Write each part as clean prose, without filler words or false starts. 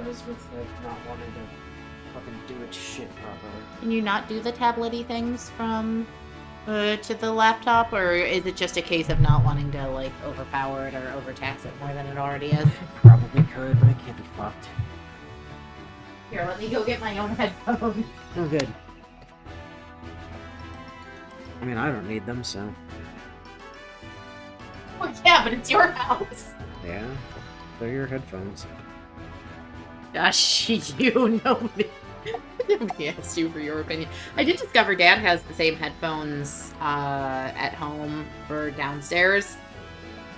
goes with like not wanting to fucking do its shit properly. Can you not do the tablet-y things from to the laptop, or is it just a case of not wanting to like overpower it or overtax it more than it already is? Probably could, but I can't be fucked. Here, let me go get my own headphones. Oh, good. I mean, I don't need them, so... Well, yeah, but it's your house. Yeah, they're your headphones. Gosh, you know me. Nobody asked you for your opinion. I did discover Dad has the same headphones at home for downstairs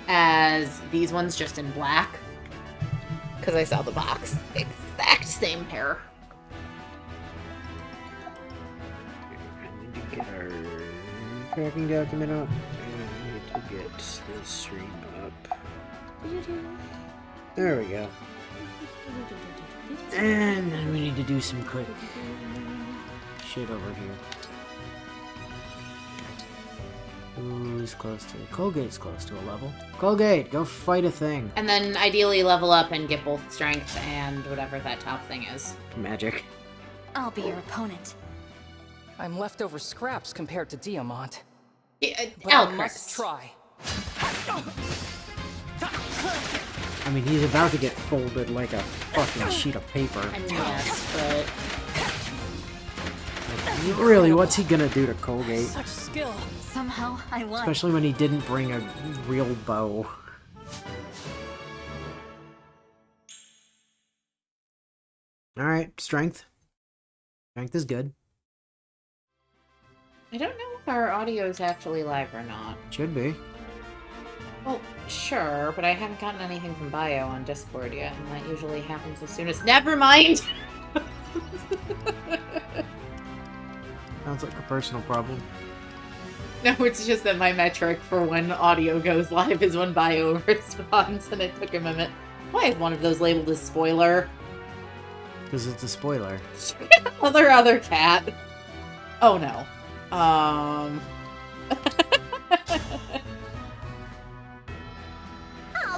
as these ones, just in black. Because I saw the box. Exact same pair. I need to get our tracking document up. I need to get the stream up. There we go. And then we need to do some quick shit over here. Who's close to it? Colgate's close to a level. Colgate, go fight a thing. And then ideally level up and get both strength and whatever that top thing is. Magic. I'll be your opponent. I'm leftover scraps compared to Diamant. Yeah, But I must try. I mean, he's about to get folded like a fucking sheet of paper. I mean, yes, but... Really, what's he gonna do to Colgate? Such skill. Somehow, I won. Especially when he didn't bring a real bow. Alright, strength. Strength is good. I don't know if our audio is actually live or not. Should be. Well, sure, but I haven't gotten anything from Bio on Discord yet, and that usually happens as soon as... Never mind! Sounds like a personal problem. No, it's just that my metric for when audio goes live is when Bio responds, and it took him a minute. Why is one of those labeled as spoiler? Because it's a spoiler. Other cat. Oh no. I'll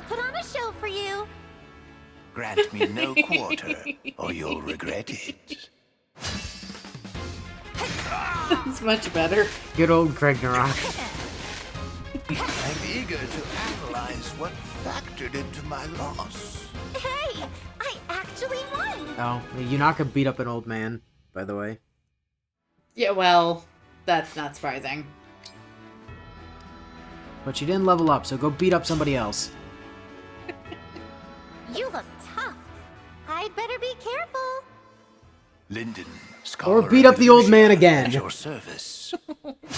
put on a show for you. Grant me no quarter, or you'll regret it. It's much better. Good old Craig Narok. I'm eager to analyze what factored into my loss. Hey, I actually won. Oh, Yunaka beat up an old man, by the way. Yeah, well, that's not surprising. But she didn't level up, so go beat up somebody else. You look tough. I'd better be careful. Linden, Or beat up the old man again. At your service.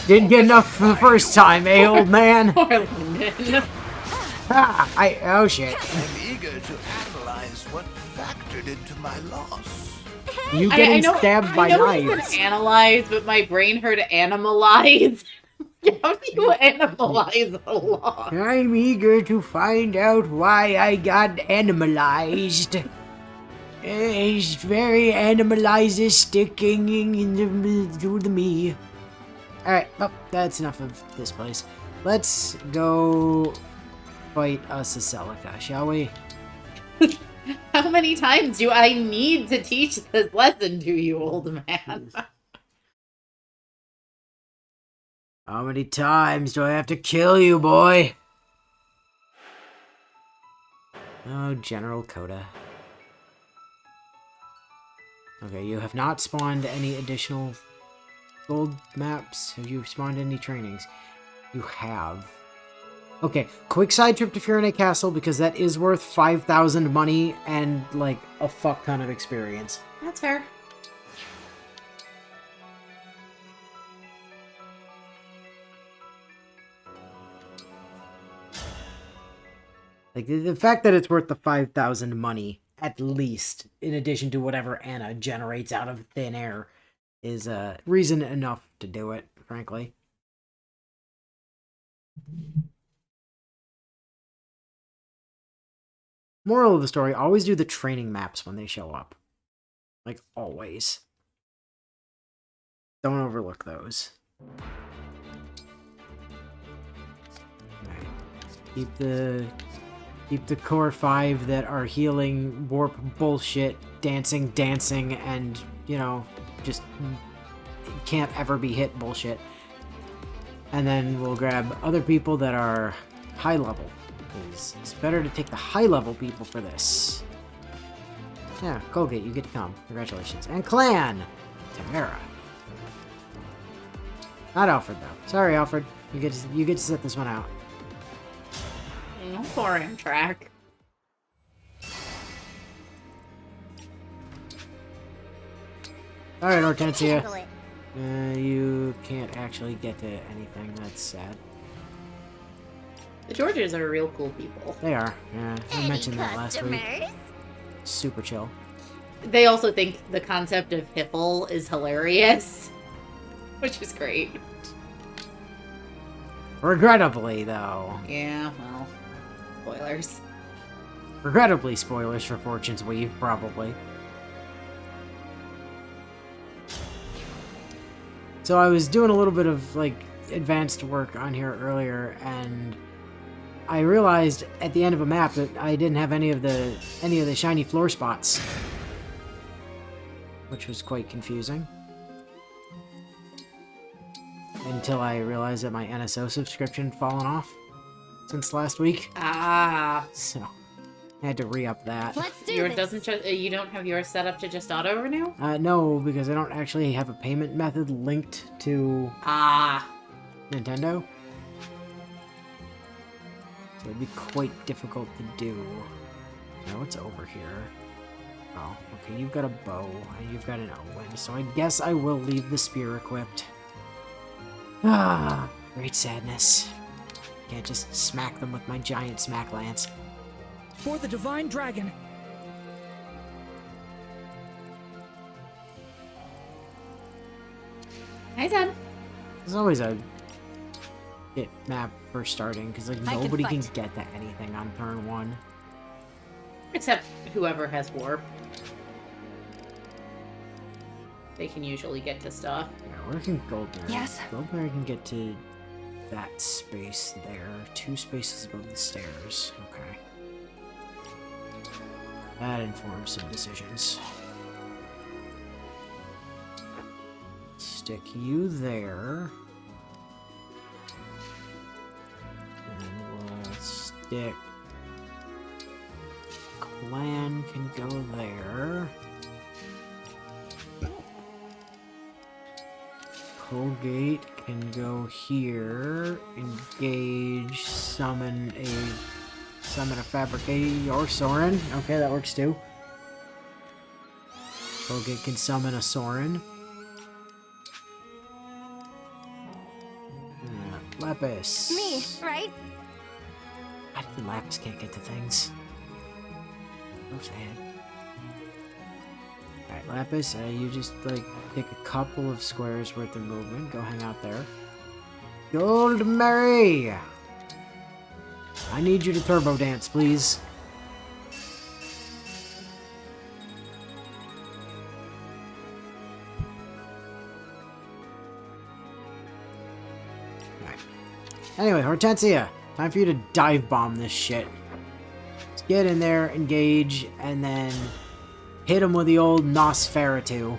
Didn't get enough for the first time, eh, old man? Poor Lyndon. Oh shit. I'm eager to analyze what factored into my loss. You getting stabbed by I know knives. Analyze, but my brain heard animalize. How do you animalize a loss? I'm eager to find out why I got animalized. It's very animalizes sticking to the me. Alright, well, that's enough of this place. Let's go fight a Celica, shall we? How many times do I need to teach this lesson to you, old man? How many times do I have to kill you, boy? Oh, General Coda. Okay, you have not spawned any additional gold maps. Have you spawned any trainings? You have. Okay, quick side trip to Fiorine Castle, because that is worth 5,000 money and, like, a fuck ton of experience. That's fair. Like, the fact that it's worth the 5,000 money, at least, in addition to whatever Anna generates out of thin air, is reason enough to do it, frankly. Moral of the story, always do the training maps when they show up. Like, always. Don't overlook those. Alright. Keep the Keep the core 5 that are healing, warp bullshit, dancing, and, you know, just can't ever be hit bullshit. And then we'll grab other people that are high level. Because it's better to take the high level people for this. Yeah, Colgate, you get to come. Congratulations. And Clan! Tamara. Not Alfred, though. Sorry, Alfred. You get to sit this one out. No, poor Amtrak. Alright, Hortensia. Handle it. You can't actually get to anything. That's sad. The Georges are real cool people. They are. Yeah, I Any mentioned that last week. customers? Super chill. They also think the concept of Hiffle is hilarious, which is great. Regrettably, though. Yeah, well, spoilers. Regrettably, spoilers for Fortune's Weave, probably. So I was doing a little bit of, like, advanced work on here earlier, and I realized at the end of a map that I didn't have any of the shiny floor spots, which was quite confusing. Until I realized that my NSO subscription had fallen off since last week. Ah, So I had to re-up that. Let's do yours this. doesn't. You don't have yours set up to just auto renew. No, because I don't actually have a payment method linked to Ah, Nintendo. So it'd be quite difficult to do. Now what's over here? Oh, okay, you've got a bow, and you've got an Owen, so I guess I will leave the spear equipped. Ah, great sadness. Can't just smack them with my giant smack lance. For the Divine Dragon. hi, Zed. There's always a hit map for starting, because like I can nobody can fight. get to anything on turn 1. Except whoever has warp. They can usually get to stuff. Yeah, where can Goldberry? Yes. Goldberry can get to that space there. 2 spaces above the stairs. Okay. That informs some decisions. Stick you there. And we'll stick... Clan can go there. Colgate can go here. Engage, summon a Fabricate or Soren. Okay, that works too. Colgate can summon a Soren. Lapis. Me, right? I think Lapis can't get to things. So sad. Alright, Lapis, you just, like, take a couple of squares worth of movement. Go hang out there. Gold Mary! I need you to turbo dance, please. Alright. Anyway, Hortensia, time for you to dive bomb this shit. Let's get in there, engage, and then hit him with the old Nosferatu.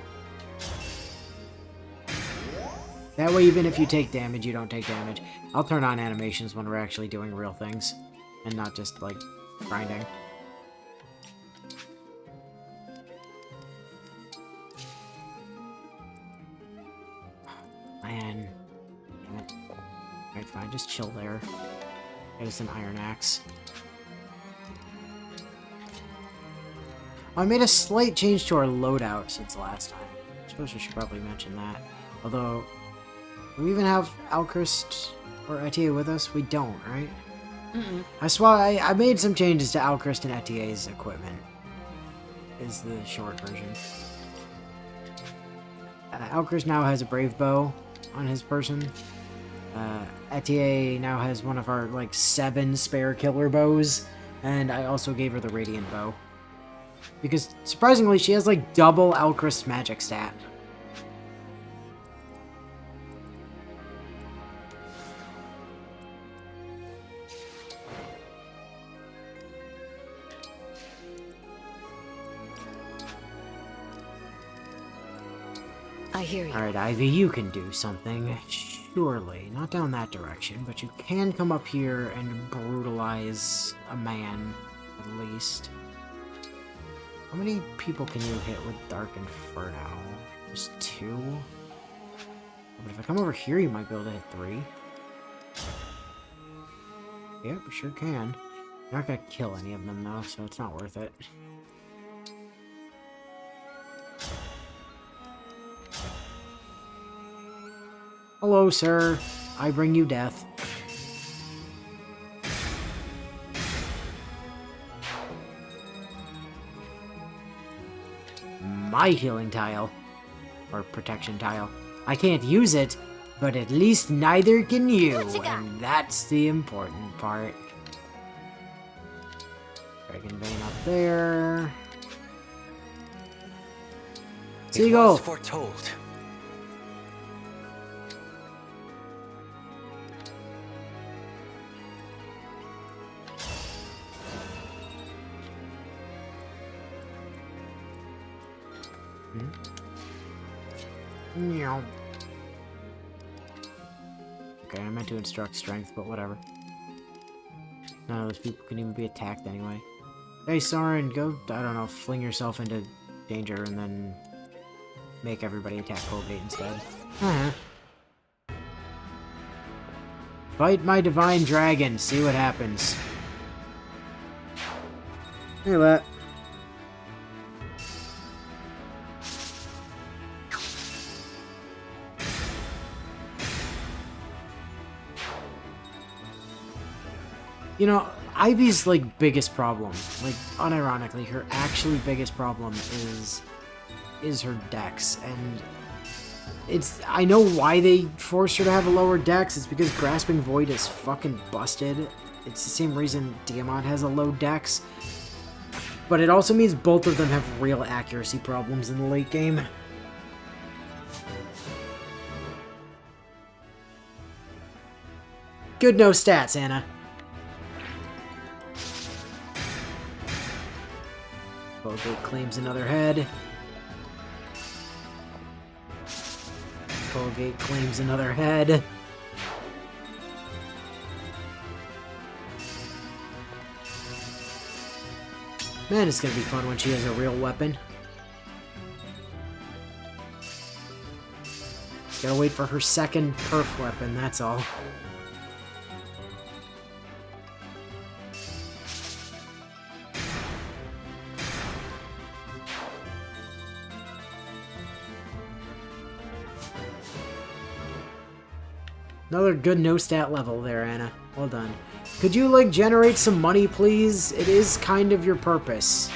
That way, even if you take damage, you don't take damage. I'll turn on animations when we're actually doing real things, and not just, like, grinding. Man. Damn it. Alright, fine, just chill there. Get us an Iron Axe. I made a slight change to our loadout since last time. I suppose I should probably mention that. Although, do we even have Alchrist or Etier with us? We don't, right? Mm-mm. I made some changes to Alchrist and Etier's equipment. Is the short version. Alchrist now has a Brave Bow on his person. Etier now has one of our, like, 7 spare killer bows. And I also gave her the Radiant Bow. Because, surprisingly, she has, like, double Alchrist's magic stat. I hear you. Alright, Ivy, you can do something. Surely. Not down that direction, but you can come up here and brutalize a man, at least. How many people can you hit with Dark Inferno? Just 2? But if I come over here, you might be able to hit 3. Yep, you sure can. You're not gonna kill any of them, though, so it's not worth it. Hello, sir. I bring you death. My healing tile. Or protection tile. I can't use it, but at least neither can you, and that's the important part. Dragon Vein up there. Seagull! It was foretold. Meow. Okay, I meant to instruct strength, but whatever. None of those people can even be attacked anyway. Hey, Soren, go, I don't know, fling yourself into danger and then make everybody attack Colgate instead. Fight my divine dragon, see what happens. Hey, that. You know, Ivy's, like, biggest problem, like, unironically, her actually biggest problem is her dex, and I know why they forced her to have a lower dex. It's because Grasping Void is fucking busted. It's the same reason Diamant has a low dex, but it also means both of them have real accuracy problems in the late game. Good no stats, Anna. Colgate claims another head. Colgate claims another head. Man, it's gonna be fun when she has a real weapon. Gotta wait for her second perf weapon, that's all. Another good no-stat level there, Anna. Well done. Could you, like, generate some money, please? It is kind of your purpose.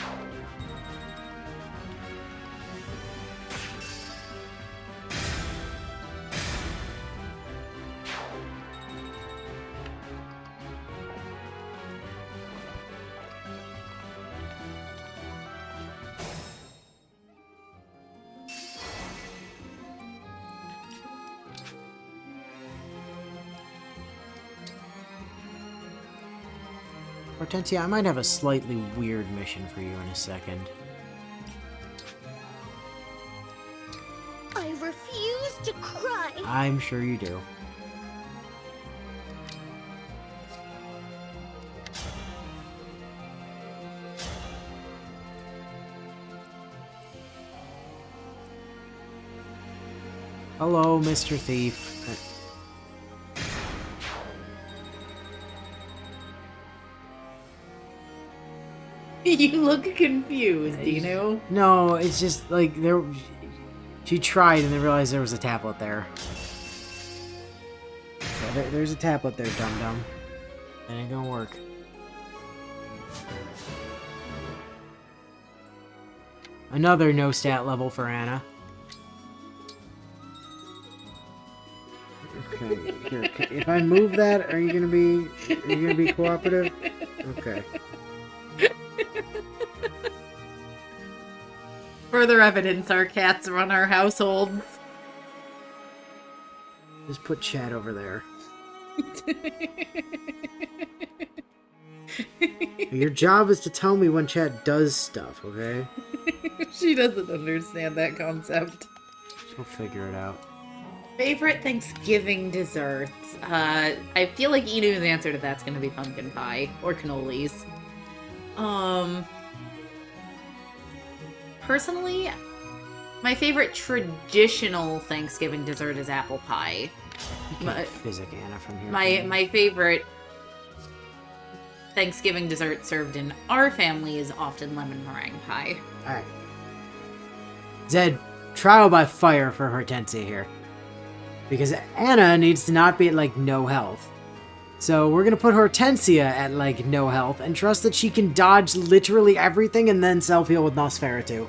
Hortensia, I might have a slightly weird mission for you in a second. I refuse to cry. I'm sure you do. Hello, Mr. Thief. You look confused, Dino. No, it's just like she tried and they realized there was a tablet there. Yeah, there's a tablet there, dum-dum. That ain't gonna work. Another no stat level for Anna. Okay, here. If I move that, are you gonna be cooperative? Okay. Further evidence our cats run our household. Just put Chad over there. Your job is to tell me when Chad does stuff, okay? She doesn't understand that concept. She'll figure it out. Favorite Thanksgiving desserts? I feel like Inu's answer to that's gonna be pumpkin pie or cannolis. Personally, my favorite traditional Thanksgiving dessert is apple pie. You can't physic Anna from here. My favorite Thanksgiving dessert served in our family is often lemon meringue pie. Alright. Zed, trial by fire for Hortensia here. Because Anna needs to not be at, like, no health. So we're gonna put Hortensia at, like, no health and trust that she can dodge literally everything and then self-heal with Nosferatu.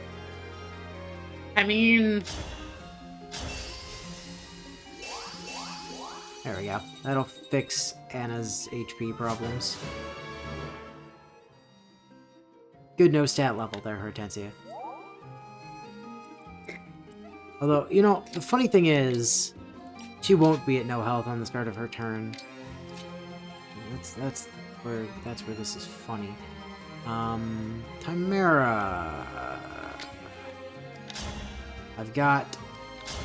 I mean... There we go. That'll fix Anna's HP problems. Good no stat level there, Hortensia. Although, you know, the funny thing is, she won't be at no health on the start of her turn. That's where this is funny. Chimera. I've got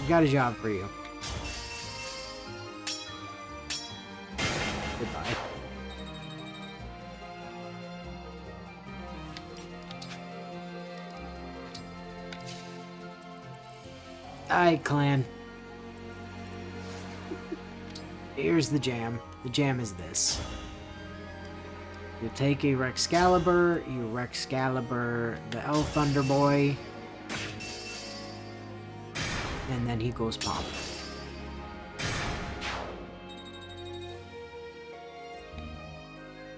a job for you. Goodbye. Alright, clan. Here's the jam. The jam is this. You take a Rexcalibur, you Rexcalibur the Elf Thunder Boy, and then he goes pop.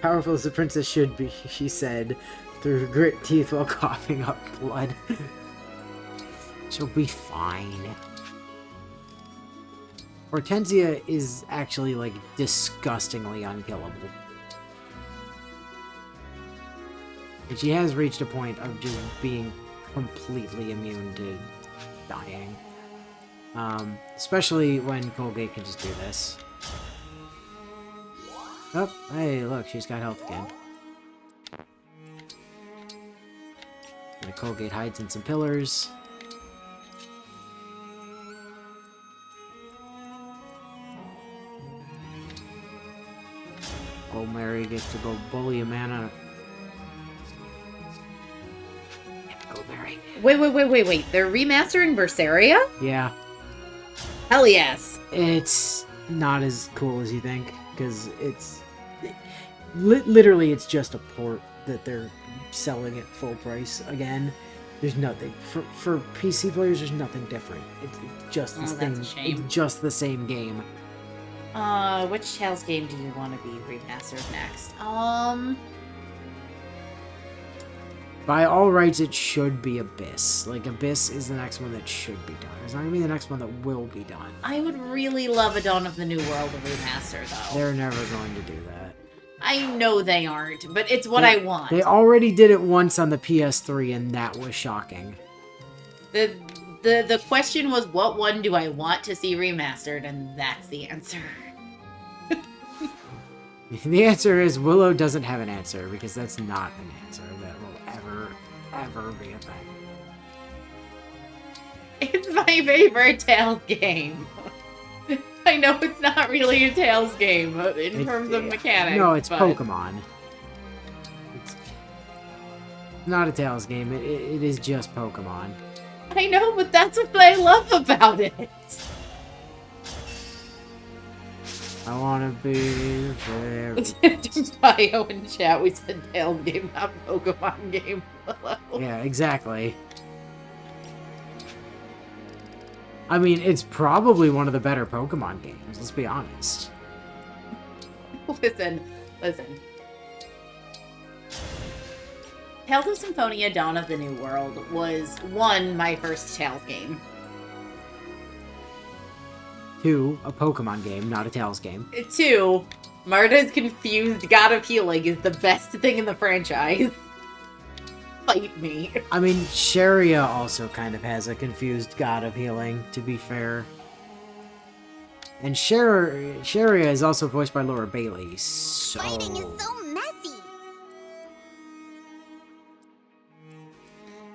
Powerful as the princess should be, she said, through her grit teeth while coughing up blood. She'll be fine. Hortensia is actually, like, disgustingly unkillable. And she has reached a point of just being completely immune to dying. Especially when Colgate can just do this. Oh, hey, look, she's got health again. And Colgate hides in some pillars. Old Mary gets to go bully a man. Go Mary. Wait. They're remastering Berseria? Yeah. Hell yes. It's not as cool as you think, because literally it's just a port that they're selling at full price again. There's nothing for PC players. There's nothing different. It's just the same. That's a shame. It's just the same game. Which Tales game do you want to be remastered next? By all rights, it should be Abyss. Like, Abyss is the next one that should be done. It's not gonna be the next one that will be done. I would really love a Dawn of the New World remaster, though. They're never going to do that. I know they aren't, but it's what I want. They already did it once on the PS3, and that was shocking. The question was, what one do I want to see remastered, and that's the answer. The answer is Willow doesn't have an answer, because that's not an answer that will ever be a thing. It's my favorite Tales game. I know it's not really a Tales game in terms of mechanics. No, it's but... Pokemon. It's not a Tales game. It is just Pokemon. I know, but that's what I love about it. I want to be very... Bio in chat, we said Tales game, not Pokemon game. Yeah, exactly. I mean, it's probably one of the better Pokemon games, let's be honest. Listen. Tales of Symphonia Dawn of the New World was, 1, my first Tales game. 2, a Pokemon game, not a Tales game. 2, Marta's confused God of Healing is the best thing in the franchise. Fight me. I mean, Sharia also kind of has a confused God of Healing, to be fair. And Sharia is also voiced by Laura Bailey, so... Fighting is so messy.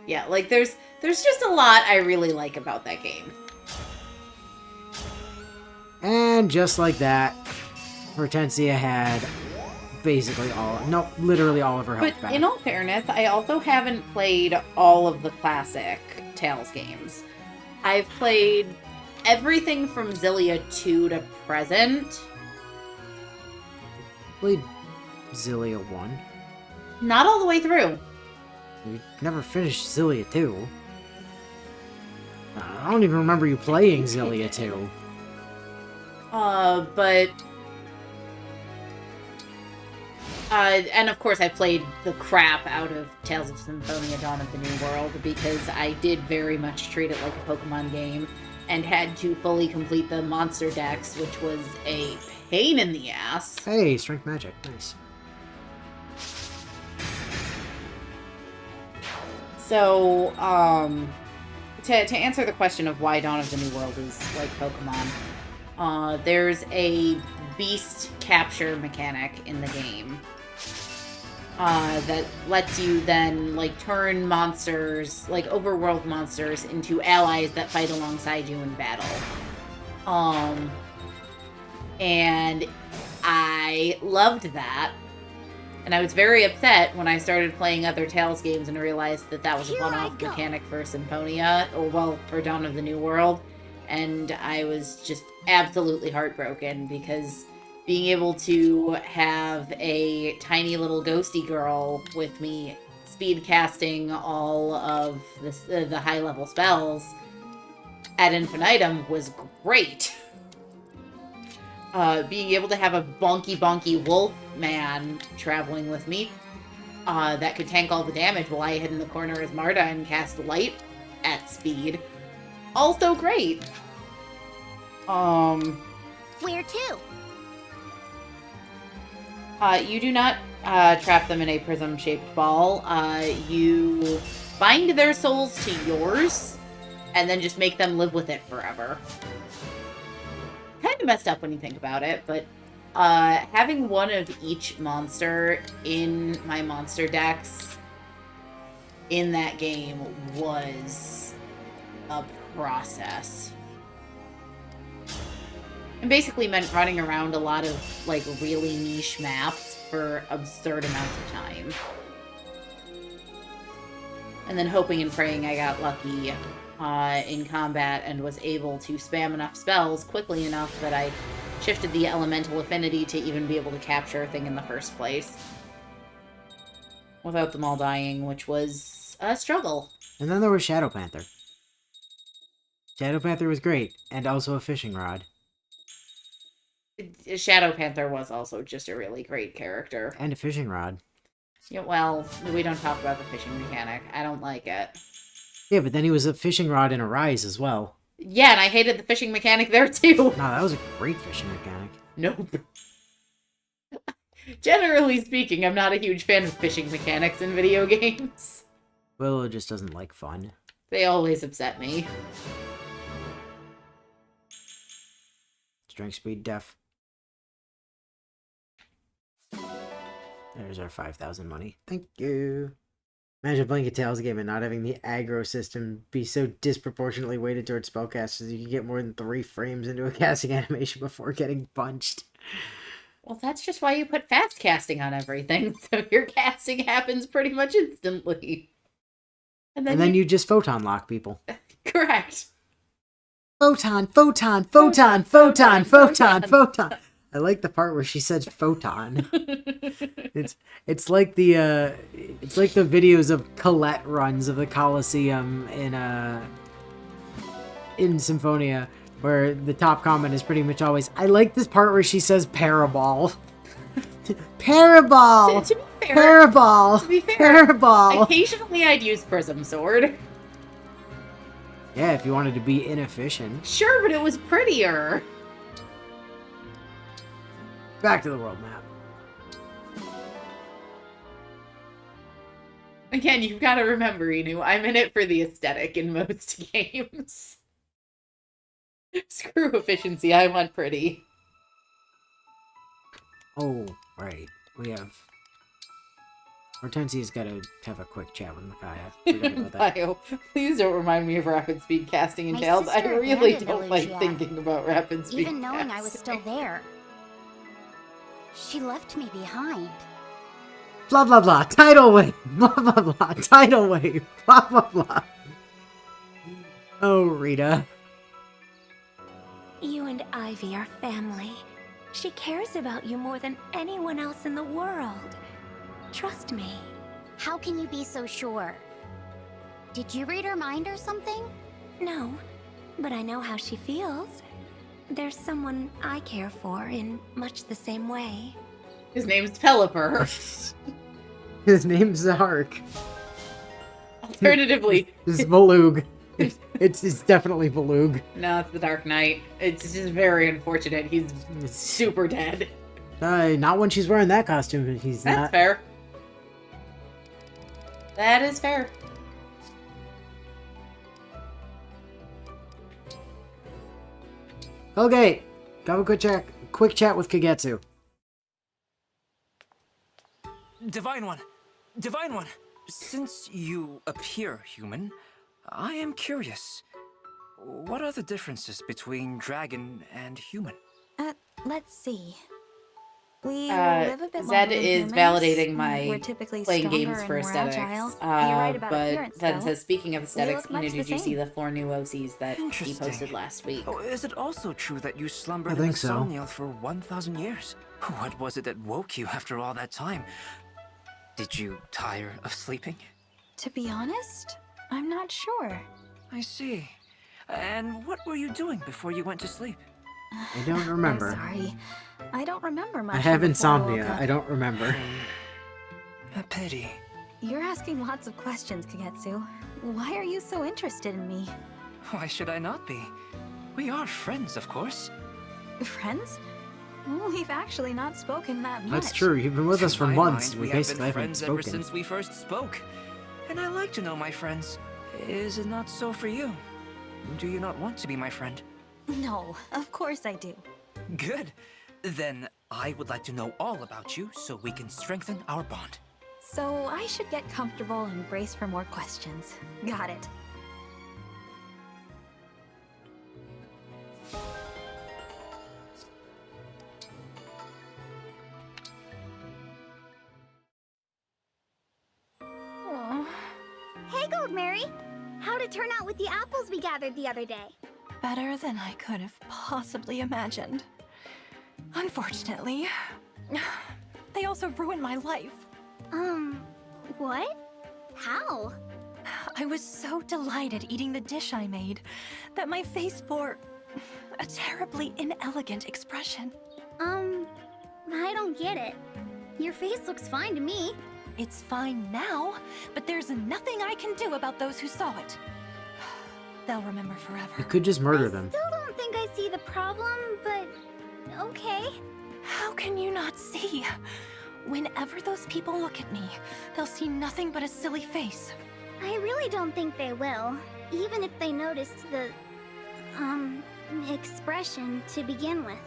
Yeah, like, there's just a lot I really like about that game. And just like that, Hortensia had basically literally all of her health But back. in all fairness, I also haven't played all of the classic Tales games. I've played everything from Xillia 2 to present. Played Xillia 1. Not all the way through. You never finished Xillia 2. I don't even remember you playing Xillia 2. But... and of course I played the crap out of Tales of Symphonia Dawn of the New World because I did very much treat it like a Pokemon game and had to fully complete the monster decks, which was a pain in the ass. Hey, strength magic. Nice. So, to answer the question of why Dawn of the New World is like Pokemon, there's a beast capture mechanic in the game that lets you then like turn monsters, like overworld monsters, into allies that fight alongside you in battle. And I loved that. And I was very upset when I started playing other Tales games and realized that that was a one-off mechanic for Symphonia, or well, for Dawn of the New World. And I was just absolutely heartbroken because being able to have a tiny little ghosty girl with me speed casting all of the high-level spells ad infinitum was great. Being able to have a bonky wolf man traveling with me that could tank all the damage while I hid in the corner as Marta and cast light at speed. Also great. Where to? You do not trap them in a prism-shaped ball. You bind their souls to yours and then just make them live with it forever. Kind of messed up when you think about it, but having one of each monster in my monster decks in that game was a process. And basically meant running around a lot of like really niche maps for absurd amounts of time. And then hoping and praying I got lucky in combat and was able to spam enough spells quickly enough that I shifted the elemental affinity to even be able to capture a thing in the first place. Without them all dying, which was a struggle. And then there was Shadow Panther. Shadow Panther was great, and also a fishing rod. Shadow Panther was also just a really great character. And a fishing rod. Yeah, well, we don't talk about the fishing mechanic. I don't like it. Yeah, but then he was a fishing rod in Arise as well. Yeah, and I hated the fishing mechanic there too. No, that was a great fishing mechanic. Nope. Generally speaking, I'm not a huge fan of fishing mechanics in video games. Willow just doesn't like fun. They always upset me. Strength, speed, def. There's our 5,000 money. Thank you. Imagine playing a Tales game and not having the aggro system be so disproportionately weighted towards spellcasters you can get more than 3 frames into a casting animation before getting punched. Well, that's just why you put fast casting on everything, so your casting happens pretty much instantly. And then you just photon lock people. Correct. Photon, photon, photon, photon, photon, photon. I like the part where she says photon. It's like the videos of Colette runs of the Colosseum in Symphonia, where the top comment is pretty much always, I like this part where she says parabol. Parabol! To be fair, Parabol! To be fair, Parabol! occasionally I'd use Prism Sword. Yeah, if you wanted to be inefficient. Sure, but it was prettier. Back to the world map. Again, you've got to remember, Inu, I'm in it for the aesthetic in most games. Screw efficiency, I want pretty. Oh, right. We Hortensia's gotta have a quick chat with Micaiah. Forget about that. Bio, please don't remind me of rapid speed casting in My Tales. I sister really abandoned don't like Elysia, thinking about rapid speed even knowing I was casting. still there. She left me behind. Blah blah blah. Tidal wave. Blah blah blah. Tidal wave. Blah blah blah. Oh, Rita. You and Ivy are family. She cares about you more than anyone else in the world. Trust me. How can you be so sure? Did you read her mind or something? No, but I know how she feels. There's someone I care for in much the same way. His name's Pelipper. His name's Zark. Alternatively, This is Balug. It's definitely Balug. no, it's the Dark Knight. It's just very unfortunate. He's super dead. Not when she's wearing that costume. He's That's not. fair. That is fair. Okay, go have a quick chat with Kagetsu. Divine One! Divine One! Since you appear human, I am curious. What are the differences between dragon and human? Let's see. We Zed live a bit longer than is humans. validating my We're typically playing stronger games and for more aesthetics. agile. You're right about But appearance, then though. says, speaking of aesthetics, look much did the you see same. the 4 new OCs that he Interesting. posted last week? Oh, is it also true that you slumbered I in think so. insomnia for 1,000 years? What was it that woke you after all that time? Did you tire of sleeping? To be honest, I'm not sure. I see. And what were you doing before you went to sleep? I don't remember. I'm sorry. I don't remember much. I have before I woke insomnia. up. I don't remember. A pity. You're asking lots of questions, Kagetsu. Why are you so interested in me? Why should I not be? We are friends, of course. Friends? We've actually not spoken that much. That's true. You've been with us for In my months. mind, We have basically been haven't friends ever spoken. since we first spoke. And I like to know my friends. Is it not so for you? Do you not want to be my friend? No, of course I do. Good. Then I would like to know all about you so we can strengthen our bond. So I should get comfortable and brace for more questions. Got it. Aw, Hey, Gold Mary! How'd it turn out with the apples we gathered the other day? Better than I could have possibly imagined. Unfortunately, they also ruined my life. What? How? I was so delighted eating the dish I made that my face bore a terribly inelegant expression. I don't get it. Your face looks fine to me. It's fine now, but there's nothing I can do about those who saw it. They'll remember forever. You could just murder I them. still don't think I see the problem, but okay. How can you not see? Whenever those people look at me, they'll see nothing but a silly face. I really don't think they will, even if they noticed the, expression to begin with.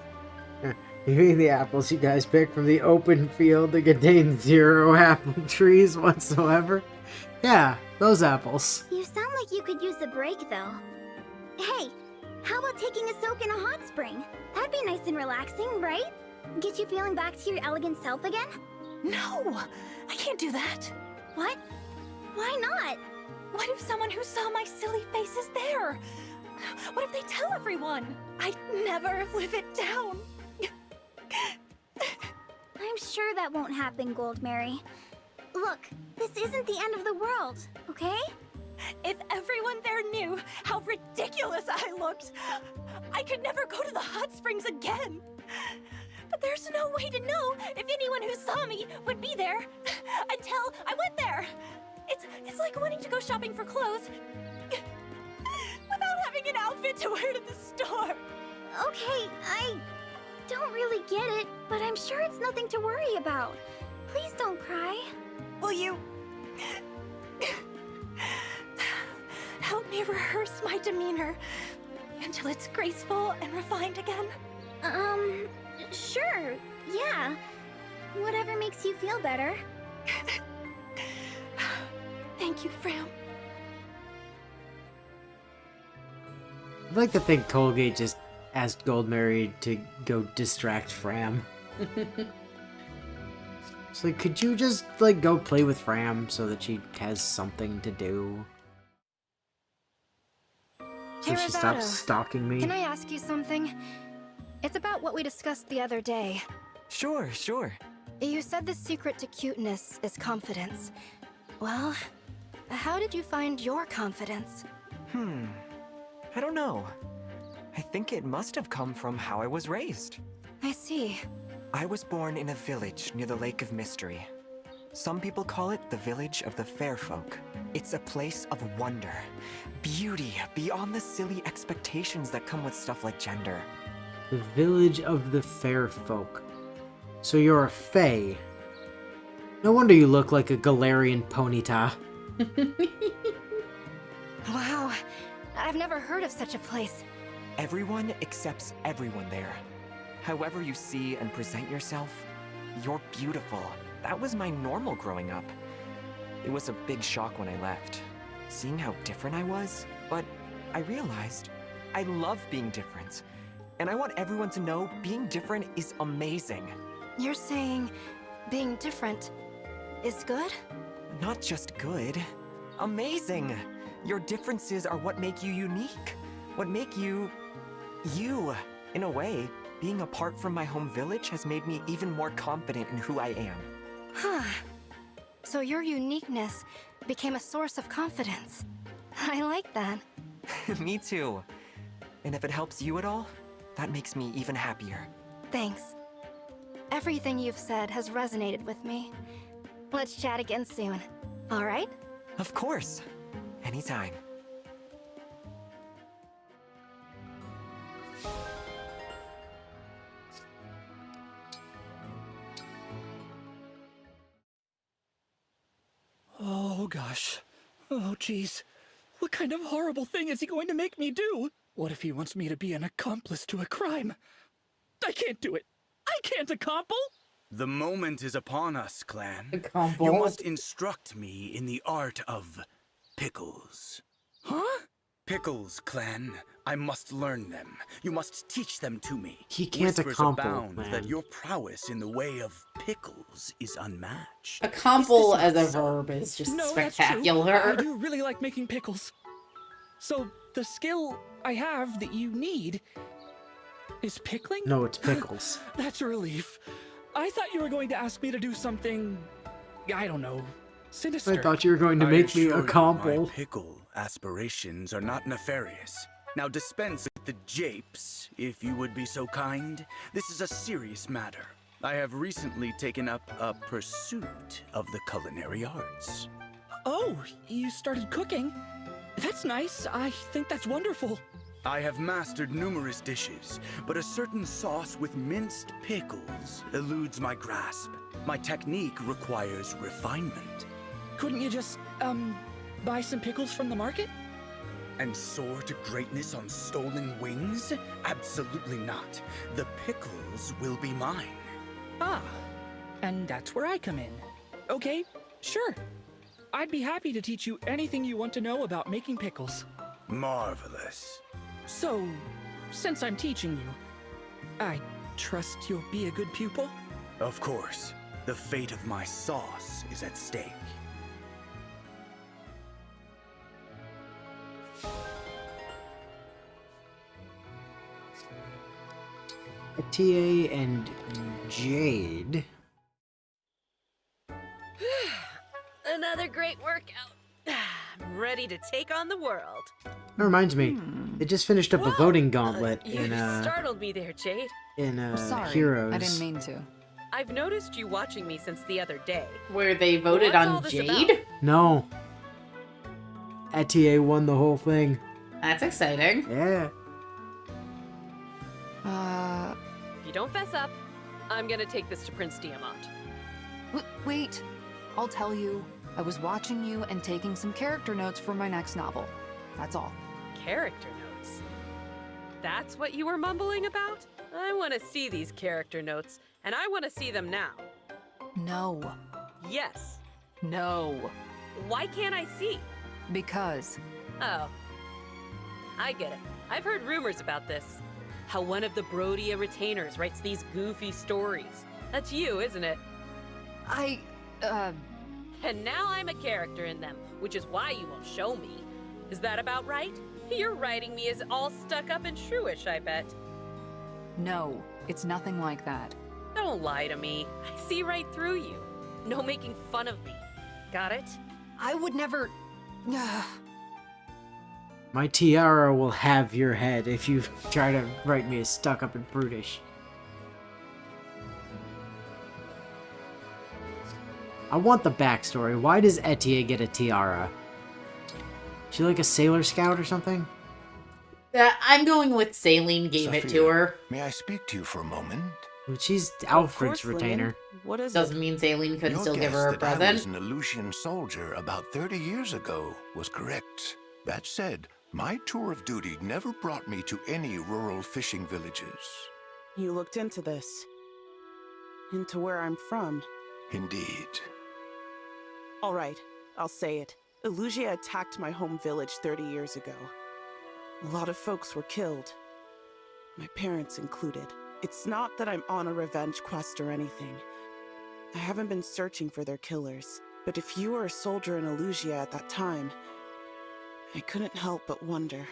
You eat the apples you guys picked from the open field that contained 0 apple trees whatsoever? Yeah, those apples. You sound like you could use a break, though. Hey, how about taking a soak in a hot spring? That'd be nice and relaxing, right? Get you feeling back to your elegant self again? No! I can't do that! What? Why not? What if someone who saw my silly face is there? What if they tell everyone? I'd never live it down. I'm sure that won't happen, Gold Mary. Look, this isn't the end of the world, okay? If everyone there knew how ridiculous I looked, I could never go to the hot springs again. But there's no way to know if anyone who saw me would be there until I went there. It's like wanting to go shopping for clothes without having an outfit to wear to the store. Okay, I don't really get it, but I'm sure it's nothing to worry about. Please don't cry. Will you help me rehearse my demeanor until it's graceful and refined again? Sure, yeah. Whatever makes you feel better. Thank you, Fram. I'd like to think Colgate just asked Goldberry to go distract Fram. It's like, could you just, like, go play with Fram so that she has something to do? So Hey, she Rosato, stops stalking me? Can I ask you something? It's about what we discussed the other day. Sure, sure. You said the secret to cuteness is confidence. Well, how did you find your confidence? I don't know. I think it must have come from how I was raised. I see. I was born in a village near the Lake of Mystery. Some people call it the Village of the Fair Folk. It's a place of wonder, beauty beyond the silly expectations that come with stuff like gender. The Village of the Fair Folk. So you're a fae. No wonder you look like a Galarian Ponyta. Wow, I've never heard of such a place. Everyone accepts everyone there. However you see and present yourself, you're beautiful. That was my normal growing up. It was a big shock when I left, seeing how different I was, but I realized I love being different. And I want everyone to know being different is amazing. You're saying being different is good? Not just good, amazing. Your differences are what make you unique. What make you, you. In a way, being apart from my home village has made me even more confident in who I am. Huh. So your uniqueness became a source of confidence. I like that. Me too. And if it helps you at all, that makes me even happier. Thanks. Everything you've said has resonated with me. Let's chat again soon. All right? Of course. Anytime. Oh, gosh. Oh, jeez. What kind of horrible thing is he going to make me do? What if he wants me to be an accomplice to a crime? I can't do it. I can't accomple. The moment is upon us, clan. Accomple. You must instruct me in the art of pickles. Huh? Pickles, clan. I must learn them. You must teach them to me. He can't Whispers accomple, abound man. that your prowess in the way of pickles is unmatched. Accomple Is as this a not so? verb is just No, that's true. spectacular. I do really like making pickles. So, the skill I have that you need is pickling? No, it's pickles. That's a relief. I thought you were going to ask me to do something, I don't know, sinister. I thought you were going to I make me assure a you compo. My pickle aspirations are not nefarious. Now dispense with the japes, if you would be so kind. This is a serious matter. I have recently taken up a pursuit of the culinary arts. Oh, you started cooking? That's nice. I think that's wonderful. I have mastered numerous dishes, but a certain sauce with minced pickles eludes my grasp. My technique requires refinement. Couldn't you just, buy some pickles from the market? And soar to greatness on stolen wings? Absolutely not. The pickles will be mine. Ah, and that's where I come in. Okay, sure. I'd be happy to teach you anything you want to know about making pickles. Marvelous. So, since I'm teaching you, I trust you'll be a good pupil? Of course. The fate of my sauce is at stake. TA and Jade. Another great workout. I'm ready to take on the world. That reminds me, they just finished up a voting gauntlet You in startled me there, Jade. Sorry, Heroes. I didn't mean to. I've noticed you watching me since the other day. Where they voted What's all on this Jade? about? No. TA won the whole thing. That's exciting. Yeah. If you don't fess up, I'm gonna take this to Prince Diamant. Wait. I'll tell you. I was watching you and taking some character notes for my next novel. That's all. Character notes. That's what you were mumbling about? I want to see these character notes, and I want to see them now. No. Yes. No. Why can't I see? Because Oh. I get it. I've heard rumors about this. How one of the Brodia retainers writes these goofy stories. That's you, isn't it? And now I'm a character in them, which is why you won't show me. Is that about right? You're writing me as all stuck up and shrewish, I bet. no, it's nothing like that. Don't lie to me. I see right through you. No making fun of me. Got it? I would never... My tiara will have your head if you try to write me as stuck up and brutish. I want the backstory. Why does Etia get a tiara? She like a Sailor Scout or something? I'm going with Saline gave it to Sophia, her. May I speak to you for a moment? But she's Alfred's retainer. What is Doesn't mean Saline couldn't Your still give guess her a that I was present. an Aleutian soldier about 30 years ago was correct. That said, my tour of duty never brought me to any rural fishing villages. You looked into this. Into where I'm from. Indeed. All right, I'll say it. Elugia attacked my home village 30 years ago. A lot of folks were killed. My parents included. It's not that I'm on a revenge quest or anything. I haven't been searching for their killers. But if you were a soldier in Elugia at that time, I couldn't help but wonder.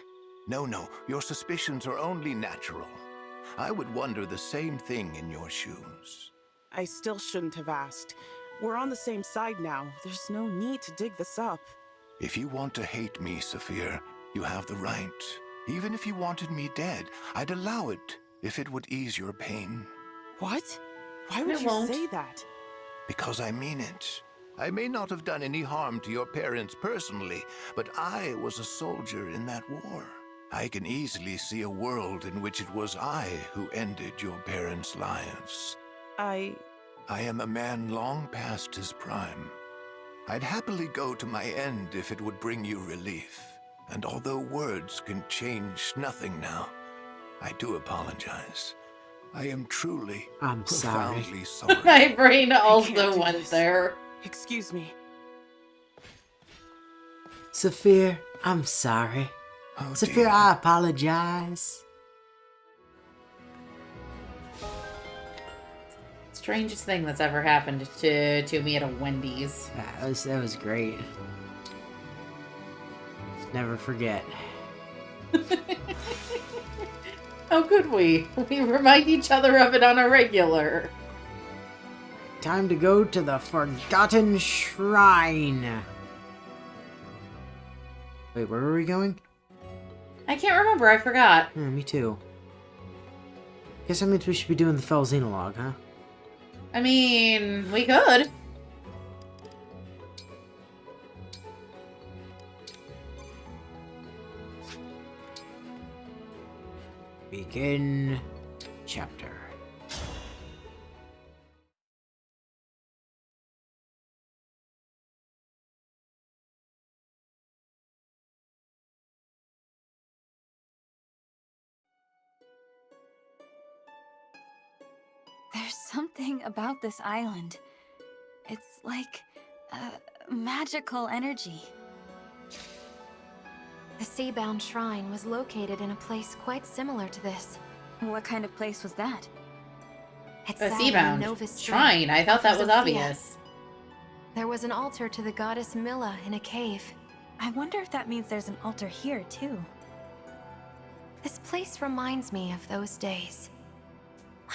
No, your suspicions are only natural. I would wonder the same thing in your shoes. I still shouldn't have asked. We're on the same side now. There's no need to dig this up. If you want to hate me, Saphir, you have the right. Even if you wanted me dead, I'd allow it if it would ease your pain. What? Why would It you won't. say that? Because I mean it. I may not have done any harm to your parents personally, but I was a soldier in that war. I can easily see a world in which it was I who ended your parents' lives. I am a man long past his prime. I'd happily go to my end if it would bring you relief. And although words can change nothing now, I do apologize. I am truly I'm sorry. profoundly sorry. My brain can't also do went this. there. Excuse me. Saphir, I'm sorry. Oh, Saphir, dear. I apologize. Strangest thing that's ever happened to me at a Wendy's. That was great. Never forget. How could we? We remind each other of it on a regular. Time to go to the Forgotten Shrine. Wait, where were we going? I can't remember, I forgot. Me too. Guess that means we should be doing the Fell Xenologue, huh? I mean, we could. Begin chapter. There's something about this island. It's like a magical energy. The Seabound Shrine was located in a place quite similar to this. What kind of place was that? It A sat in Seabound Nova's Shrine. I thought that was Sophia. obvious. There was an altar to the goddess Milla in a cave. I wonder if that means there's an altar here, too. This place reminds me of those days.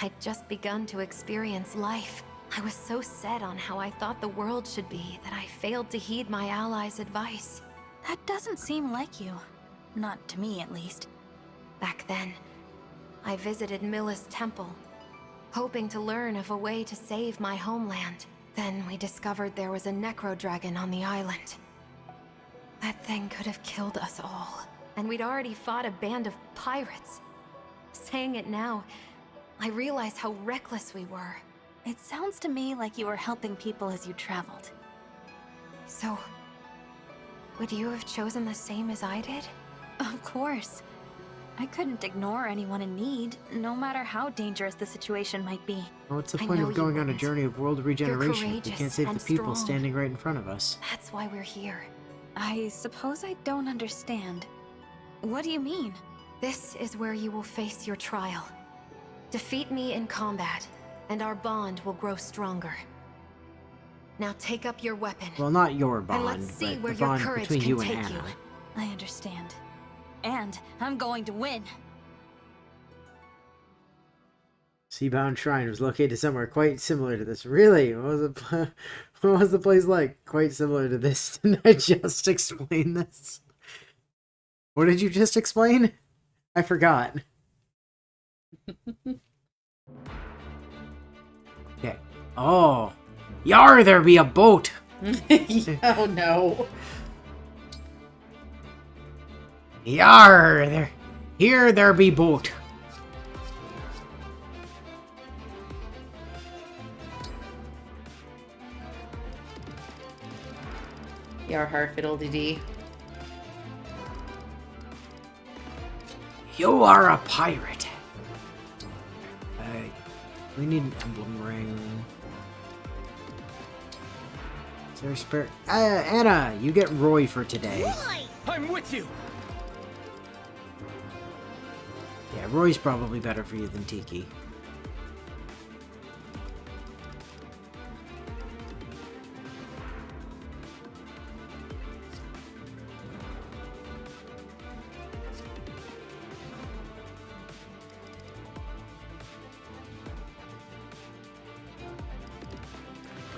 I'd just begun to experience life. I was so set on how I thought the world should be that I failed to heed my allies' advice. That doesn't seem like you. Not to me, at least. Back then, I visited Milla's temple, hoping to learn of a way to save my homeland. Then we discovered there was a necro dragon on the island. That thing could have killed us all. And we'd already fought a band of pirates. Saying it now, I realize how reckless we were. It sounds to me like you were helping people as you traveled. So, would you have chosen the same as I did? Of course. I couldn't ignore anyone in need, no matter how dangerous the situation might be. Well, what's the I point know of you going on a wouldn't. journey of world regeneration if we courageous can't save the and people strong. standing right in front of us? That's why we're here. I suppose I don't understand. What do you mean? This is where you will face your trial. Defeat me in combat, and our bond will grow stronger. Now take up your weapon. Well, not your bond, let's see but where the your bond courage between can you and take Anna. you. I understand. And I'm going to win. Seabound Shrine was located somewhere quite similar to this. Really? What was the place like? Quite similar to this. Didn't I just explain this? What did you just explain? I forgot. Okay. Oh. Yar, there be a boat! Oh no. Yar, here there be boat. Yar har fiddle dee dee. You are a pirate. We need an emblem ring. Is there a spare? Anna, you get Roy for today. I'm with you. Yeah, Roy's probably better for you than Tiki.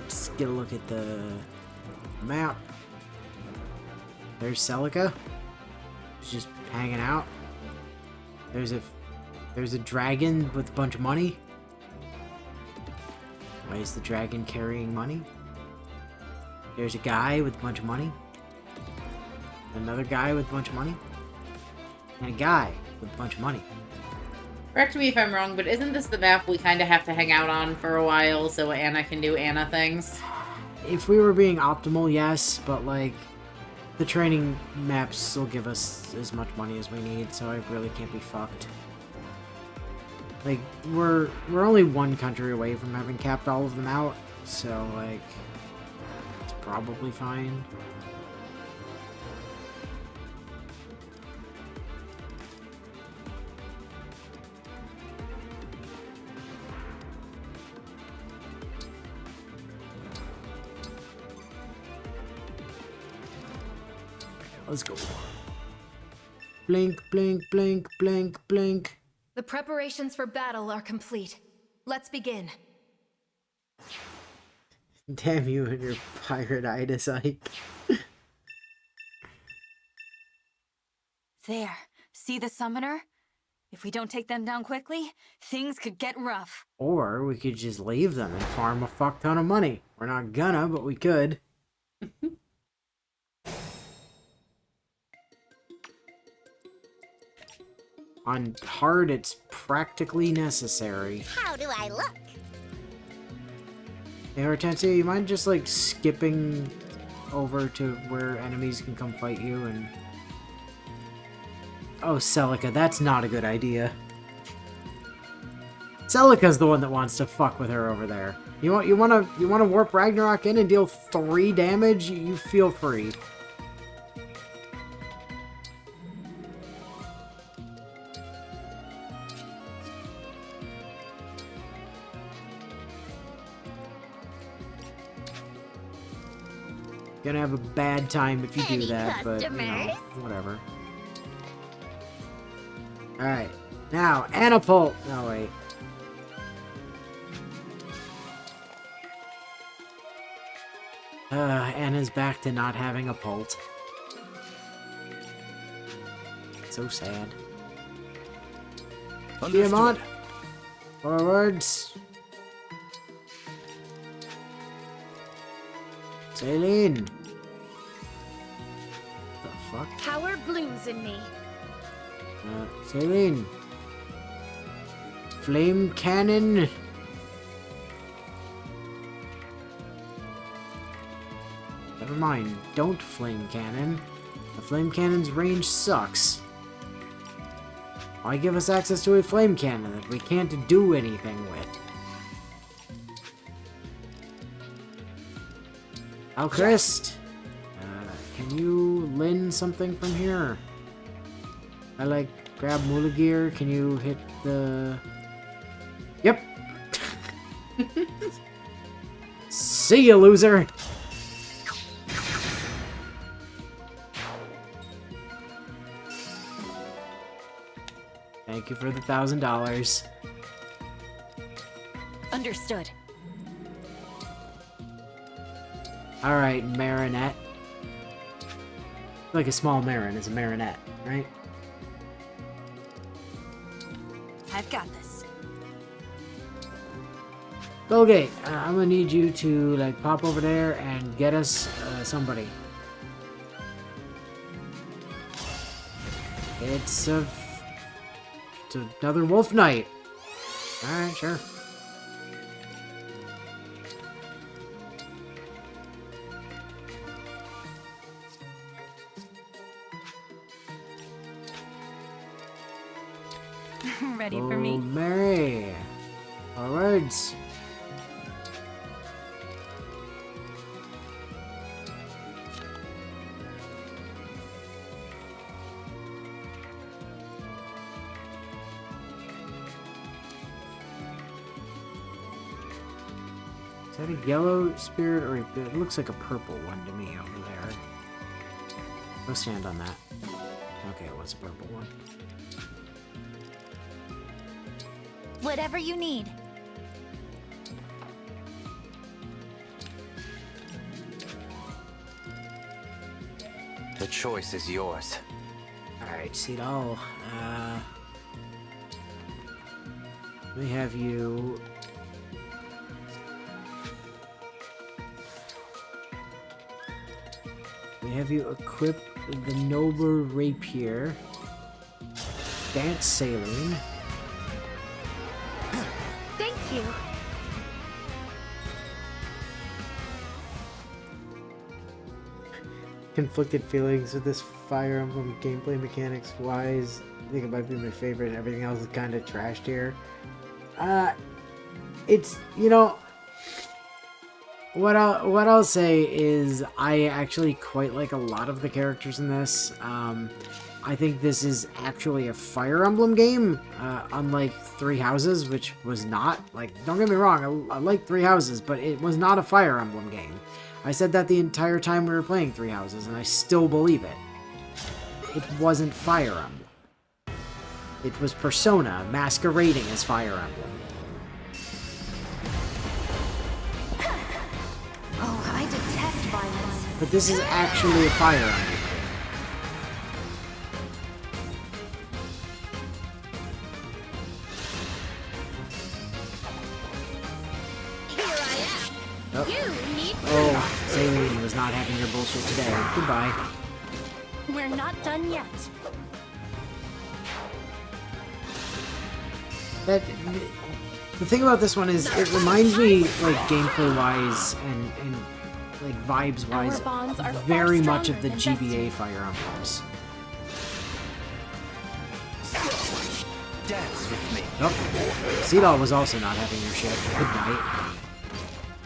Let's get a look at the map. There's Celica. She's just hanging out. There's a dragon with a bunch of money. Why is the dragon carrying money? There's a guy with a bunch of money. Another guy with a bunch of money. And a guy with a bunch of money. Correct me if I'm wrong, but isn't this the map we kind of have to hang out on for a while so Anna can do Anna things? If we were being optimal, yes, but like the training maps will give us as much money as we need, so I really can't be fucked. Like we're only one country away from having capped all of them out, so like it's probably fine. Let's go. Blink, blink, blink, blink, blink. The preparations for battle are complete. Let's begin. Damn you and your pirate-itis, Ike. There. See the summoner? If we don't take them down quickly, things could get rough. Or we could just leave them and farm a fuck ton of money. We're not gonna, but we could. On hard, it's practically necessary. How do I look? Hey, Hortensia, you mind just, like, skipping over to where enemies can come fight you and... Oh, Celica, that's not a good idea. Celica's the one that wants to fuck with her over there. You wanna warp Ragnarok in and deal 3 damage? You feel free. Gonna have a bad time if you do Any that, but, you know, customers? whatever. Alright. Now, Anapult! No, wait. Anna's back to not having a pult. So sad. Tiamat! Forwards! Saline! The fuck? Power blooms in me. Saline! Flame cannon! Never mind, don't flame cannon. The flame cannon's range sucks. Why give us access to a flame cannon that we can't do anything with? Alchrist! Can you lend something from here? I like grab Mulagir. Can you hit the... Yep! See ya, loser! Thank you for the $1,000. Understood. Alright, Marinette. Like a small Marin is a Marinette, right? I've got this. Golgate, I'm gonna need you to like pop over there and get us somebody. It's another wolf knight. Alright, sure. Ready for me? Mary. Forwards. Is that a yellow spirit or it looks like a purple one to me over there? Go stand on that. Okay, it was a purple one. Whatever you need. The choice is yours. Alright, Seedal. Let me have you... We have you equip the Noble Rapier. Dance Saline. Thank you. Conflicted feelings with this Fire Emblem gameplay mechanics wise. I think it might be my favorite and everything else is kind of trashed here. It's, you know, what I'll say is I actually quite like a lot of the characters in this. I think this is actually a Fire Emblem game, unlike Three Houses, which was not. Like, don't get me wrong, I like Three Houses, but it was not a Fire Emblem game. I said that the entire time we were playing Three Houses, and I still believe it. It wasn't Fire Emblem. It was Persona masquerading as Fire Emblem. Oh, I detest violence. But this is actually a Fire Emblem. Oh, Saline was not having your bullshit today. Goodbye. We're not done yet. The thing about this one is it reminds me, like, gameplay-wise and like, vibes-wise, very much of the GBA Fire Emblems. Dance with me. Nope. Seedal was also not having your shit. Good night.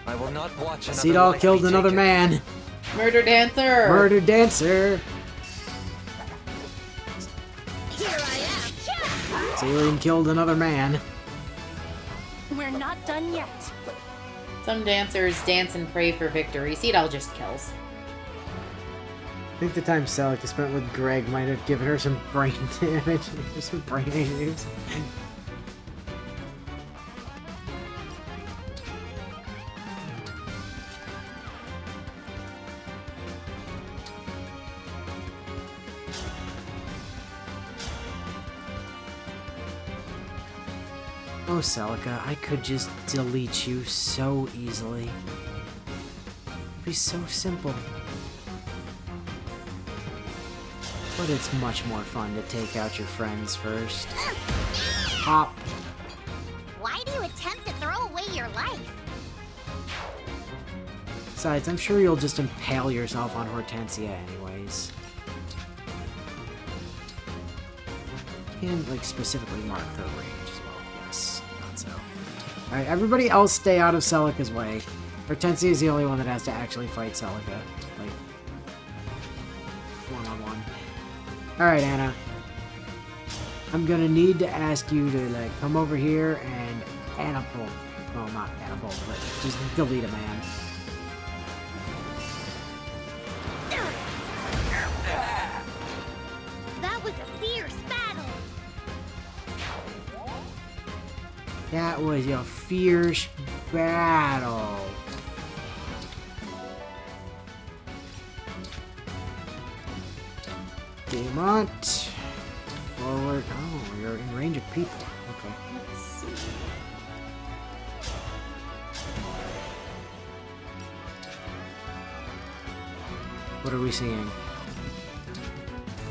I will not watch another Seedal life killed be another taken. man. Murder Dancer! Murder Dancer! Here I am. Saline killed another man. We're not done yet. Some dancers dance and pray for victory. Seedal just kills. I think the time Celica spent with Greg might have given her some brain damage, some brain issues. Oh, Celica, I could just delete you so easily. It'd be so simple. But it's much more fun to take out your friends first. Hop. Why do you attempt to throw away your life? Besides, I'm sure you'll just impale yourself on Hortensia anyways. can, like, specifically mark her range as well. Yes, not so. Alright, everybody else stay out of Celica's way. Hortensia is the only one that has to actually fight Celica. Like, one-on-one. Alright, Anna. I'm gonna need to ask you to, like, come over here and Annapult. Well, not Annapult, but just delete a man. That was a fierce battle. That was a fierce battle. Demont. Forward. Oh, you're in range of people. Okay. Let's see. What are we seeing?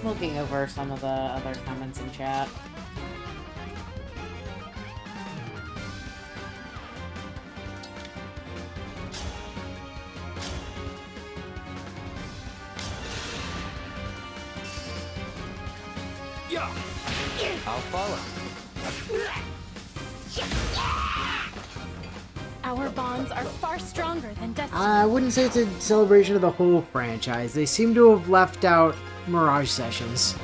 Looking over some of the other comments in chat. Yeah. I'll follow. Our bonds are far stronger than destiny. I wouldn't say it's a celebration of the whole franchise. They seem to have left out Mirage Sessions.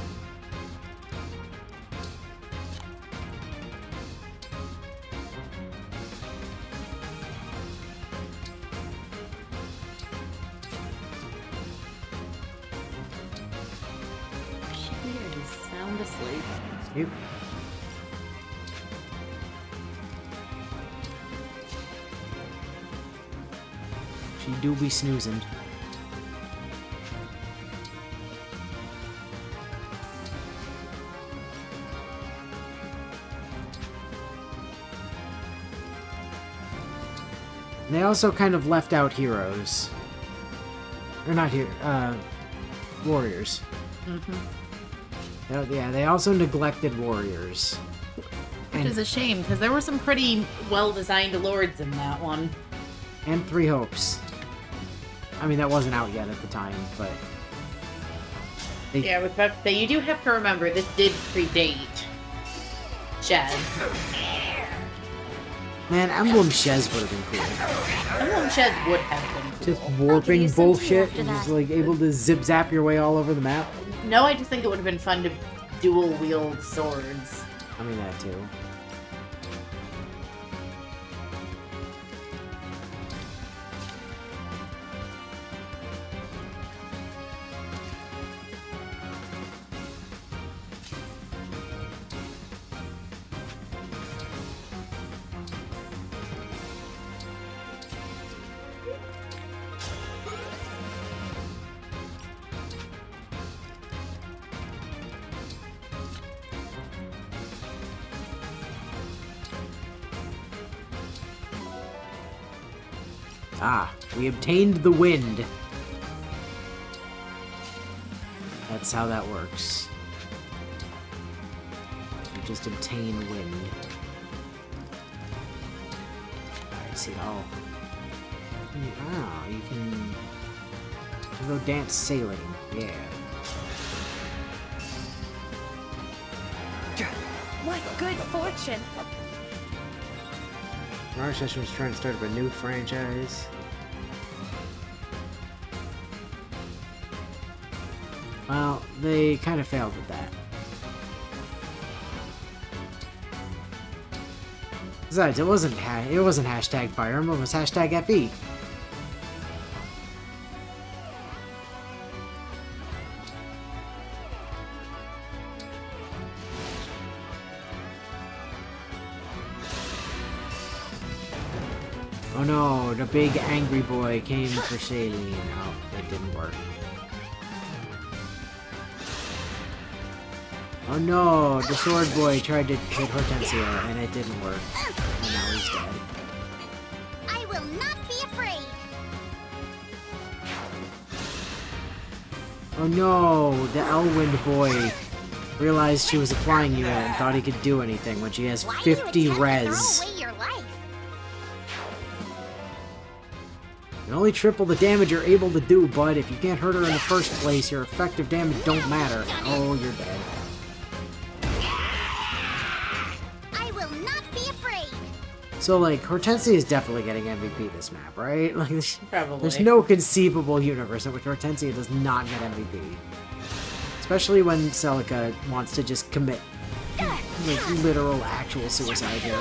She is sound asleep. Yep. She do be snoozing. And they also kind of left out heroes. Or not here, warriors. Mm-hmm. Yeah, they also neglected warriors. Which is a shame, because there were some pretty well-designed lords in that one. And Three Hopes. I mean, that wasn't out yet at the time, but... Yeah, I was about to say, you do have to remember, this did predate Shez. Man, Emblem Shez would have been cool. Emblem Shez would have been cool. Just warping bullshit and just like able to zip zap your way all over the map. No, I just think it would have been fun to dual wield swords. I mean, that too. Ah, we obtained the wind. That's how that works. You just obtain wind. I see. Oh. Oh, you can go dance sailing. Yeah. What good fortune! Mirage Session was trying to start up a new franchise. Well, they kind of failed with that. Besides, it wasn't hashtag Fire Emblem, it was hashtag FE. Oh no, the big angry boy came for Shailene. Oh, it didn't work. Oh no, the sword boy tried to hit Hortensia and it didn't work. And now he's dead. I will not be afraid. Oh no, the Elwind boy realized she was a flying unit and thought he could do anything when she has 50 res. Throw away your life. And only triple the damage you're able to do, bud. If you can't hurt her in the first place, your effective damage don't matter. Oh, you're dead. So, like, Hortensia is definitely getting MVP this map, right? Like, Probably. there's no conceivable universe in which Hortensia does not get MVP. Especially when Celica wants to just commit, like, literal, actual suicide here.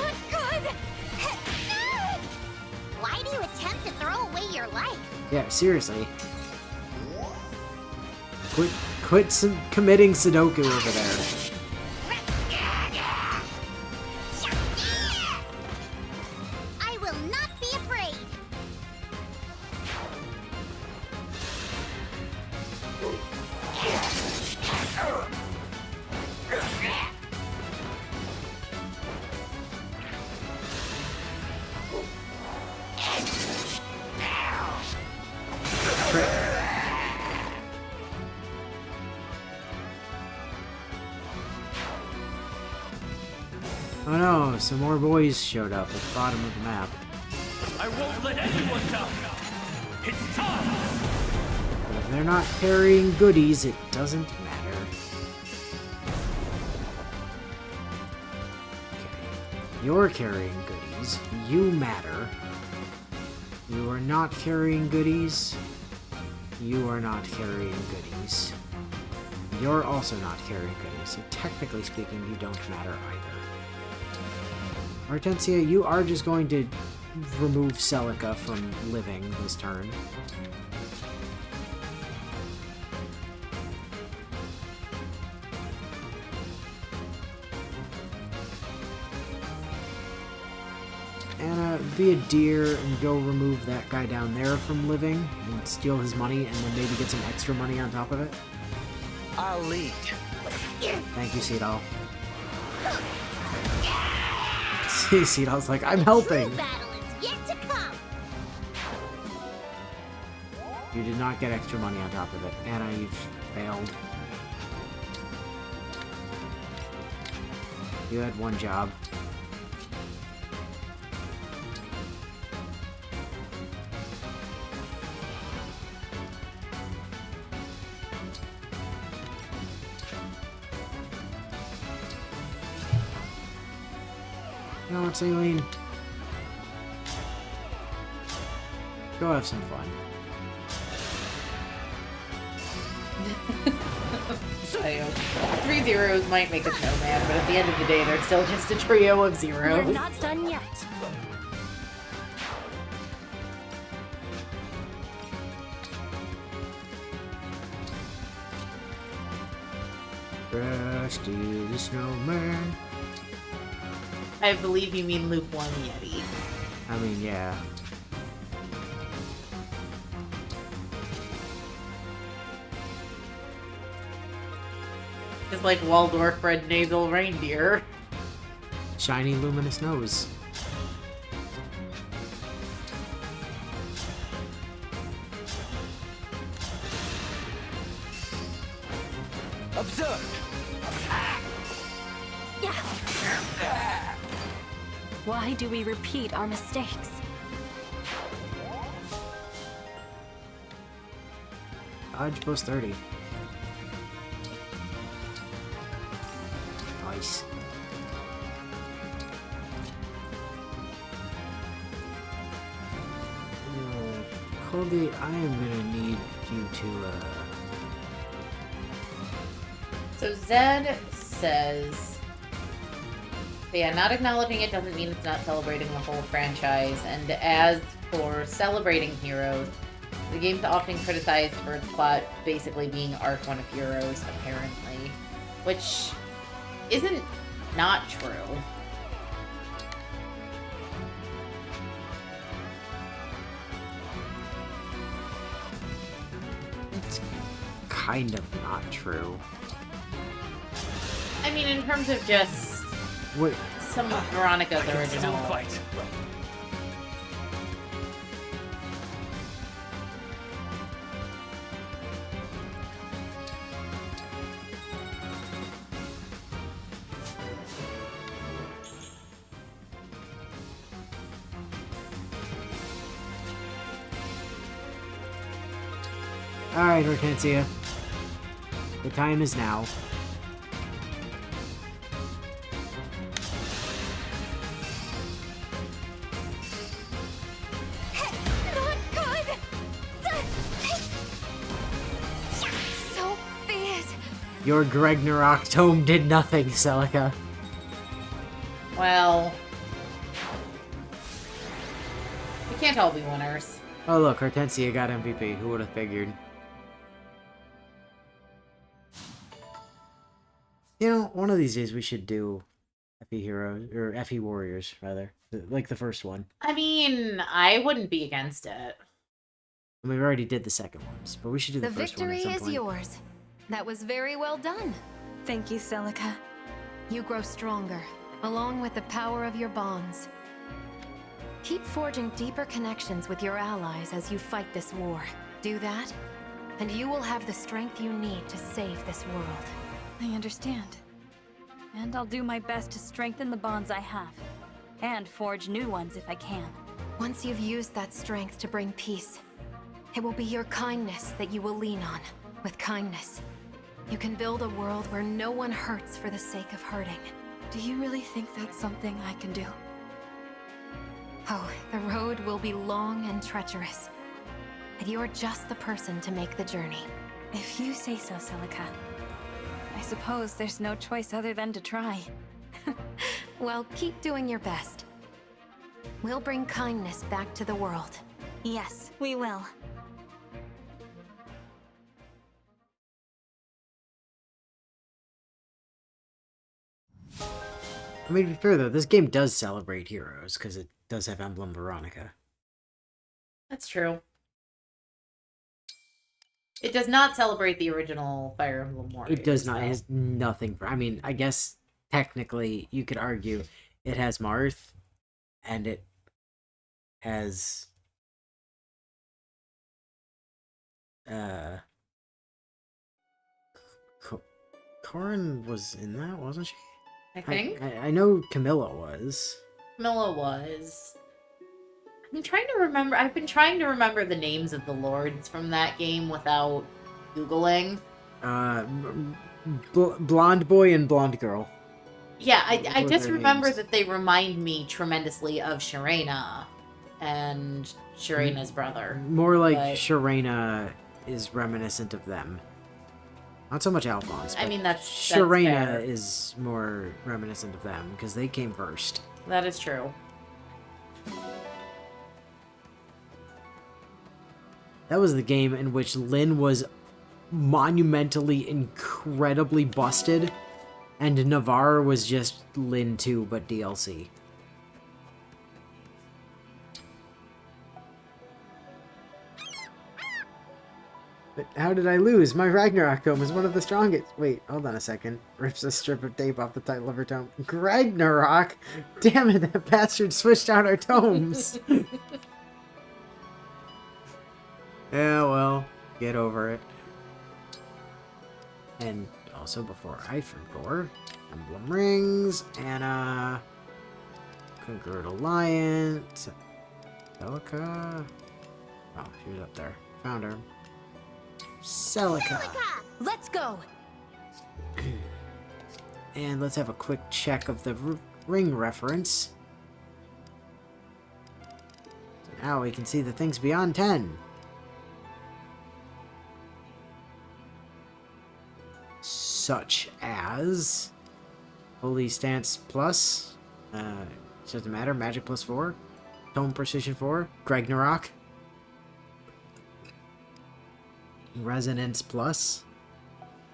Why do you attempt to throw away your life? Yeah, seriously. Quit committing Sudoku over there. I will not be afraid. Oh no, some more boys showed up at the bottom of the map. I won't let anyone down. It's time. But if they're not carrying goodies, it doesn't matter. Okay. You're carrying goodies. You matter. You are not carrying goodies. You are not carrying goodies. You're also not carrying goodies, so technically speaking, you don't matter either. Hortensia, you are just going to remove Celica from living this turn. Anna, be a deer and go remove that guy down there from living and steal his money and then maybe get some extra money on top of it. I'll lead. Thank you, Seedall. See, Seedall's like, I'm helping! True battle is yet to come. You did not get extra money on top of it. Anna, you've failed. You had one job. You know what, Saline? Go have some fun. So, 3 zeros might make a snowman, but at the end of the day, they're still just a trio of zeros. We're not done yet. Frosty the Snowman. I believe you mean lukewarm Yeti. I mean, yeah. Just like Waldorf red nasal reindeer. Shiny luminous nose. Observe! Why do we repeat our mistakes? Dodge plus 30. Nice. Colby, I am gonna need you to, So Zed says, yeah, not acknowledging it doesn't mean it's not celebrating the whole franchise. And as for celebrating heroes, the game's often criticized for its plot basically being Arc 1 of Heroes, apparently. Which isn't not true. it's kind of not true. I mean, in terms of just Wait, some of Veronica's Still original. fight. alright, Hortensia. The time is now. Your Ragnarok tome did nothing, Celica. Well, we can't all be winners. Oh look, Hortensia got MVP. Who would have figured? You know, one of these days we should do FE Heroes, or FE Warriors, rather. Like the first one. I mean, I wouldn't be against it. I mean, we already did the second ones, but we should do the first one at some victory is point. yours. That was very well done. Thank you, Celica. You grow stronger, along with the power of your bonds. Keep forging deeper connections with your allies as you fight this war. Do that, and you will have the strength you need to save this world. I understand. And I'll do my best to strengthen the bonds I have. And forge new ones if I can. Once you've used that strength to bring peace, it will be your kindness that you will lean on. With kindness, you can build a world where no one hurts for the sake of hurting. Do you really think that's something I can do? Oh, the road will be long and treacherous. But you're just the person to make the journey. If you say so, Celica. I suppose there's no choice other than to try. Well, keep doing your best. We'll bring kindness back to the world. Yes, we will. I mean, to be fair though, this game does celebrate heroes, because it does have Emblem Veronica. That's true. It does not celebrate the original Fire Emblem Warriors. It does not. It has nothing. I mean, I guess technically you could argue it has Marth, and it has Corin was in that, wasn't she? I think. I know Camilla was. Camilla was. I'm trying to remember. I've been trying to remember the names of the lords from that game without Googling. Blonde boy and blonde girl. Yeah, I What are just their remember names? that they remind me tremendously of Sharena and Sharena's brother. More like But- Sharena is reminiscent of them. Not so much Alphonse. I but mean, that's Sharena fair. is more reminiscent of them because they came first. That is true. That was the game in which Lynn was monumentally, incredibly busted, and Navarre was just Lynn 2, but DLC. But how did I lose? My Ragnarok tome is one of the strongest. Wait, hold on a second. Rips a strip of tape off the title of her tome. Ragnarok? Damn it, that bastard switched out our tomes. Yeah, well, get over it. And also, before I forget, Emblem Rings, Anna, Congruent Alliance, Celica. Oh, she was up there. Found her. Celica. Let's go! And let's have a quick check of the ring reference. So now we can see the things beyond 10. Such as Holy Stance Plus, doesn't matter, Magic plus 4, Tome Precision 4, Ragnarok, Resonance Plus,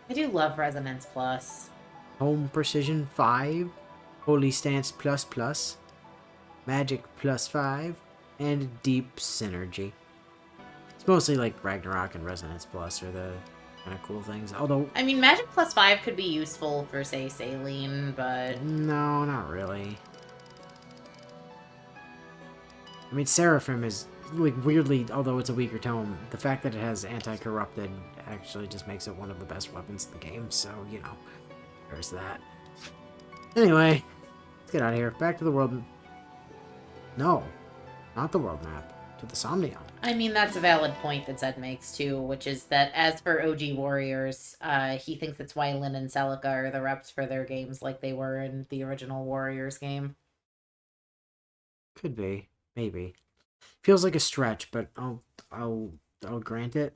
I do love Resonance Plus. Home Precision 5, Holy Stance Plus Plus, Magic plus 5, and Deep Synergy. It's mostly like Ragnarok and Resonance Plus are the kind of cool things. Although, I mean, Magic plus 5 could be useful for, say, Saline, but no, not really. I mean, Seraphim is, like, weirdly, although it's a weaker tome, the fact that it has anti-corrupted actually just makes it one of the best weapons in the game, so, you know, there's that. Anyway, let's get out of here. Back to the world. No, not the world map. To the Somnium. I mean, that's a valid point that Zed makes, too, which is that as for OG Warriors, he thinks that's why Lynn and Celica are the reps for their games like they were in the original Warriors game. Could be. Maybe. Feels like a stretch, but I'll grant it.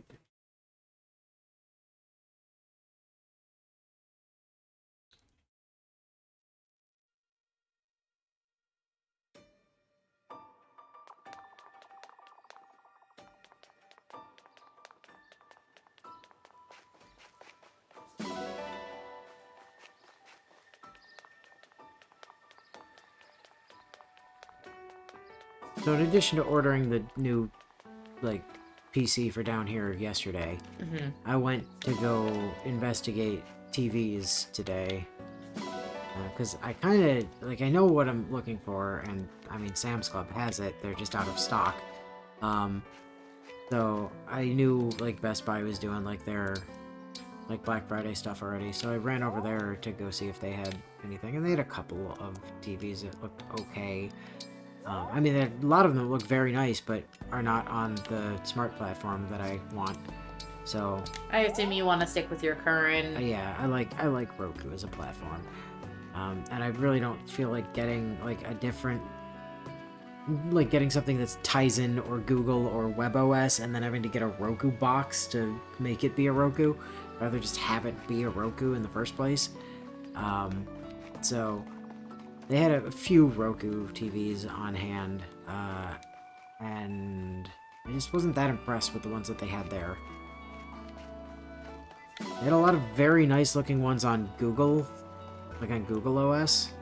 So in addition to ordering the new, like, PC for down here yesterday, I went to go investigate TVs today. Because I kind of, like, I know what I'm looking for, and, I mean, Sam's Club has it. They're just out of stock. So I knew, like, Best Buy was doing, like, their, like, Black Friday stuff already. So I ran over there to go see if they had anything. And they had a couple of TVs that looked okay. I mean, a lot of them look very nice, but are not on the smart platform that I want. So I assume you want to stick with your current. yeah, I like Roku as a platform, and I really don't feel like getting like a different, like getting something that's Tizen or Google or WebOS, and then having to get a Roku box to make it be a Roku. I'd rather just have it be a Roku in the first place. So. They had a few Roku TVs on hand, and I just wasn't that impressed with the ones that they had there. They had a lot of very nice looking ones on Google, like on Google OS.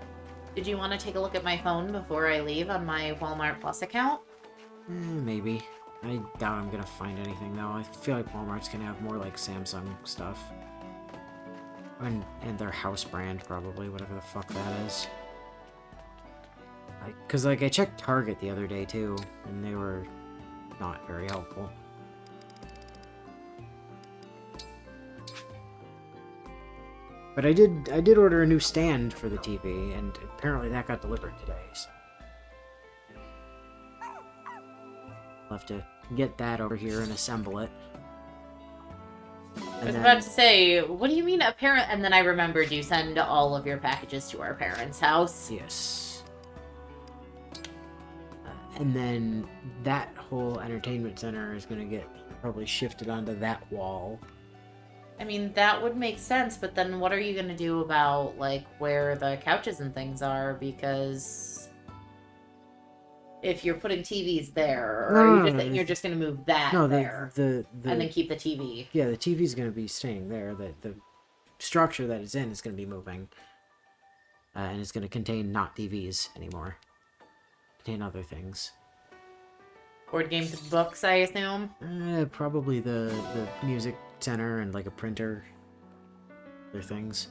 Did you want to take a look at my phone before I leave on my Walmart Plus account? Maybe. I doubt I'm gonna find anything though. I feel like Walmart's gonna have more like Samsung stuff. And their house brand probably, whatever the fuck that is. Because, like, I checked Target the other day, too, and they were not very helpful. But I did order a new stand for the TV, and apparently that got delivered today, so... I'll have to get that over here and assemble it. I was about to say, what do you mean apparent? And then I remembered you send all of your packages to our parents' house. Yes. And then that whole entertainment center is going to get probably shifted onto that wall. I mean, that would make sense, but then what are you going to do about, like, where the couches and things are? Because if you're putting TVs there, or are you just you're just going to move that there and then keep the TV? Yeah, the TV's going to be staying there. The structure that it's in is going to be moving. And it's going to contain not TVs anymore. Contain other things. Board games and books, I assume? Probably the music center and like a printer. Other things.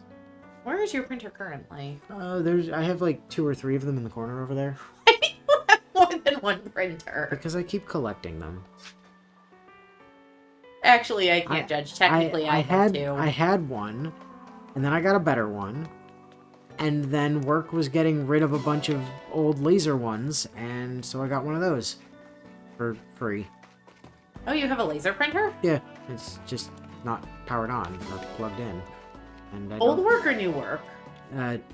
Where is your printer currently? I have like 2 or 3 of them in the corner over there. I mean, you have more than one printer. Because I keep collecting them. Actually, I can't judge. Technically, I had two. I had one, and then I got a better one. And then work was getting rid of a bunch of old laser ones, and so I got one of those for free. Oh, you have a laser printer? Yeah, it's just not powered on or plugged in. And Old work or new work?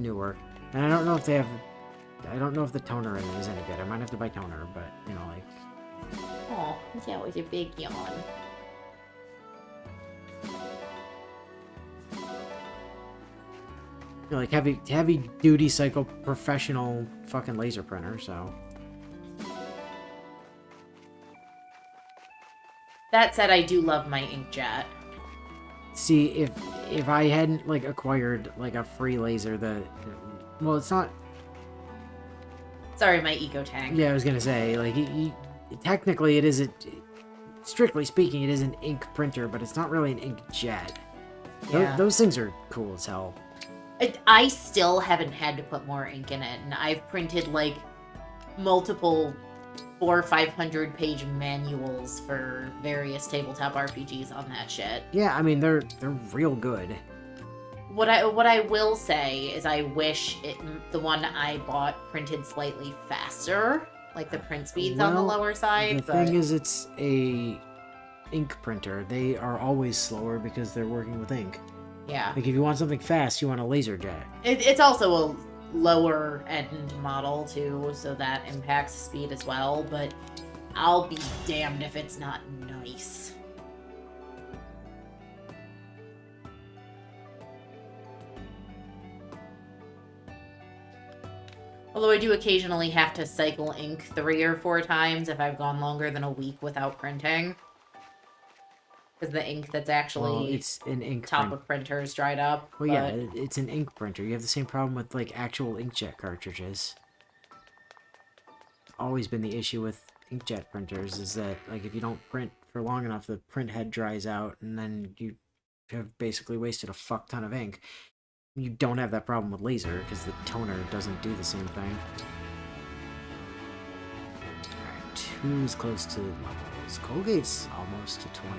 New work. And I don't know if they have... I don't know if the toner in it is any good. I might have to buy toner, but, you know, like... Oh, that was a big yawn. You know, like heavy duty cycle professional fucking laser printer, so. That said, I do love my inkjet. See, if I hadn't like acquired like a free laser, well, it's not. Sorry, my eco tank. Yeah, I was gonna say like technically it isn't. Strictly speaking, it is an ink printer, but it's not really an inkjet. Yeah. Those things are cool as hell. I still haven't had to put more ink in it, and I've printed like multiple 400- or 500-page manuals for various tabletop RPGs on that shit. Yeah, I mean they're real good. What I will say is I wish the one I bought printed slightly faster, like the print speeds on the lower side. The thing is, it's a ink printer. They are always slower because they're working with ink. Yeah. Like, if you want something fast, you want a laser jet. It's also a lower end model, too, so that impacts speed as well, but I'll be damned if it's not nice. Although I do occasionally have to cycle ink 3 or 4 times if I've gone longer than a week without printing. Because the ink that's actually it's an ink top of printers dried up. Well, yeah, it's an ink printer. You have the same problem with, like, actual inkjet cartridges. always been the issue with inkjet printers, is that, like, if you don't print for long enough, the print head dries out, and then you have basically wasted a fuck ton of ink. You don't have that problem with laser, because the toner doesn't do the same thing. Alright, 2's close to levels. Colgate's almost to 20.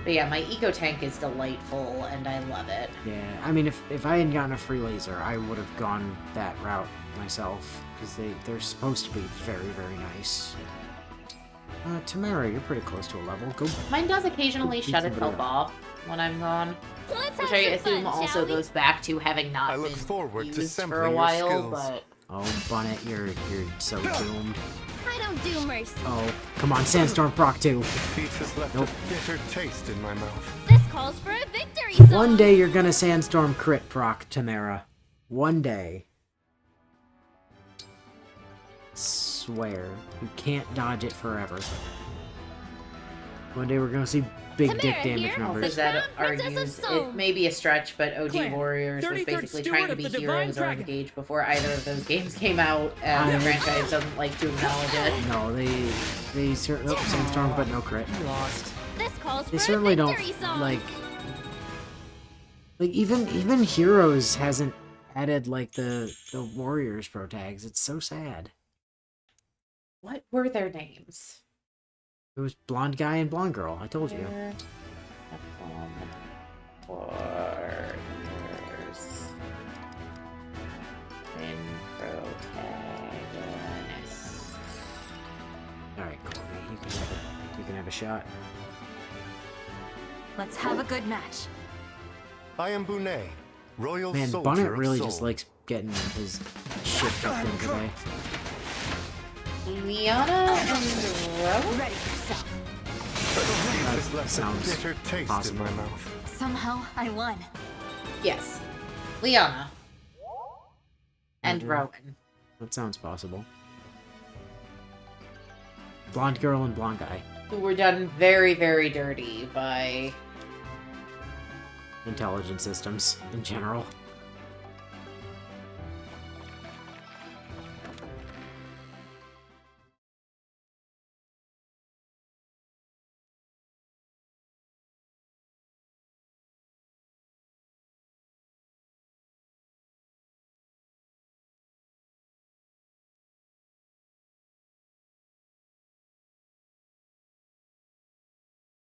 But yeah, my eco tank is delightful, and I love it. Yeah, I mean, if I hadn't gotten a free laser, I would have gone that route myself, because they're supposed to be very, very nice. Tamara, you're pretty close to a level. Go. Mine does occasionally beat shut somebody itself up. off when I'm gone. Let's Which have I some assume fun, also shall we? goes back to having not I look been forward to used for sampling a your while, skills. but... Oh, Bunnet, you're so doomed. I don't do mercy. Oh, come on, Sandstorm Proc 2. Defeat has left Nope. a bitter taste in my mouth. This calls for a victory song. One day you're gonna Sandstorm crit proc, Tamara. One day. Swear. You can't dodge it forever. One day we're gonna see big Tamara dick damage here. numbers. Because that Crown Princess of argues, Soul. it may be a stretch, but OG Clan, Warriors was 33rd basically Steward trying to of be the Divine heroes or Dragon. engaged before either of those games came out, and the franchise doesn't like to acknowledge it. No, they certainly Sandstorm, but no crit. Lost. This calls They for certainly a don't victory song. like even Heroes hasn't added like the Warriors pro tags. It's so sad. What were their names? It was blonde guy and blonde girl. I told you. Warriors. In protagonists. All right, Colby, you can have a shot. Let's have a good match. I am Bunet, royal Man, soldier Bonnet of really Seoul. just likes getting his shit kicked in today. Liana and Rowan? Ready yourself. Defeat has left a sounds bitter taste possible. in my mouth. Somehow I won. Yes. Liana. And Rowan. That sounds possible. Blonde girl and blonde guy. Who were done very, very dirty by... Intelligent systems in general.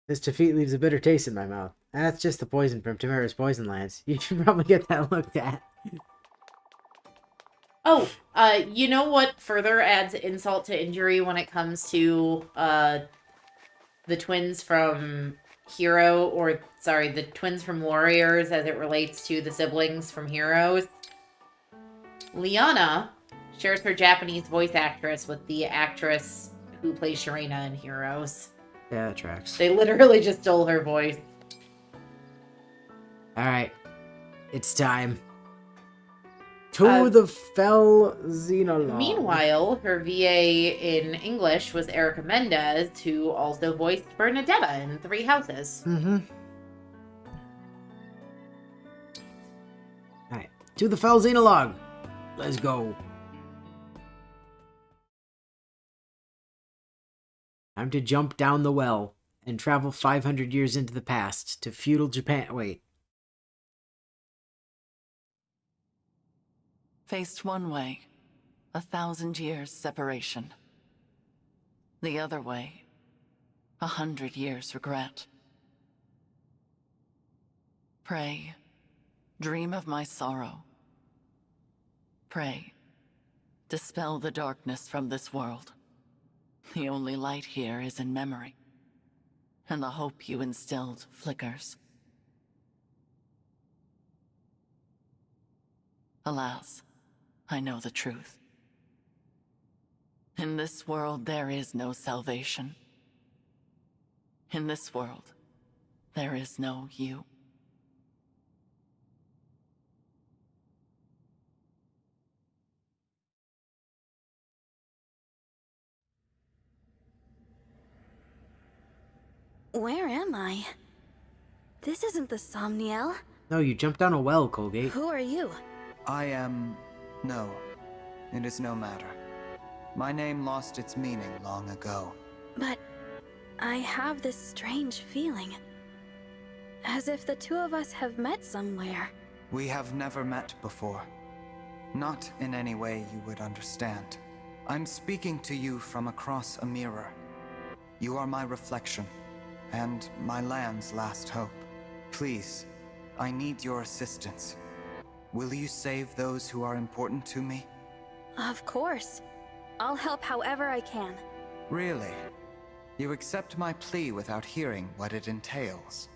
This defeat leaves a bitter taste in my mouth. That's just the poison from Tamara's poison lance. You should probably get that looked at. Oh, you know what further adds insult to injury when it comes to, the twins from Hero, or, sorry, the twins from Warriors as it relates to the siblings from Heroes? Liana shares her Japanese voice actress with the actress who plays Sharena in Heroes. Yeah, that tracks. They literally just stole her voice. Alright. It's time. To the Fell Xenologue. Meanwhile, her VA in English was Erica Mendez, who also voiced Bernadetta in Three Houses. Mm-hmm. Alright. To the Fell Xenologue. Let's go. Time to jump down the well and travel 500 years into the past to feudal Japan. Wait. Faced one way, 1,000 years separation. The other way, 100 years regret. Pray, dream of my sorrow. Pray, dispel the darkness from this world. The only light here is in memory, and the hope you instilled flickers. Alas, I know the truth. In this world, there is no salvation. In this world, there is no you. Where am I? This isn't the Somniel. No, you jumped down a well, Colgate. Who are you? I am... No. It is no matter. My name lost its meaning long ago. But I have this strange feeling. As if the two of us have met somewhere. We have never met before. Not in any way you would understand. I'm speaking to you from across a mirror. You are my reflection, and my land's last hope. Please, I need your assistance. Will you save those who are important to me? Of course. I'll help however I can. Really? You accept my plea without hearing what it entails?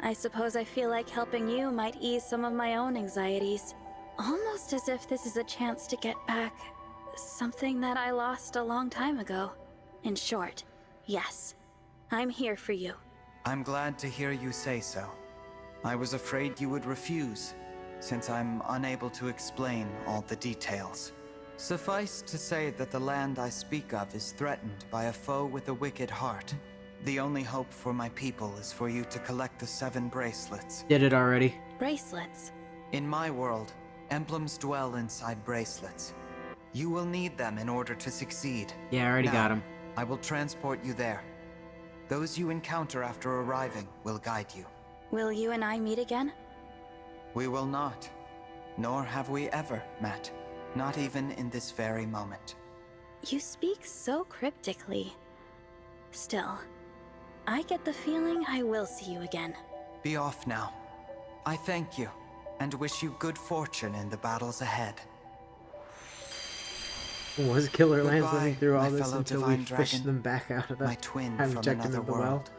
I suppose I feel like helping you might ease some of my own anxieties. Almost as if this is a chance to get back something that I lost a long time ago. In short, yes, I'm here for you. I'm glad to hear you say so. I was afraid you would refuse, since I'm unable to explain all the details. Suffice to say that the land I speak of is threatened by a foe with a wicked heart. The only hope for my people is for you to collect the 7 bracelets. Did it already. Bracelets? In my world, emblems dwell inside bracelets. You will need them in order to succeed. Yeah, I already got them. I will transport you there. Those you encounter after arriving will guide you. Will you and I meet again? We will not. Nor have we ever met. Not even in this very moment. You speak so cryptically. Still, I get the feeling I will see you again. Be off now. I thank you, and wish you good fortune in the battles ahead. Was Killer Lance Goodbye, living through all my this fellow until we divine fished dragon, them back out of the my twin and from injected them another into the well? world.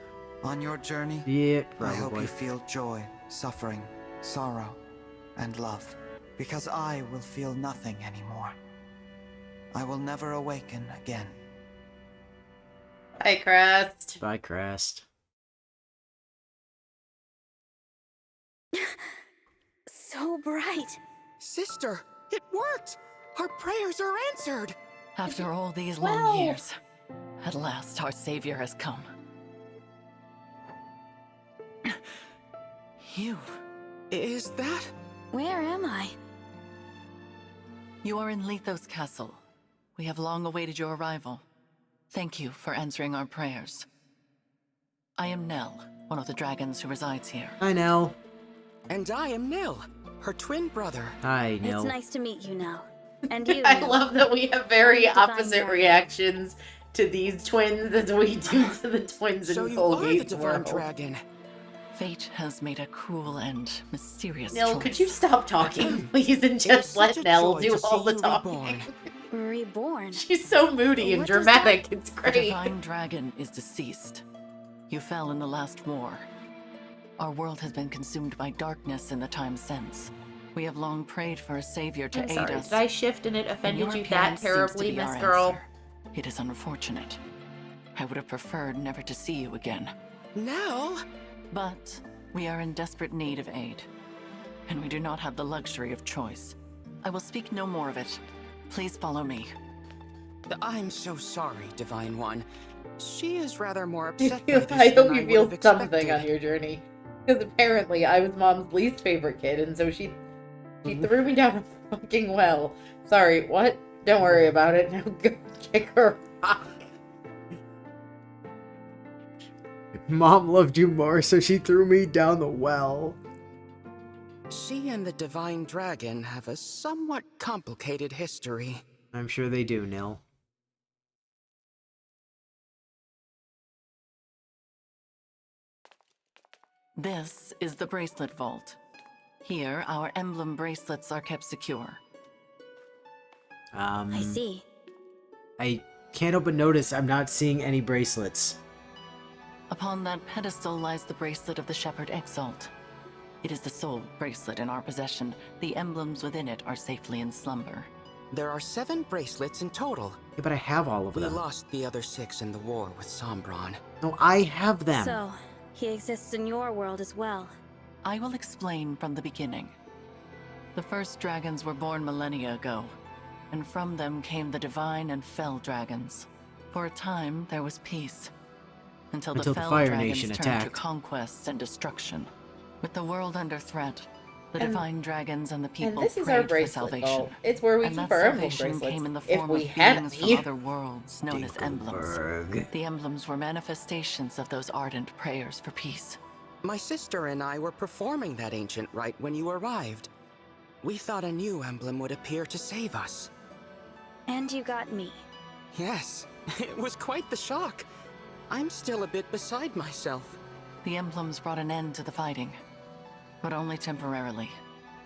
On your journey, Yeah, I hope probably. you feel joy, suffering, sorrow, and love. Because I will feel nothing anymore. I will never awaken again. Bye, Crest. Bye, Crest. So bright. Sister, it worked! Our prayers are answered! After all these long years, at last our savior has come. You. Is that? Where am I? You are in Lethos Castle. We have long awaited your arrival. Thank you for answering our prayers. I am Nell, one of the dragons who resides here. Hi, Nell. And I am Nil, her twin brother. Hi, Nell. It's nice to meet you now. And you, I Nell. love that we have very Divine opposite dragon. reactions to these twins as we do to the twins So in you are the Colgate divine world. dragon. Fate has made a cruel and mysterious Nell, choice. could you stop talking, please, and just let Nell do all the talking? Reborn? She's so moody and What does dramatic. It's The great. divine dragon is deceased. You fell in the last war. Our world has been consumed by darkness in the time since. We have long prayed for a savior to I'm aid sorry, us. did I shift and it and offended your you that appearance seems to terribly, be Miss our Girl? answer. It is unfortunate. I would have preferred never to see you again. Nell? But we are in desperate need of aid, and we do not have the luxury of choice. I will speak no more of it. Please follow me. I'm so sorry, Divine One. She is rather more upset by this I hope than you I feel would have something expected. on your journey. Because apparently I was Mom's least favorite kid, and so she threw me down a fucking well. Sorry, what? Don't worry about it. Now go kick her rock. Mom loved you more, so she threw me down the well. She and the Divine Dragon have a somewhat complicated history. I'm sure they do, Nell. This is the bracelet vault. Here, our emblem bracelets are kept secure. I see. I can't help but notice I'm not seeing any bracelets. Upon that pedestal lies the bracelet of the Shepherd Exalt. It is the sole bracelet in our possession. The emblems within it are safely in slumber. There are 7 bracelets in total. Yeah, but I have all of We them. lost the other 6 in the war with Sombron. No, I have them. So, he exists in your world as well. I will explain from the beginning. The first dragons were born millennia ago, and from them came the divine and fell dragons. For a time, there was peace. Until the Until the fell Fire dragons Nation turned attacked. to conquest and destruction. With the world under threat, The divine dragons and the And people this is our prayed for bracelet salvation. vault. It's where we And keep that our emblem salvation bracelets. came in the If form we of had beings any. from other worlds known as emblems. Dinkelberg. The emblems were manifestations of those ardent prayers for peace. My sister and I were performing that ancient rite when you arrived. We thought a new emblem would appear to save us. And you got me. Yes, it was quite the shock. I'm still a bit beside myself. The emblems brought an end to the fighting, but only temporarily.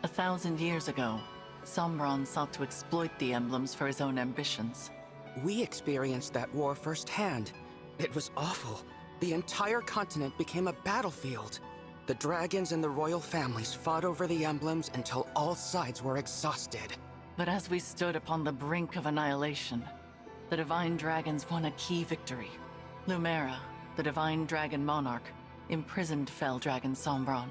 1,000 years ago, Sombron sought to exploit the emblems for his own ambitions. We experienced that war firsthand. It was awful. The entire continent became a battlefield. The dragons and the royal families fought over the emblems until all sides were exhausted. But as we stood upon the brink of annihilation, the divine dragons won a key victory. Lumera, the divine dragon monarch, imprisoned fell dragon Sombron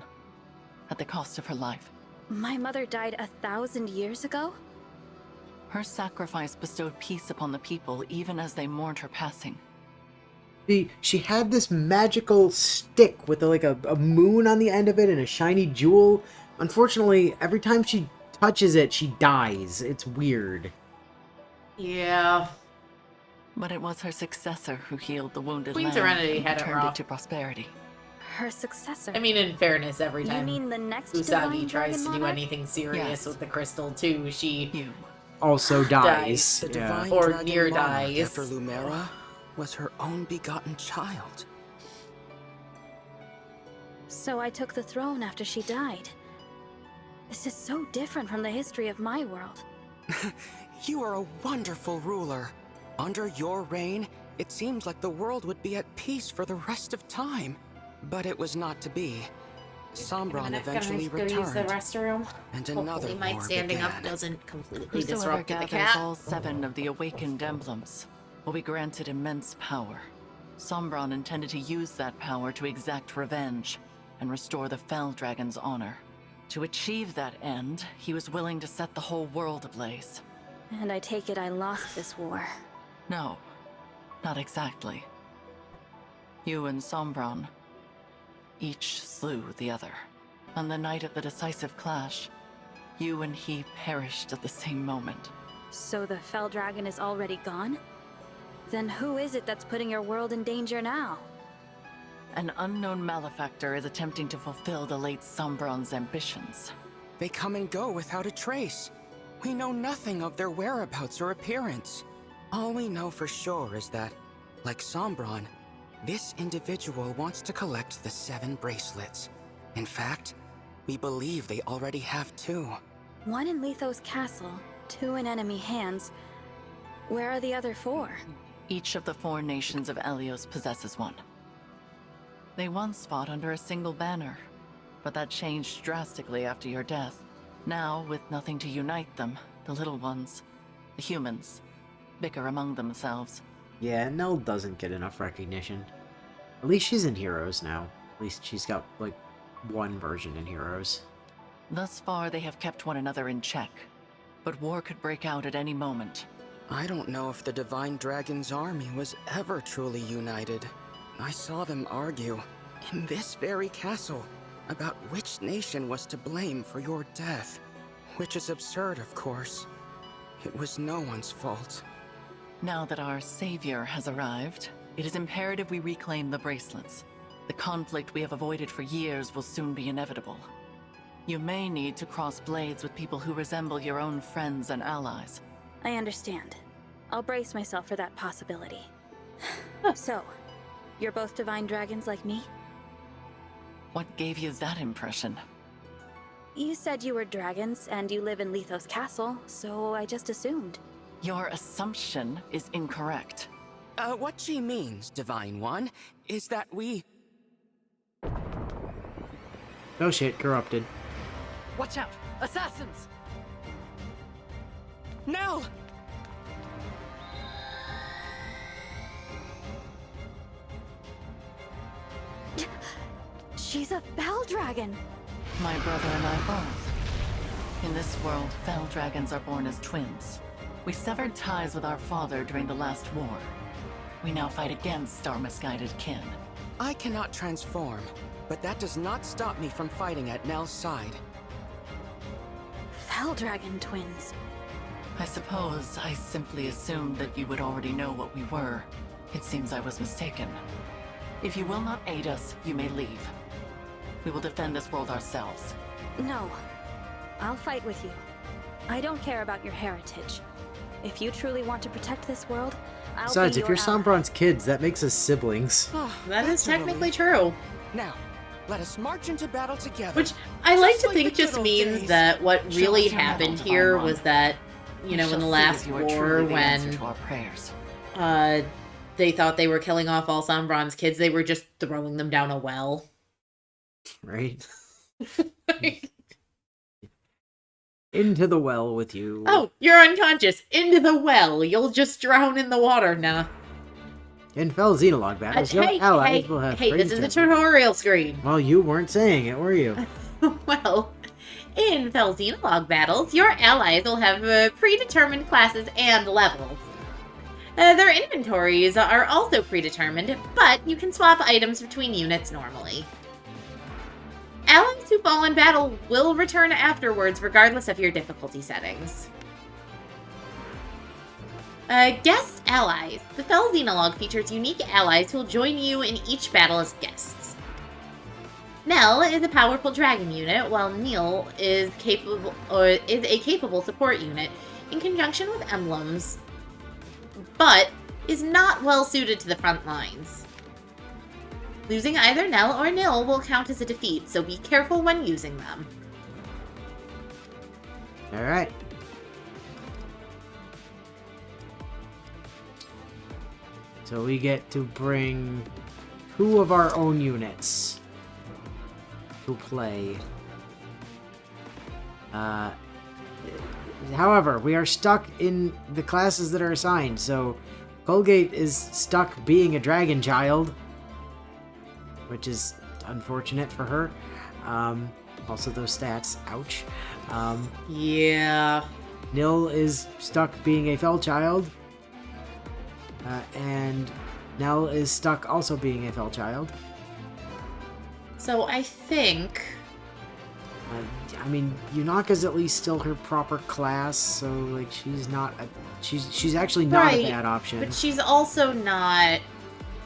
at the cost of her life. My mother died 1,000 years ago? Her sacrifice bestowed peace upon the people even as they mourned her passing. She had this magical stick with like a moon on the end of it and a shiny jewel. Unfortunately, every time she touches it, she dies. It's weird. Yeah. But it was her successor who healed the wounded Queen land Serenity and had it returned rough. it to prosperity. Her successor? I mean, in fairness, every You time mean the next Usagi divine tries dragon to do monarch? anything serious Yes. with the crystal, too, she Also dies. The Yeah. divine Or dragon near monarch dies. after Lumera was her own begotten child. So I took the throne after she died. This is so different from the history of my world. You are a wonderful ruler. Under your reign, it seems like the world would be at peace for the rest of time. But it was not to be. Sombron eventually Go use the returned, restroom. and another Hopefully my war standing up began. doesn't completely Whosoever disrupt the gathers cat. all 7 of the awakened emblems will be granted immense power. Sombron intended to use that power to exact revenge and restore the Fell Dragon's honor. To achieve that end, he was willing to set the whole world ablaze. And I take it I lost this war. No, not exactly. You and Sombron each slew the other. On the night of the decisive clash, you and he perished at the same moment. So the Fell Dragon is already gone? Then who is it that's putting your world in danger now? An unknown malefactor is attempting to fulfill the late Sombron's ambitions. They come and go without a trace. We know nothing of their whereabouts or appearance. All we know for sure is that, like Sombron, this individual wants to collect the 7 bracelets. In fact, we believe they already have 2. 1 in Lethos Castle, 2 in enemy hands. Where are the other 4? Each of the 4 nations of Elios possesses one. They once fought under a single banner, but that changed drastically after your death. Now, with nothing to unite them, the little ones, the humans, bicker among themselves. Yeah, Nell doesn't get enough recognition. At least she's in Heroes now. At least she's got, like, 1 version in Heroes. Thus far, they have kept one another in check, but war could break out at any moment. I don't know if the Divine Dragon's army was ever truly united. I saw them argue, in this very castle, about which nation was to blame for your death. Which is absurd, of course. It was no one's fault. Now that our savior has arrived, it is imperative we reclaim the bracelets. The conflict we have avoided for years will soon be inevitable. You may need to cross blades with people who resemble your own friends and allies. I understand. I'll brace myself for that possibility. So, you're both divine dragons like me? What gave you that impression? You said you were dragons, and you live in Lethos Castle, so I just assumed. Your assumption is incorrect. What she means, Divine One, is that we... Oh shit, corrupted. Watch out! Assassins! Nell! She's a Fell Dragon! My brother and I both. In this world, Fell Dragons are born as twins. We severed ties with our father during the last war. We now fight against our misguided kin. I cannot transform, but that does not stop me from fighting at Nell's side. Hell Dragon twins. I suppose I simply assumed that you would already know what we were. It seems I was mistaken. If you will not aid us, you may leave. We will defend this world ourselves. No. I'll fight with you. I don't care about your heritage. If you truly want to protect this world, I'll Besides, be if your you're ally. Sombron's kids, that makes us siblings. That is That's a technically relief. true. Now, let us march into battle together. Which I like Just to like think the just good old means days. that what Show really us your medal, happened Divine here One. was that, We in the shall see last if you are war truly the answer when to our prayers. they thought they were killing off all Sombron's kids, they were just throwing them down a well. Right? Into the well with you. Oh, you're unconscious. Into the well. You'll just drown in the water now. In Fell Xenologue battles, your allies will have this is the predetermined- tutorial screen. Well, you weren't saying it, were you? Well, in Fell Xenologue battles, your allies will have predetermined classes and levels. Their inventories are also predetermined, but you can swap items between units normally. Allies who fall in battle will return afterwards, regardless of your difficulty settings. Guest allies. The Fell Xenologue features unique allies who will join you in each battle as guests. Nell is a powerful dragon unit, while Neil is a capable support unit in conjunction with emblems, but is not well suited to the front lines. Losing either Nell or Nil will count as a defeat, so be careful when using them. Alright. So we get to bring 2 of our own units to play. However, we are stuck in the classes that are assigned, so Colgate is stuck being a dragon child, which is unfortunate for her. Also those stats, ouch. Yeah. Nil is stuck being a fell child, and Nell is stuck also being a fell child. So I think... I mean, Yunaka's at least still her proper class, so like she's not a... She's actually not a bad option. But she's also not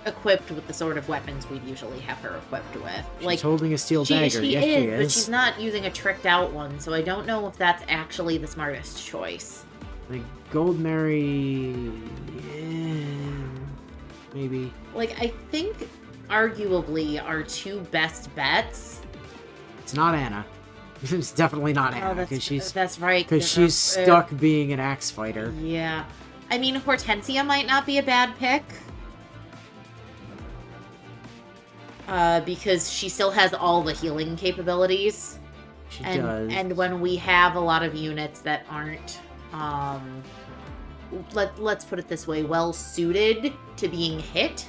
equipped with the sort of weapons we'd usually have her equipped with. She's holding a steel dagger. Yes, she is. But she's not using a tricked out one, so I don't know if that's actually the smartest choice. Like Gold Mary, maybe. Like, I think arguably our 2 best bets. It's not Anna. It's definitely not Anna because that's right. Because she's stuck being an axe fighter. Yeah, I mean Hortensia might not be a bad pick. Because she still has all the healing capabilities. She does. And when we have a lot of units that aren't, let's put it this way, well suited to being hit,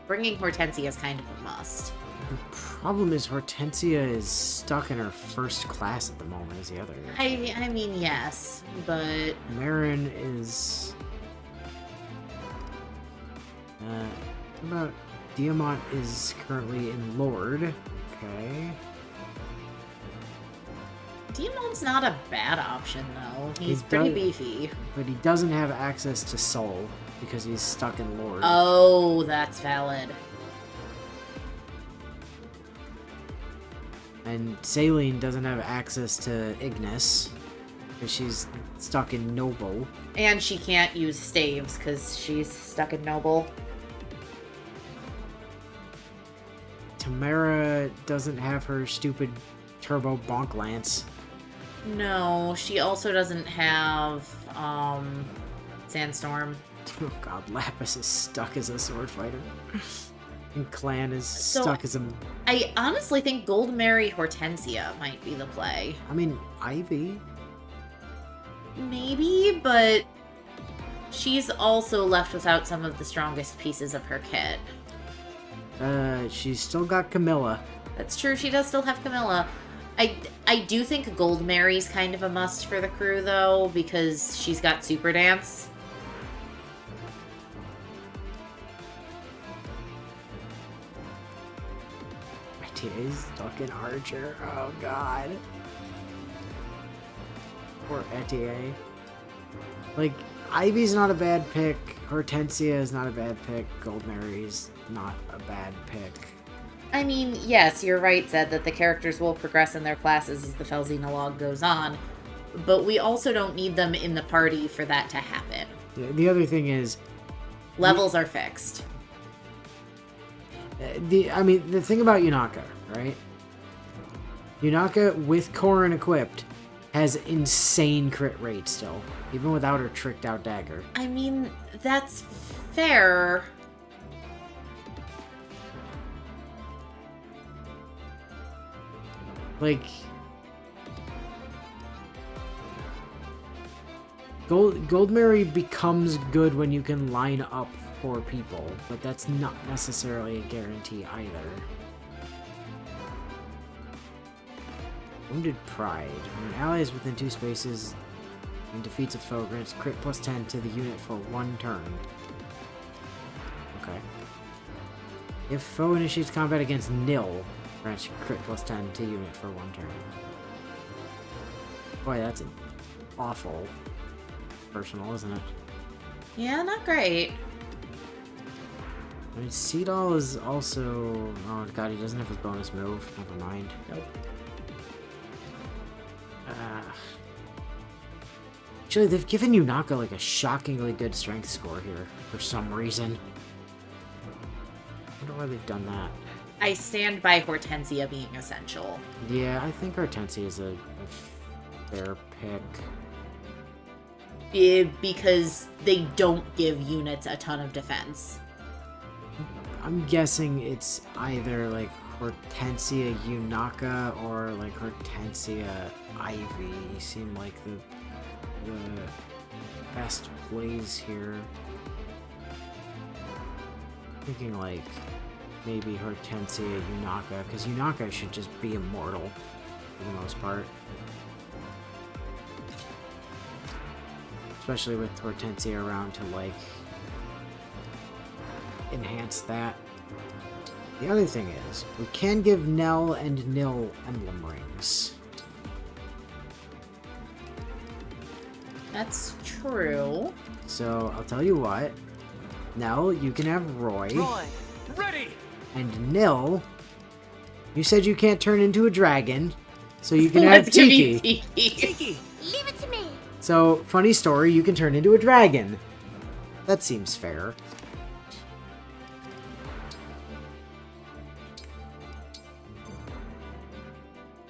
bringing Hortensia is kind of a must. The problem is Hortensia is stuck in her first class at the moment as the other. I mean, yes, but... Marin is... How about... Diamant is currently in Lord. Okay. Diamant's not a bad option, though. He's pretty beefy. But he doesn't have access to Soul, because he's stuck in Lord. Oh, that's valid. And Saline doesn't have access to Ignis, because she's stuck in Noble. And she can't use staves, because she's stuck in Noble. Tamara doesn't have her stupid Turbo Bonk Lance. No, she also doesn't have, Sandstorm. Oh god, Lapis is stuck as a sword fighter. And Clan is So, stuck as a... I honestly think Gold Mary Hortensia might be the play. I mean, Ivy? Maybe, but she's also left without some of the strongest pieces of her kit. She's still got Camilla. That's true, she does still have Camilla. I do think Gold Mary's kind of a must for the crew, though, because she's got Super Dance. Is stuck in Archer. Oh god. Poor Etier. Like, Ivy's not a bad pick. Hortensia is not a bad pick. Goldmary's not a bad pick. I mean, yes, you're right, Zed, that the characters will progress in their classes as the Felzina log goes on, but we also don't need them in the party for that to happen. The other thing is... Levels are fixed. The thing about Yunaka, right? Yunaka, with Corrin equipped, has insane crit rate still, even without her tricked out dagger. I mean, that's fair. Like, Goldmary becomes good when you can line up 4 people, but that's not necessarily a guarantee either. Wounded Pride. When allies within 2 spaces and defeats a foe grants crit plus 10 to the unit for 1 turn. Okay. If foe initiates combat against nil, grants crit plus 10 to unit for 1 turn. Boy, that's an awful personal, isn't it? Yeah, not great. I mean, Seedall is also... Oh god, he doesn't have his bonus move. Never mind. Nope. Actually, they've given Yunaka like a shockingly good strength score here for some reason. I wonder why they've done that. I stand by Hortensia being essential. Yeah, I think Hortensia is a fair pick. Because they don't give units a ton of defense. I'm guessing it's either like Hortensia Yunaka or like Hortensia Ivy seem like the best plays here. Thinking like maybe Hortensia Yunaka, because Yunaka should just be immortal for the most part. Especially with Hortensia around to like enhance that. The other thing is, we can give Nell and Nil emblem rings. That's true. So, I'll tell you what. Nell, you can have Roy. Roy, ready! And Nil, you said you can't turn into a dragon, so you can have Tiki. Tiki. Leave it to me. So, funny story, you can turn into a dragon. That seems fair.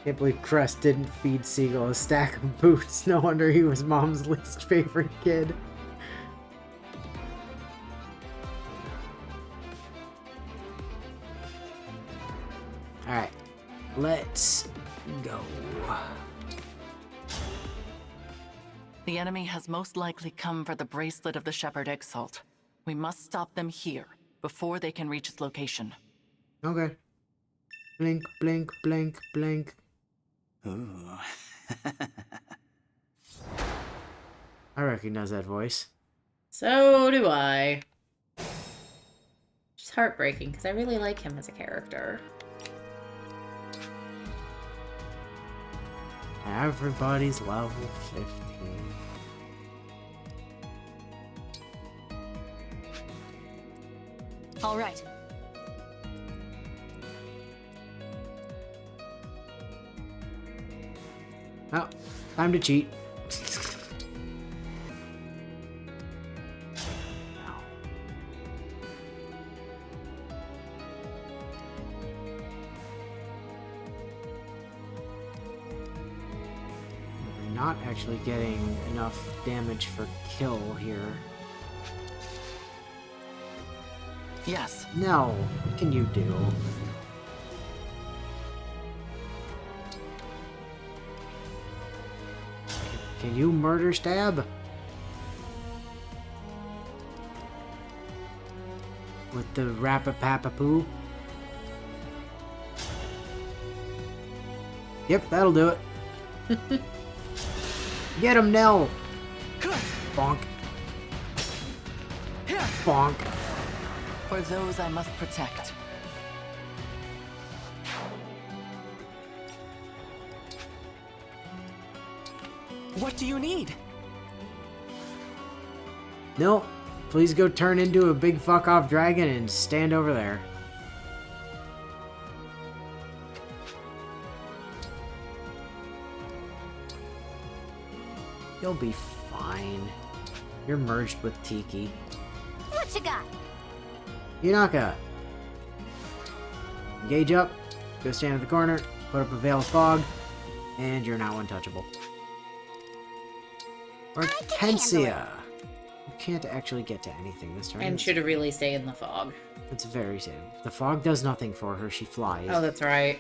Can't believe Crest didn't feed Seagull a stack of boots. No wonder he was Mom's least favorite kid. Alright, let's go. The enemy has most likely come for the bracelet of the Shepherd Exalt. We must stop them here, before they can reach its location. Okay. Blink, blink, blink, blink. Ooh. I recognize that voice. So do I. It's heartbreaking because I really like him as a character. Everybody's level 15. All right. Oh, time to cheat. We're not actually getting enough damage for kill here. Yes. No, what can you do? Can you murder stab? With the Rapapapapoo? Yep, that'll do it. Get him, Nell! Bonk. Bonk. For those I must protect. What do you need? No, please go turn into a big fuck-off dragon and stand over there. You'll be fine. You're merged with Tiki. What you got? Yunaka. Engage up. Go stand in the corner. Put up a veil of fog. And you're now untouchable. Hortensia. You can't actually get to anything this turn. And should really stay in the fog. It's very safe. The fog does nothing for her. She flies. Oh, that's right.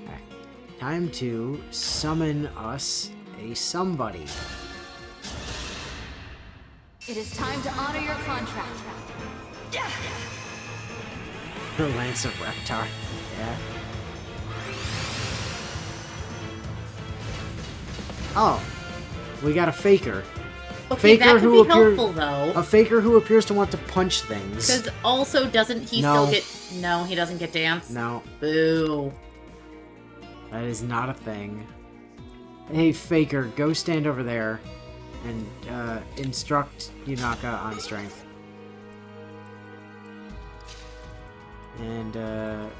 Okay. Time to summon us a somebody. It is time to honor your contract. The Lance of Reptar. Yeah. Oh. We got a faker. Okay, that could be helpful, though. A faker who appears to want to punch things. Because also, doesn't he still get... No, he doesn't get dance? No. Boo. That is not a thing. Hey, faker, go stand over there and instruct Yunaka on strength. And,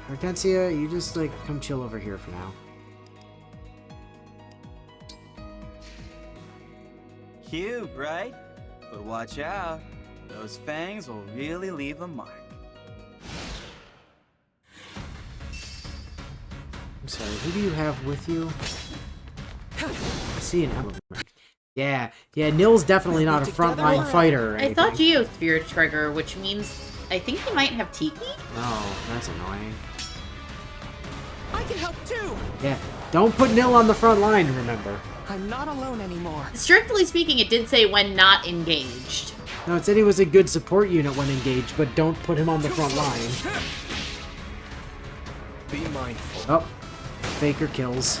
Hortensia, you just, like, come chill over here for now. Cute, right? But watch out. Those fangs will really leave a mark. I'm sorry, who do you have with you? I see an Emblem. Yeah, Nil's definitely not a frontline fighter or anything. I thought Geosphere trigger, which means I think he might have Tiki? Oh, that's annoying. I can help too! Yeah, don't put Nil on the front line, remember. I'm not alone anymore. Strictly speaking, it did say when not engaged. No, it said he was a good support unit when engaged, but don't put him on the front line. Be mindful. Oh, Faker kills.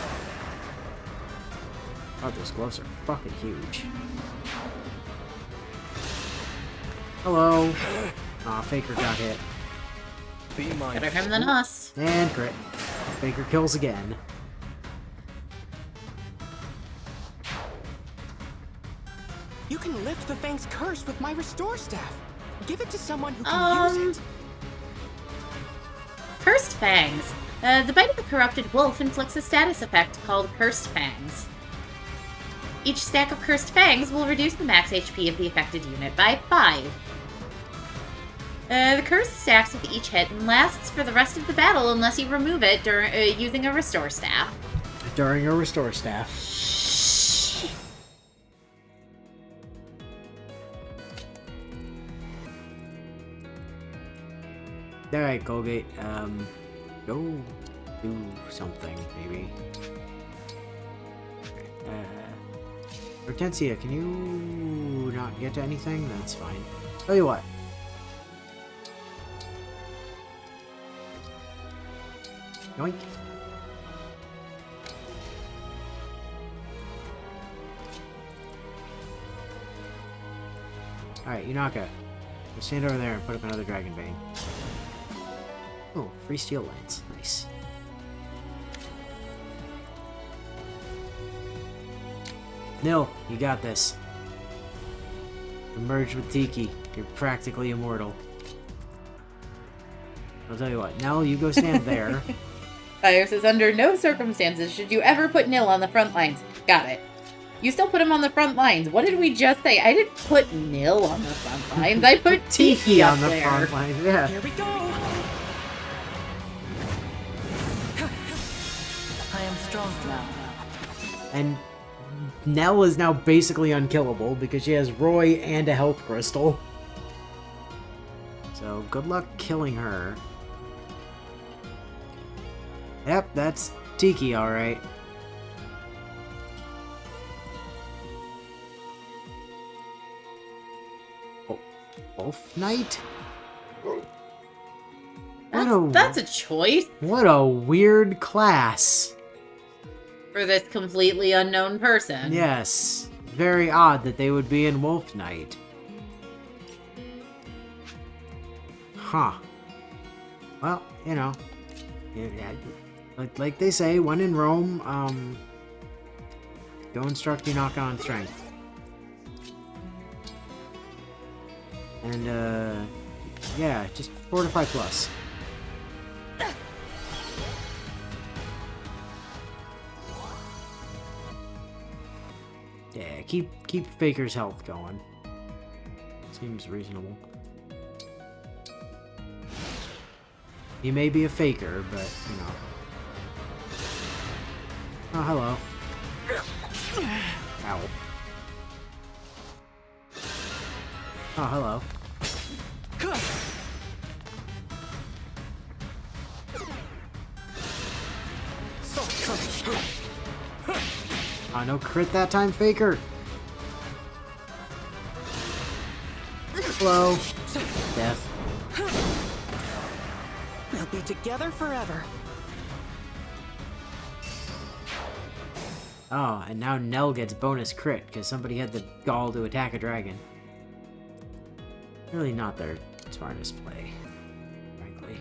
Oh, those gloves are fucking huge. Hello. Aw, Faker got hit. Be mindful. Better him than us. And crit. Faker kills again. You can lift the Fang's curse with my restore staff. Give it to someone who can use it. Cursed Fangs. The bite of a corrupted wolf inflicts a status effect called Cursed Fangs. Each stack of Cursed Fangs will reduce the max HP of the affected unit by 5. The curse stacks with each hit and lasts for the rest of the battle unless you remove it using a restore staff. During a restore staff. Alright, Colgate, go do something, maybe. Hortensia, can you not get to anything? That's fine. Tell you what. Yoink. Alright, Yunaka. Go stand over there and put up another Dragon Bane. Oh, free steel lance. Nice. Nil, you got this. Merge with Tiki. You're practically immortal. I'll tell you what. Nell, you go stand there. Fire says, under no circumstances should you ever put Nil on the front lines. Got it. You still put him on the front lines. What did we just say? I didn't put Nil on the front lines. I put Tiki on the there. front lines. Yeah. Here we go. I am strong now. And Nell is now basically unkillable because she has Roy and a health crystal. So good luck killing her. Yep, that's Tiki, alright. Oh, Wolf Knight? That's a choice. What a weird class. For this completely unknown person. Yes. Very odd that they would be in Wolf Knight. Huh. Well, you know. like they say, when in Rome, go instruct Yunaka on strength. And, yeah, just fortify plus. Yeah, keep Faker's health going. Seems reasonable. He may be a faker, but, you know. Oh, hello. Ow. Oh, hello. Oh, no crit that time, Faker. Hello. Death. We'll be together forever. Oh, and now Nell gets bonus crit because somebody had the gall to attack a dragon. Really not their smartest play, frankly.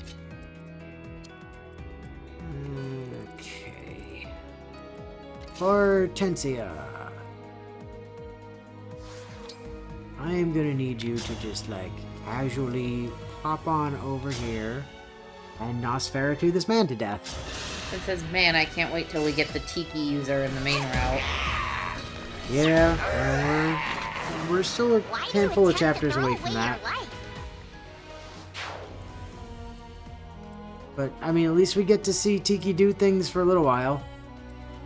Okay. Hortensia. I am gonna need you to just, like, casually hop on over here and Nosferatu this man to death. It says, man, I can't wait till we get the Tiki user in the main route. Yeah, we're still a handful of chapters away from that. But, I mean, at least we get to see Tiki do things for a little while.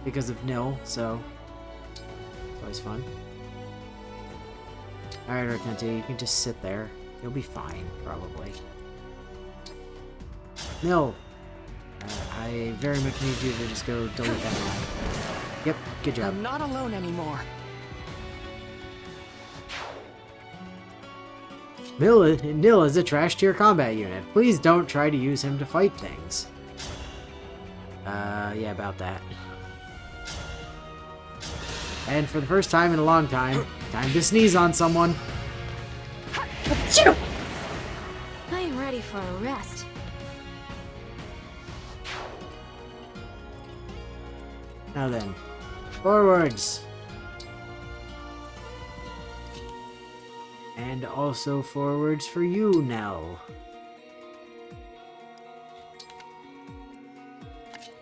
Because of Nil, so... it's always fun. Alright, Hortensia, you can just sit there. You'll be fine, probably. Nil! I very much need you to just go delete that line. Yep, good job. I'm not alone anymore. Nil is a trash tier combat unit. Please don't try to use him to fight things. Yeah, about that. And for the first time in a long time, time to sneeze on someone. I am ready for a rest. Now then, forwards. And also forwards for you, Nell.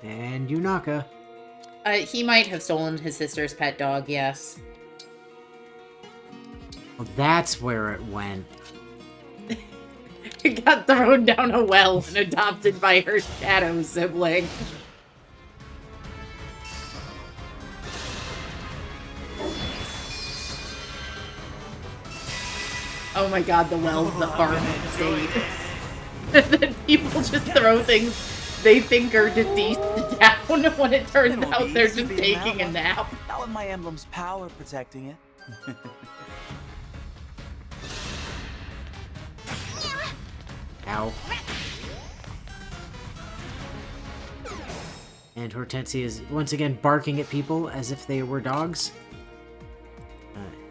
And Yunaka. He might have stolen his sister's pet dog, yes. Well, that's where it went. It got thrown down a well and adopted by her shadow sibling. Oh my god, the well's the farm state. And then people just throw things they think are deceased down when it turns out they're just taking a nap. Not with my emblem's power protecting it. Ow. And Hortensia is once again barking at people as if they were dogs.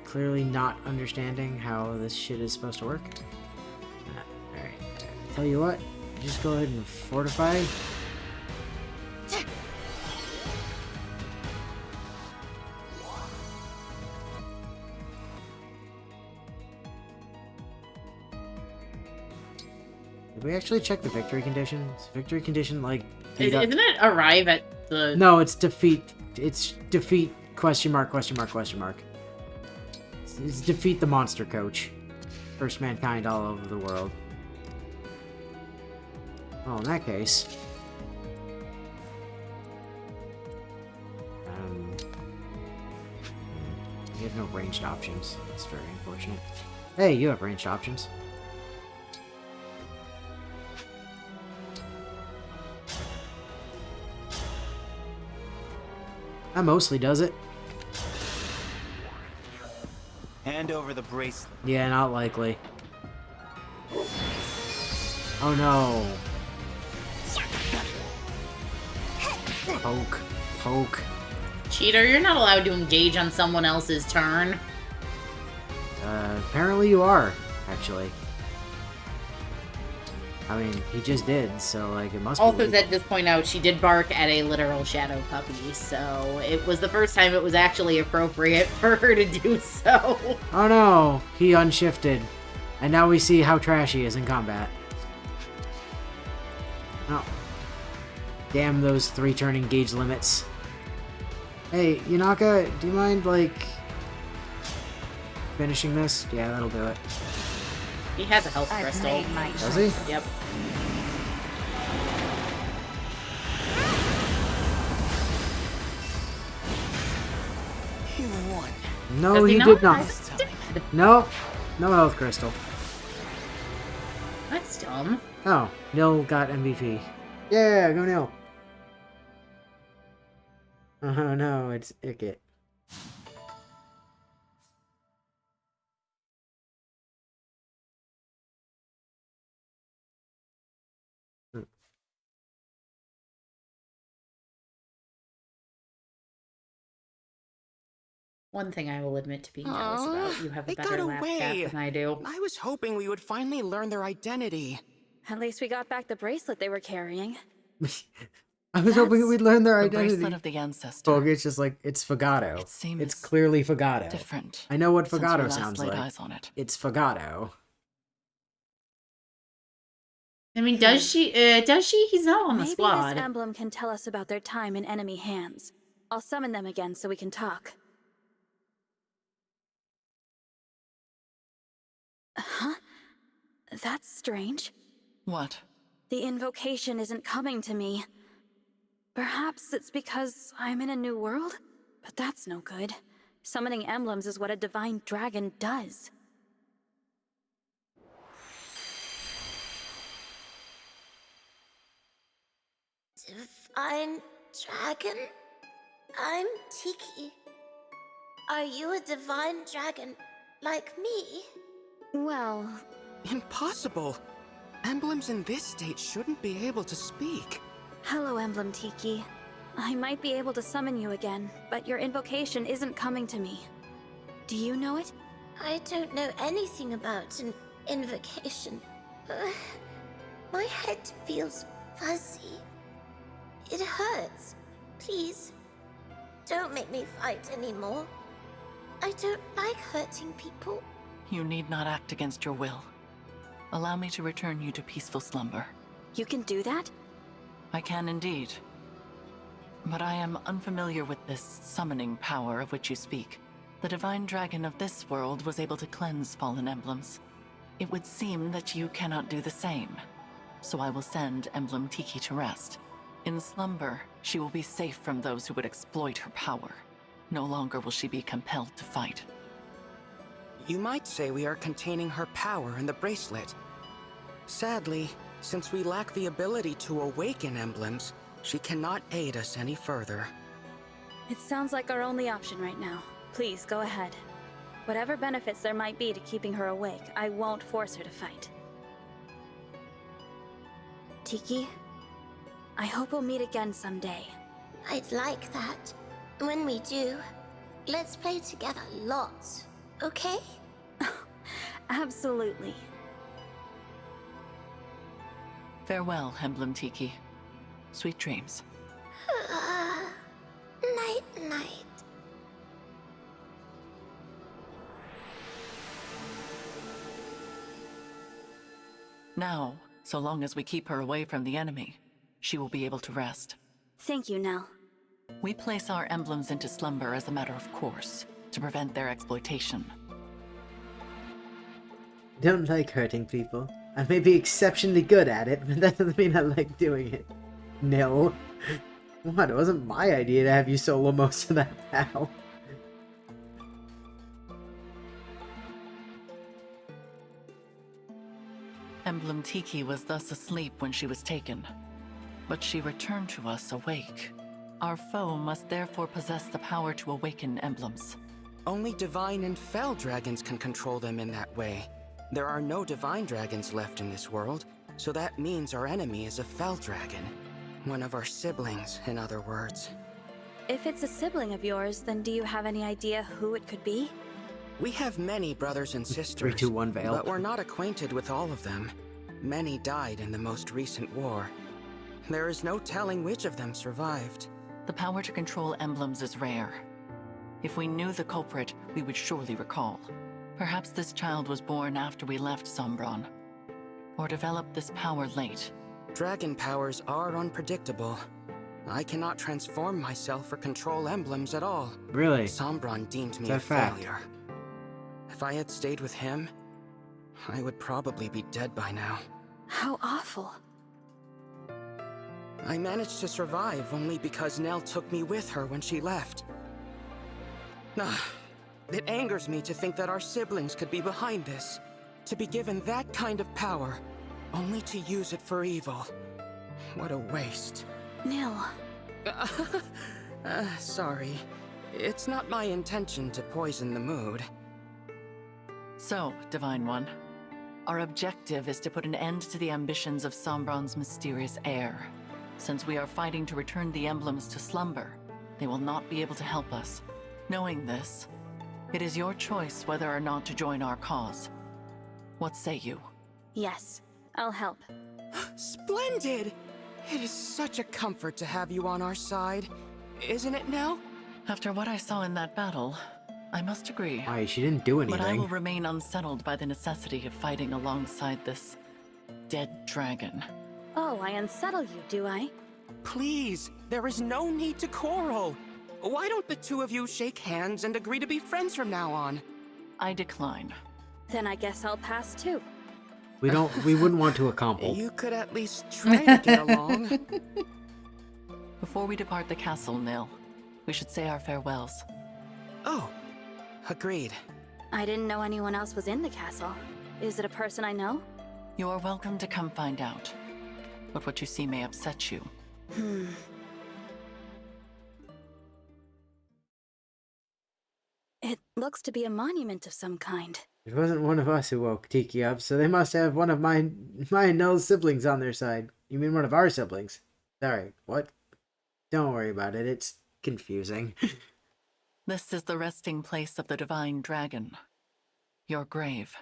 Clearly not understanding how this shit is supposed to work. Alright. Tell you what, just go ahead and fortify. Did we actually check the victory conditions? Victory condition, like... Isn't it arrive at the... No, it's defeat. It's defeat, question mark, question mark, question mark. It's defeat the monster coach. First mankind all over the world. Well, in that case... you have no ranged options. It's very unfortunate. Hey, you have ranged options. That mostly does it. Hand over the bracelet. Yeah, not likely. Oh no. Poke. Poke. Cheater, you're not allowed to engage on someone else's turn. Apparently you are, actually. I mean, he just did, so, like, it must be Also, legal. Zed does point out she did bark at a literal shadow puppy, so it was the first time it was actually appropriate for her to do so. Oh no, he unshifted. And now we see how trash he is in combat. Oh. Damn those 3-turn engage limits. Hey, Yanaka, do you mind, like, finishing this? Yeah, that'll do it. He has a health crystal. Does he? Yep. You won. No, Does he he not? did not. I was dead. No, no health crystal. That's dumb. Oh, Nil got MVP. Yeah, go Nil. Oh no, it's Icket. One thing I will admit to being jealous about, you have a They better got laptop away. than I do. I was hoping we would finally learn their identity. At least we got back the bracelet they were carrying. I was hoping we'd learn their the identity. bracelet of the ancestor. It's just like, it's Fagato. It seems It's clearly Fagato. different I know what since we Fagato last sounds laid like. eyes on it. It's Fagato. I mean, does she? He's not on the Maybe squad. this emblem can tell us about their time in enemy hands. I'll summon them again so we can talk. Huh? That's strange. What? The invocation isn't coming to me. Perhaps it's because I'm in a new world? But that's no good. Summoning emblems is what a divine dragon does. Divine dragon? I'm Tiki. Are you a divine dragon like me? Well... Impossible. Emblems in this state shouldn't be able to speak. Hello, Emblem Tiki. I might be able to summon you again, but your invocation isn't coming to me. Do you know it? I don't know anything about an invocation. My head feels fuzzy. It hurts. Please, don't make me fight anymore. I don't like hurting people. You need not act against your will. Allow me to return you to peaceful slumber. You can do that? I can indeed. But I am unfamiliar with this summoning power of which you speak. The divine dragon of this world was able to cleanse fallen emblems. It would seem that you cannot do the same. So I will send Emblem Tiki to rest. In slumber, she will be safe from those who would exploit her power. No longer will she be compelled to fight. You might say we are containing her power in the bracelet. Sadly, since we lack the ability to awaken emblems, she cannot aid us any further. It sounds like our only option right now. Please, go ahead. Whatever benefits there might be to keeping her awake, I won't force her to fight. Tiki, I hope we'll meet again someday. I'd like that. When we do, let's play together lots, okay? Absolutely. Farewell, Emblem Tiki. Sweet dreams. Night, night. Now, so long as we keep her away from the enemy, she will be able to rest. Thank you, Nell. We place our emblems into slumber as a matter of course, to prevent their exploitation. Don't like hurting people. I may be exceptionally good at it, but that doesn't mean I like doing it. No. What? It wasn't my idea to have you solo most of that battle. Emblem Tiki was thus asleep when she was taken, but she returned to us awake. Our foe must therefore possess the power to awaken emblems. Only divine and fell dragons can control them in that way. There are no divine dragons left in this world, so that means our enemy is a fell dragon. One of our siblings, in other words. If it's a sibling of yours, then do you have any idea who it could be? We have many brothers and sisters, 3, 2, 1 veil. but we're not acquainted with all of them. Many died in the most recent war. There is no telling which of them survived. The power to control emblems is rare. If we knew the culprit, we would surely recall. Perhaps this child was born after we left Sombron, or developed this power late. Dragon powers are unpredictable. I cannot transform myself or control emblems at all. Really? Sombron deemed me It's a a fact. failure. If I had stayed with him, I would probably be dead by now. How awful. I managed to survive only because Nell took me with her when she left. It angers me to think that our siblings could be behind this. To be given that kind of power, only to use it for evil. What a waste. Nil. Sorry. It's not my intention to poison the mood. So, Divine One, our objective is to put an end to the ambitions of Sombron's mysterious heir. Since we are fighting to return the emblems to slumber, they will not be able to help us. Knowing this, it is your choice whether or not to join our cause. What say you? Yes, I'll help. Splendid! It is such a comfort to have you on our side. Isn't it, Nell? After what I saw in that battle, I must agree. Why, she didn't do anything. But I will remain unsettled by the necessity of fighting alongside this dead dragon. Oh, I unsettle you, do I? Please, there is no need to quarrel. Why don't the two of you shake hands and agree to be friends from now on? I decline. Then I guess I'll pass too. We wouldn't want to accomplish. You could at least try to get along. Before we depart the castle, Nil, we should say our farewells. Oh, agreed. I didn't know anyone else was in the castle. Is it a person I know? You are welcome to come find out. But what you see may upset you. It looks to be a monument of some kind. It wasn't one of us who woke Tiki up, so they must have one of my and Nell's siblings on their side. You mean one of our siblings? Sorry, what? Don't worry about it, it's confusing. This is the resting place of the Divine Dragon. Your grave.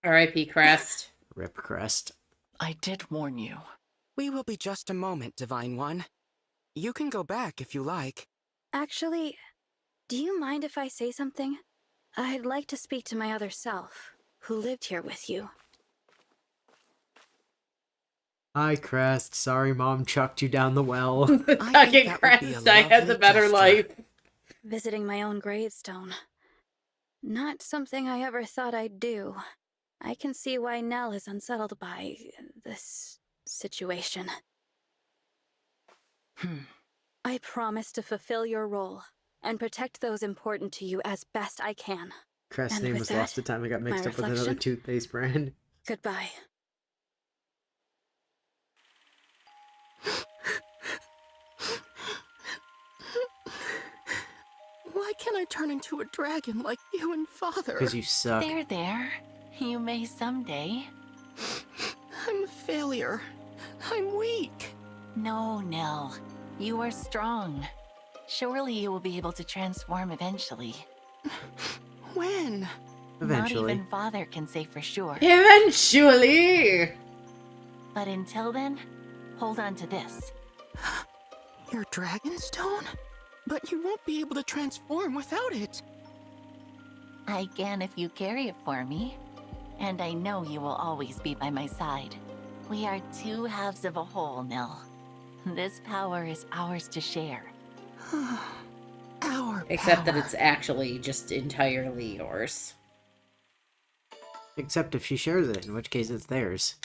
R.I.P. Crest. Rip Crest. I did warn you. We will be just a moment, Divine One. You can go back if you like. Actually, do you mind if I say something? I'd like to speak to my other self, who lived here with you. Hi, Crest. Sorry Mom chucked you down the well. Fucking Crest, I had the better life. Visiting my own gravestone. Not something I ever thought I'd do. I can see why Nell is unsettled by this situation. I promise to fulfill your role and protect those important to you as best I can. Crest's And name with was that, lost the time I got mixed my up with another reflection? toothpaste brand. Goodbye. Why can't I turn into a dragon like you and Father? Because you suck. There. You may someday. I'm a failure. I'm weak. No, Nell. You are strong. Surely you will be able to transform eventually. When? Eventually. Not even Father can say for sure. Eventually! But until then, hold on to this. Your Dragonstone? But you won't be able to transform without it. I can if you carry it for me. And I know you will always be by my side. We are two halves of a whole, Nell. This power is ours to share. Except that it's actually just entirely yours. Except if she shares it, in which case it's theirs.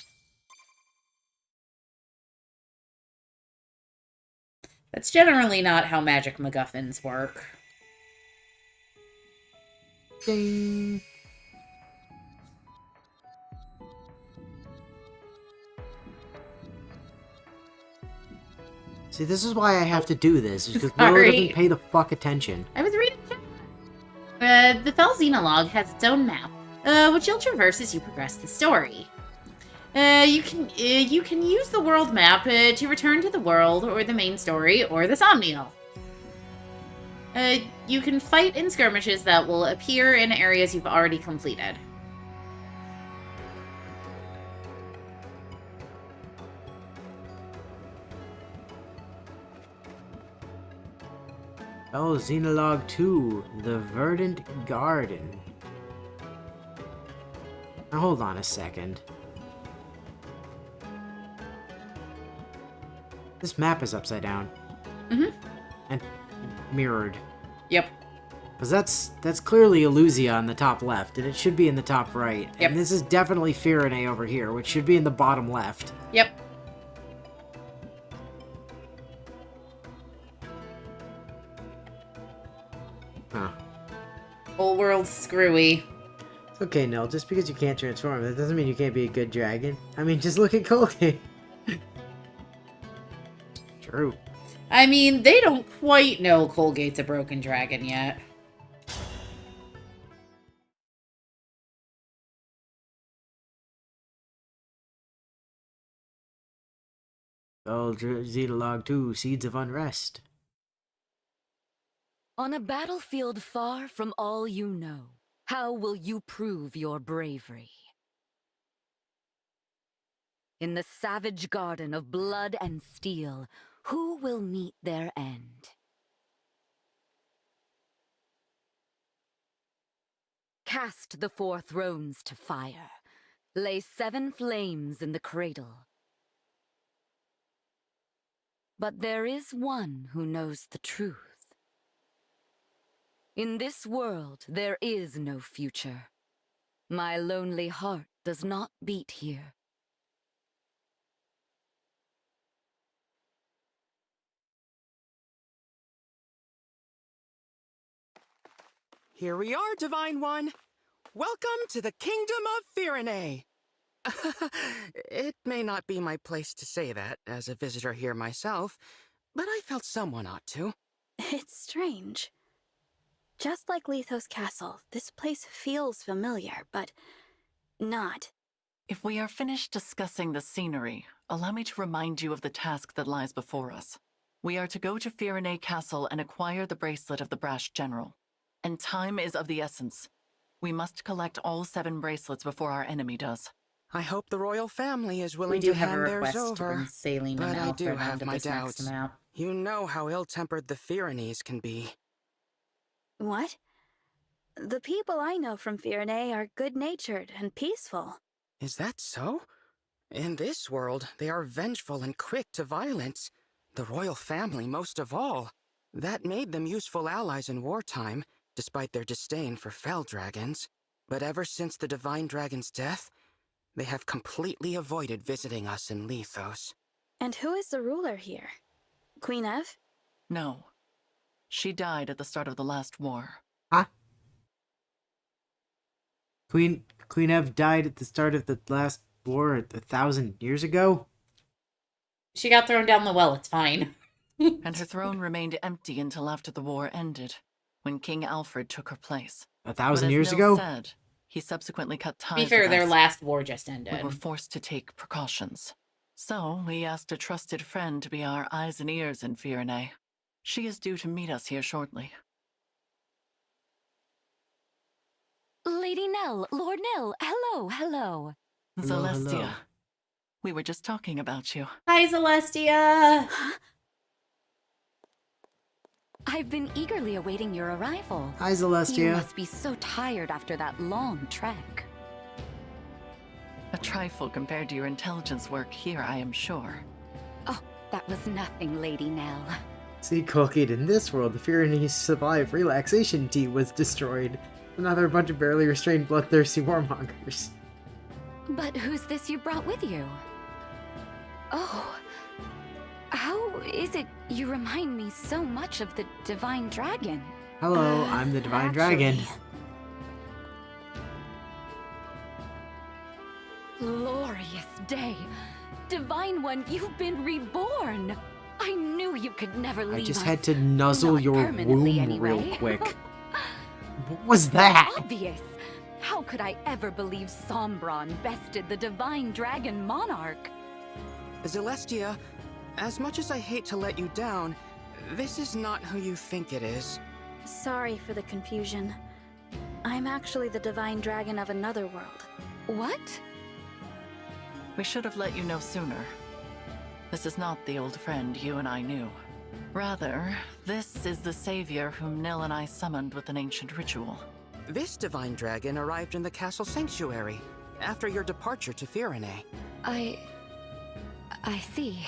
That's generally not how magic MacGuffins work. Ding. See, this is why I have to do this, is because Willow Sorry. doesn't pay the fuck attention. I was reading. The Fell Xenologue has its own map, which you'll traverse as you progress the story. You can use the world map to return to the world, or the main story, or the Somnial. You can fight in skirmishes that will appear in areas you've already completed. Oh, Xenologue 2, The Verdant Garden. Now hold on a second. This map is upside down. Mm-hmm. And mirrored. Yep. Because that's clearly Eluzia on the top left, and it should be in the top right. Yep. And this is definitely Firene over here, which should be in the bottom left. Yep. Huh. Whole world's screwy. It's okay, Nell. Just because you can't transform, that doesn't mean you can't be a good dragon. I mean, just look at Colgate. True. I mean, they don't quite know Colgate's a broken dragon yet. Oh, Xenologue 2, Seeds of Unrest. On a battlefield far from all you know, how will you prove your bravery? In the savage garden of blood and steel, who will meet their end? Cast the 4 thrones to fire. Lay 7 flames in the cradle. But there is one who knows the truth. In this world, there is no future. My lonely heart does not beat here. Here we are, Divine One. Welcome to the Kingdom of Firene. It may not be my place to say that, as a visitor here myself, but I felt someone ought to. It's strange. Just like Lethos Castle, this place feels familiar, but not. If we are finished discussing the scenery, allow me to remind you of the task that lies before us. We are to go to Firene Castle and acquire the bracelet of the Brash General. And time is of the essence. We must collect all 7 bracelets before our enemy does. I hope the royal family is willing We do to have a hand theirs request to over. bring Saline But and I do Alfred have onto my this next doubts. map. You know how ill-tempered the Firenes can be. What? The people I know from Firene are good-natured and peaceful. Is that so? In this world, they are vengeful and quick to violence. The royal family most of all. That made them useful allies in wartime, despite their disdain for fell dragons. But ever since the Divine Dragon's death, they have completely avoided visiting us in Lethos. And who is the ruler here? Queen Ev? No. She died at the start of the last war. Huh? Queen Ev died at the start of the last war 1,000 years ago? She got thrown down the well, it's fine. And her throne remained empty until after the war ended, when King Alfred took her place. 1,000 years But as ago? Nil said, he subsequently cut ties To be fair, with their us. last war just ended. We were forced to take precautions. So, we asked a trusted friend to be our eyes and ears in Firene. She is due to meet us here shortly. Lady Nell, Lord Nell, hello, hello. Celestia. hello. We were just talking about you. Hi, Celestia! I've been eagerly awaiting your arrival. Hi, Celestia. You must be so tired after that long trek. A trifle compared to your intelligence work here, I am sure. Oh, that was nothing, Lady Nell. See, Colgate, in this world, the Firene's Survive relaxation tea was destroyed. And now they're a bunch of barely restrained bloodthirsty warmongers. But who's this you brought with you? Oh, how is it you remind me so much of the Divine Dragon? Hello, I'm the Divine Dragon. Glorious day. Divine One, you've been reborn. I knew you could never leave I just us. had to nuzzle Not your womb permanently, anyway. real quick. What was that? Obvious. How could I ever believe Sombron bested the Divine Dragon Monarch? Celestia, as much as I hate to let you down, this is not who you think it is. Sorry for the confusion. I'm actually the Divine Dragon of another world. What? We should have let you know sooner. This is not the old friend you and I knew. Rather, this is the savior whom Nil and I summoned with an ancient ritual. This divine dragon arrived in the castle sanctuary after your departure to Firene. I see.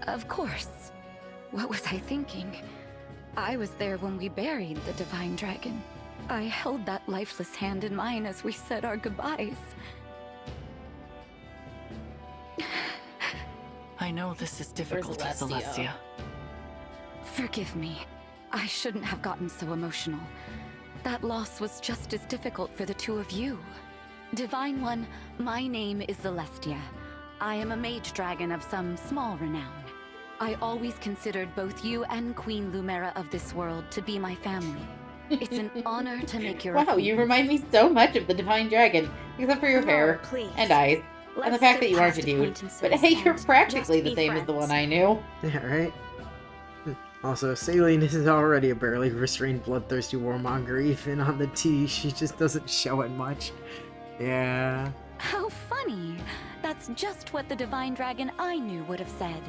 Of course. What was I thinking? I was there when we buried the divine dragon. I held that lifeless hand in mine as we said our goodbyes. I know this is difficult, Celestia. Forgive me. I shouldn't have gotten so emotional. That loss was just as difficult for the two of you. Divine One, my name is Celestia. I am a mage dragon of some small renown. I always considered both you and Queen Lumera of this world to be my family. It's an honor to make your Wow, acquaintance. you remind me so much of the Divine Dragon, except for your hair and eyes, and the fact that you aren't a dude. But hey, you're practically the same as the one I knew. Yeah, right? Also, Saline is already a barely restrained bloodthirsty warmonger. Even on the tea, she just doesn't show it much. Yeah. How funny. That's just what the Divine Dragon I knew would have said.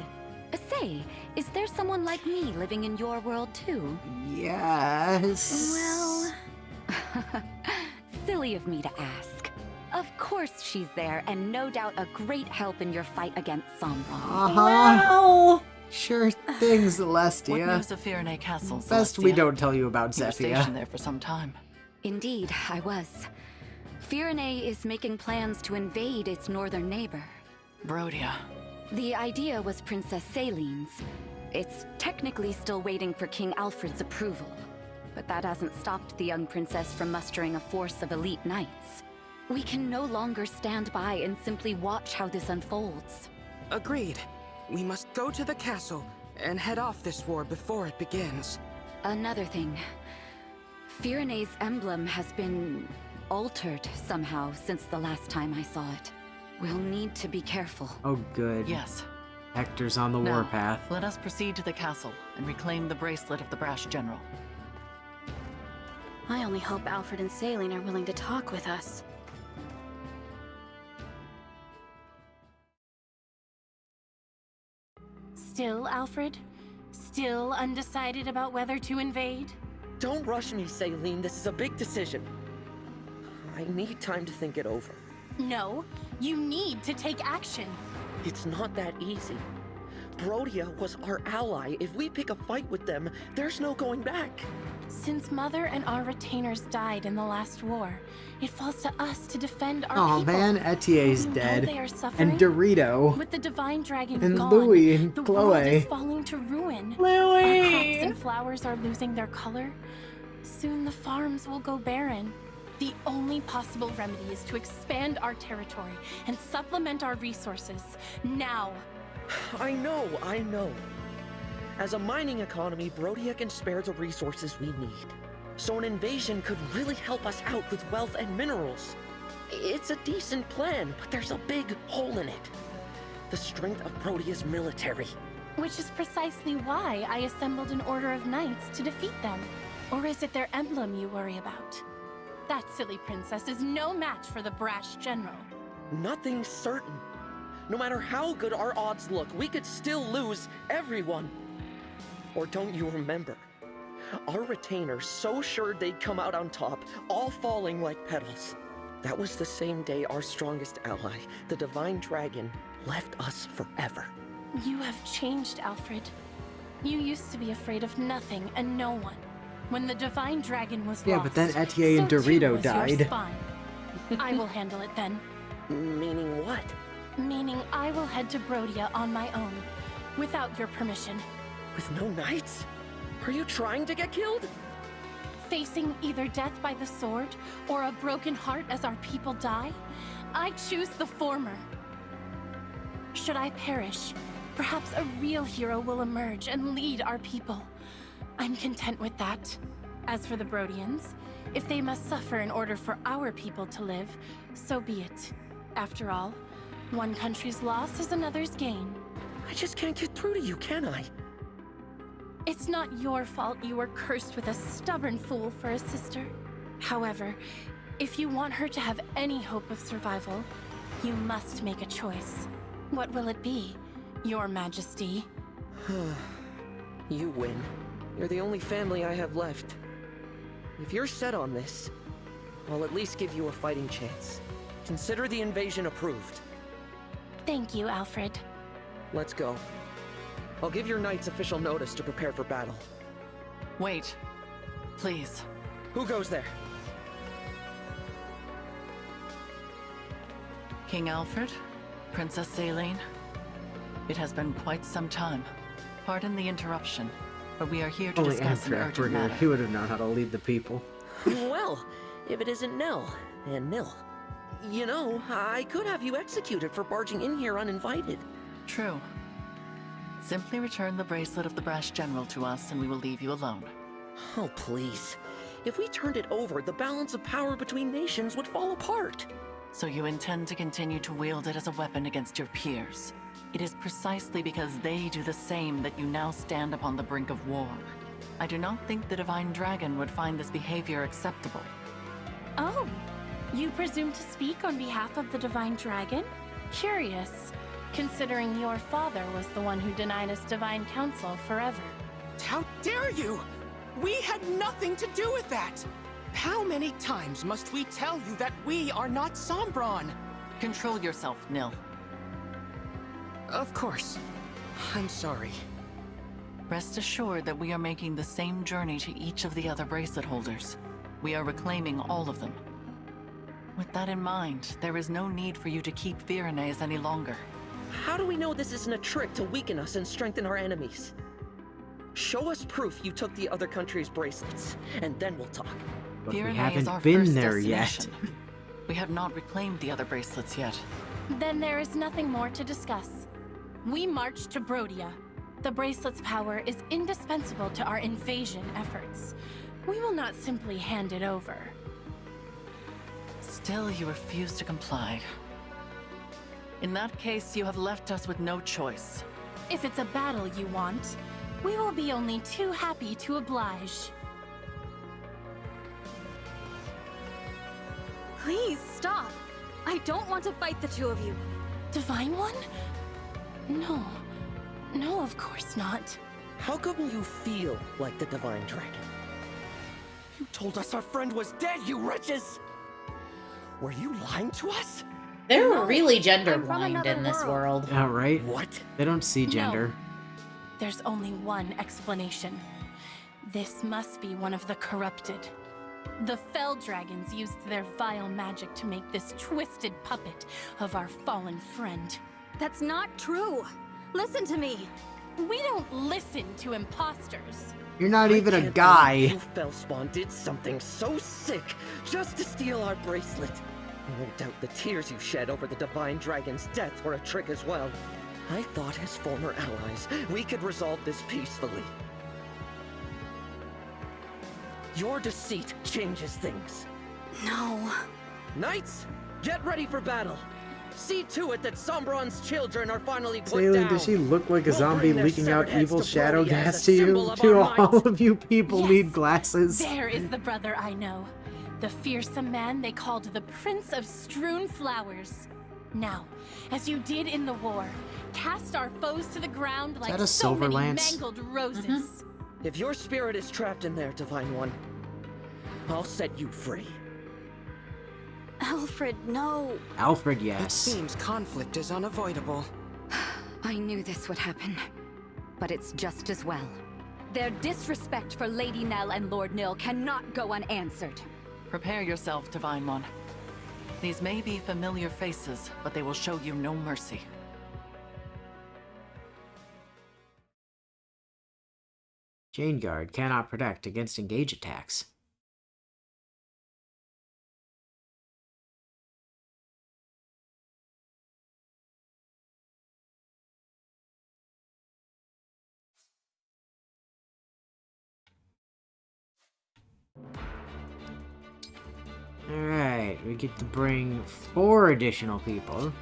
Say, is there someone like me living in your world too? Yes. Well, silly of me to ask. Of course she's there, and no doubt a great help in your fight against Sombron. Well, sure thing, Celestia. What news of Firene Castle, Best Celestia? we don't tell you about You were Zephyr. stationed there for some time. Indeed, I was. Firene is making plans to invade its northern neighbor. Brodia. The idea was Princess Saline's. It's technically still waiting for King Alfred's approval, but that hasn't stopped the young princess from mustering a force of elite knights. We can no longer stand by and simply watch how this unfolds. Agreed. We must go to the castle and head off this war before it begins. Another thing. Firene's emblem has been altered somehow since the last time I saw it. We'll need to be careful. Oh, good. Yes. Hector's on the Now, warpath. let us proceed to the castle and reclaim the bracelet of the brash general. I only hope Alfred and Saline are willing to talk with us. Still, Alfred? Still undecided about whether to invade? Don't rush me, Saline. This is a big decision. I need time to think it over. No, you need to take action. It's not that easy. Brodia was our ally. If we pick a fight with them, there's no going back. Since Mother and our retainers died in the last war, it falls to us to defend our Oh people. man, Etier's You know dead. they are suffering. And Dorito. With the Divine Dragon And gone, Louis and the world Chloe. is falling to ruin. Louis! Our crops and flowers are losing their color. Soon the farms will go barren. The only possible remedy is to expand our territory and supplement our resources. Now! I know. As a mining economy, Brodia can spare the resources we need. So an invasion could really help us out with wealth and minerals. It's a decent plan, but there's a big hole in it. The strength of Brodia's military. Which is precisely why I assembled an order of knights to defeat them. Or is it their emblem you worry about? That silly princess is no match for the brash general. Nothing's certain. No matter how good our odds look, we could still lose everyone. Or don't you remember? Our retainers so sure they'd come out on top, all falling like petals. That was the same day our strongest ally, the Divine Dragon, left us forever. You have changed, Alfred. You used to be afraid of nothing and no one. When the Divine Dragon was Yeah, lost, but then Etier and so too Dorito was your died. spine. I will handle it then. Meaning what? Meaning I will head to Brodia on my own, without your permission. With no knights? Are you trying to get killed? Facing either death by the sword or a broken heart as our people die, I choose the former. Should I perish, perhaps a real hero will emerge and lead our people. I'm content with that. As for the Brodians, if they must suffer in order for our people to live, so be it. After all, one country's loss is another's gain. I just can't get through to you, can I? It's not your fault you were cursed with a stubborn fool for a sister. However, if you want her to have any hope of survival, you must make a choice. What will it be, Your Majesty? You win. You're the only family I have left. If you're set on this, I'll at least give you a fighting chance. Consider the invasion approved. Thank you, Alfred. Let's go. I'll give your knights official notice to prepare for battle. Wait. Please. Who goes there? King Alfred? Princess Saline? It has been quite some time. Pardon the interruption, but we are here to Only discuss an Amtrak were urgent here. matter. He would have known how to lead the people. Well, if it isn't Nil, and Nil. You know, I could have you executed for barging in here uninvited. True. Simply return the bracelet of the Brash General to us and we will leave you alone. Oh, please. If we turned it over, the balance of power between nations would fall apart. So you intend to continue to wield it as a weapon against your peers. It is precisely because they do the same that you now stand upon the brink of war. I do not think the Divine Dragon would find this behavior acceptable. Oh, you presume to speak on behalf of the Divine Dragon? Curious, considering your father was the one who denied us Divine Counsel forever. How dare you! We had nothing to do with that! How many times must we tell you that we are not Sombron? Control yourself, Nil. Of course. I'm sorry. Rest assured that we are making the same journey to each of the other bracelet holders. We are reclaiming all of them. With that in mind, there is no need for you to keep Virenez any longer. How do we know this isn't a trick to weaken us and strengthen our enemies? Show us proof you took the other country's bracelets, and then we'll talk. But we Virenez haven't is our been first there yet. destination. We have not reclaimed the other bracelets yet. Then there is nothing more to discuss. We march to Brodia. The bracelet's power is indispensable to our invasion efforts. We will not simply hand it over. Still, you refuse to comply. In that case, you have left us with no choice. If it's a battle you want, we will be only too happy to oblige. Please stop. I don't want to fight the two of you. Divine One? No. No, of course not. How come you feel like the Divine Dragon? You told us our friend was dead, you wretches! Were you lying to us? They're No, really gender I'm from blind another in this world. Yeah, right? What? They don't see gender. There's only one explanation. This must be one of the corrupted. The Fell Dragons used their vile magic to make this twisted puppet of our fallen friend. That's not true. Listen to me. We don't listen to imposters. You're not even a can't guy. believe you Fellspawn did something so sick just to steal our bracelet. No doubt the tears you shed over the Divine Dragon's death were a trick as well. I thought as former allies, we could resolve this peacefully. Your deceit changes things. No. Knights, get ready for battle. See to it that Sombron's children are finally put Sailin, down. does she look like a We'll zombie bring their leaking out severed heads evil to shadow Brodia as gas a to you? symbol of To our all might. of you people Yes. need glasses. There is the brother I know. The fearsome man they called the Prince of Strewn Flowers. Now, as you did in the war, cast our foes to the ground like that a so silver many lance? mangled roses. If your spirit is trapped in there, Divine One, I'll set you free. Alfred, no. Alfred, It yes. seems conflict is unavoidable. I knew this would happen, but it's just as well. Their disrespect for Lady Nell and Lord Nil cannot go unanswered. Prepare yourself, Divine One. These may be familiar faces, but they will show you no mercy. Jane Guard cannot protect against engage attacks. Alright, we get to bring 4 additional people.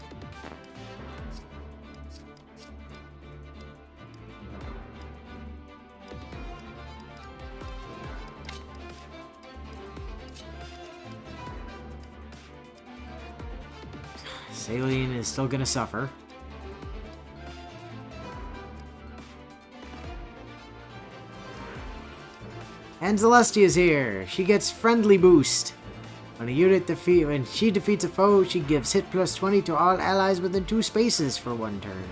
Saline is still gonna suffer. And Celestia's here. She gets friendly boost. When she defeats a foe, she gives hit plus 20 to all allies within 2 spaces for 1 turn.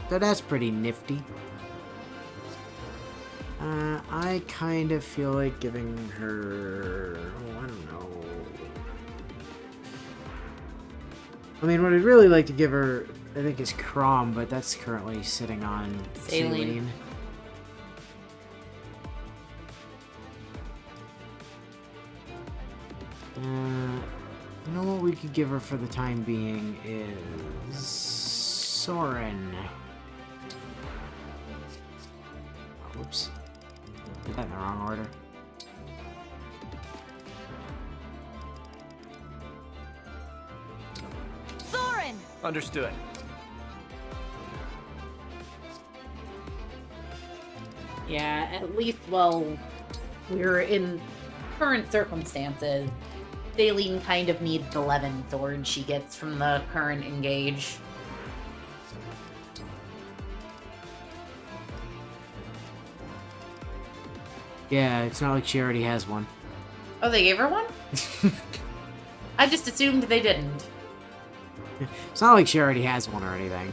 So that's pretty nifty. I kind of feel like giving her... Oh, I don't know. I mean, what I'd really like to give her, I think, is Crom, but that's currently sitting on Saline. You know what we could give her for the time being is Soren. Oh, whoops. Did that in the wrong order. Soren! Understood. Yeah, at least, well, we're in current circumstances. Saline kind of needs the 11 sword she gets from the current engage. Yeah, it's not like she already has one. Oh, they gave her one? I just assumed they didn't. It's not like she already has one or anything.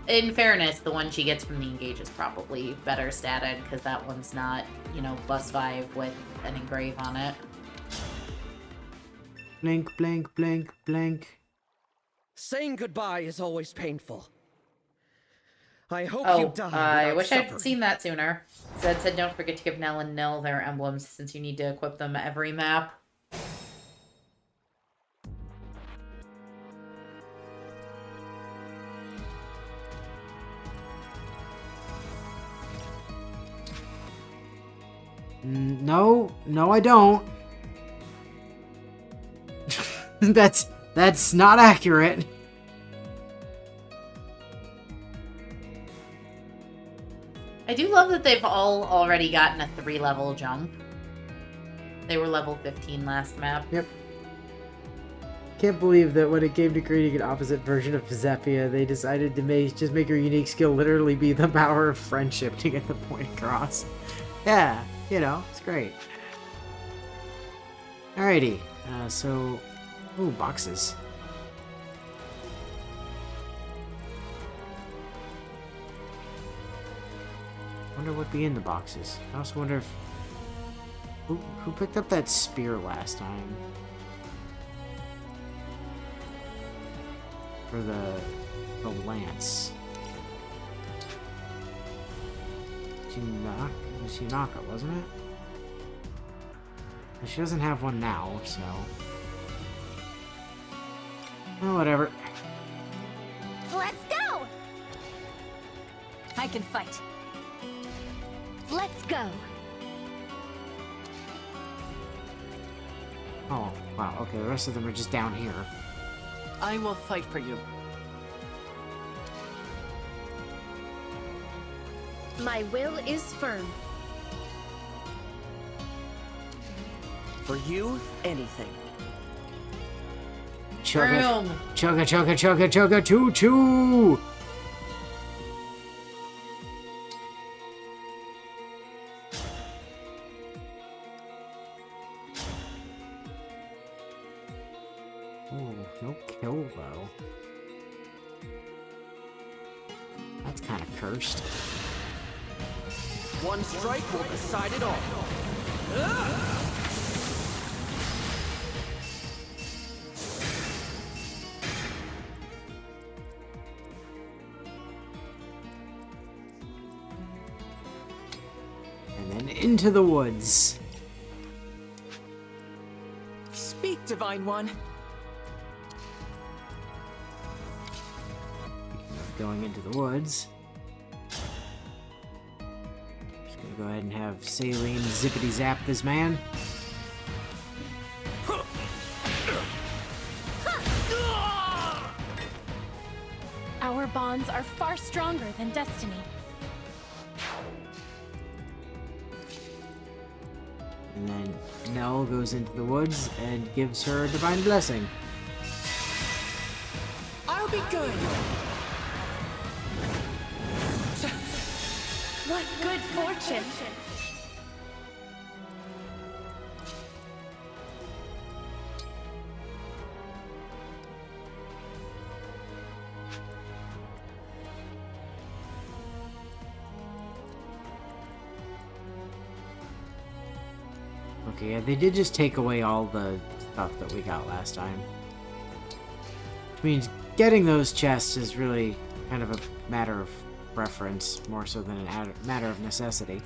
In fairness, the one she gets from the engage is probably better statted, because that one's not, you know, +5 with an engrave on it. Blink, blink, blink, blink. Saying goodbye is always painful. I hope Oh, you die I without wish I'd suffering. seen that sooner. Zed said don't forget to give Nell and Nil their emblems since you need to equip them every map. No, I don't. That's not accurate. I do love that they've all already gotten a 3-level jump. They were level 15 last map. Yep. Can't believe that when it came to creating an opposite version of Zepia, they decided to just make her unique skill literally be the power of friendship to get the point across. Yeah, you know, it's great. Alrighty, so... Ooh, boxes. Wonder what'd be in the boxes. I also wonder if... Who picked up that spear last time? For the lance. Shinaka, wasn't it? She doesn't have one now, so... Oh, whatever. Let's go! I can fight. Let's go! Oh, wow, okay, the rest of them are just down here. I will fight for you. My will is firm. For you, anything. Chugga, chugga, chugga, chugga, chugga, choo choo! Oh, no kill though. That's kind of cursed. One strike will decide it all. And then into the woods. Speak, Divine One. Going into the woods. Just gonna go ahead and have Saline zippity zap this man. Our bonds are far stronger than destiny. And then Nell goes into the woods and gives her a divine blessing. I'll be good. What good fortune! Okay, yeah, they did just take away all the stuff that we got last time. Which means getting those chests is really kind of a matter of preference, more so than a matter of necessity.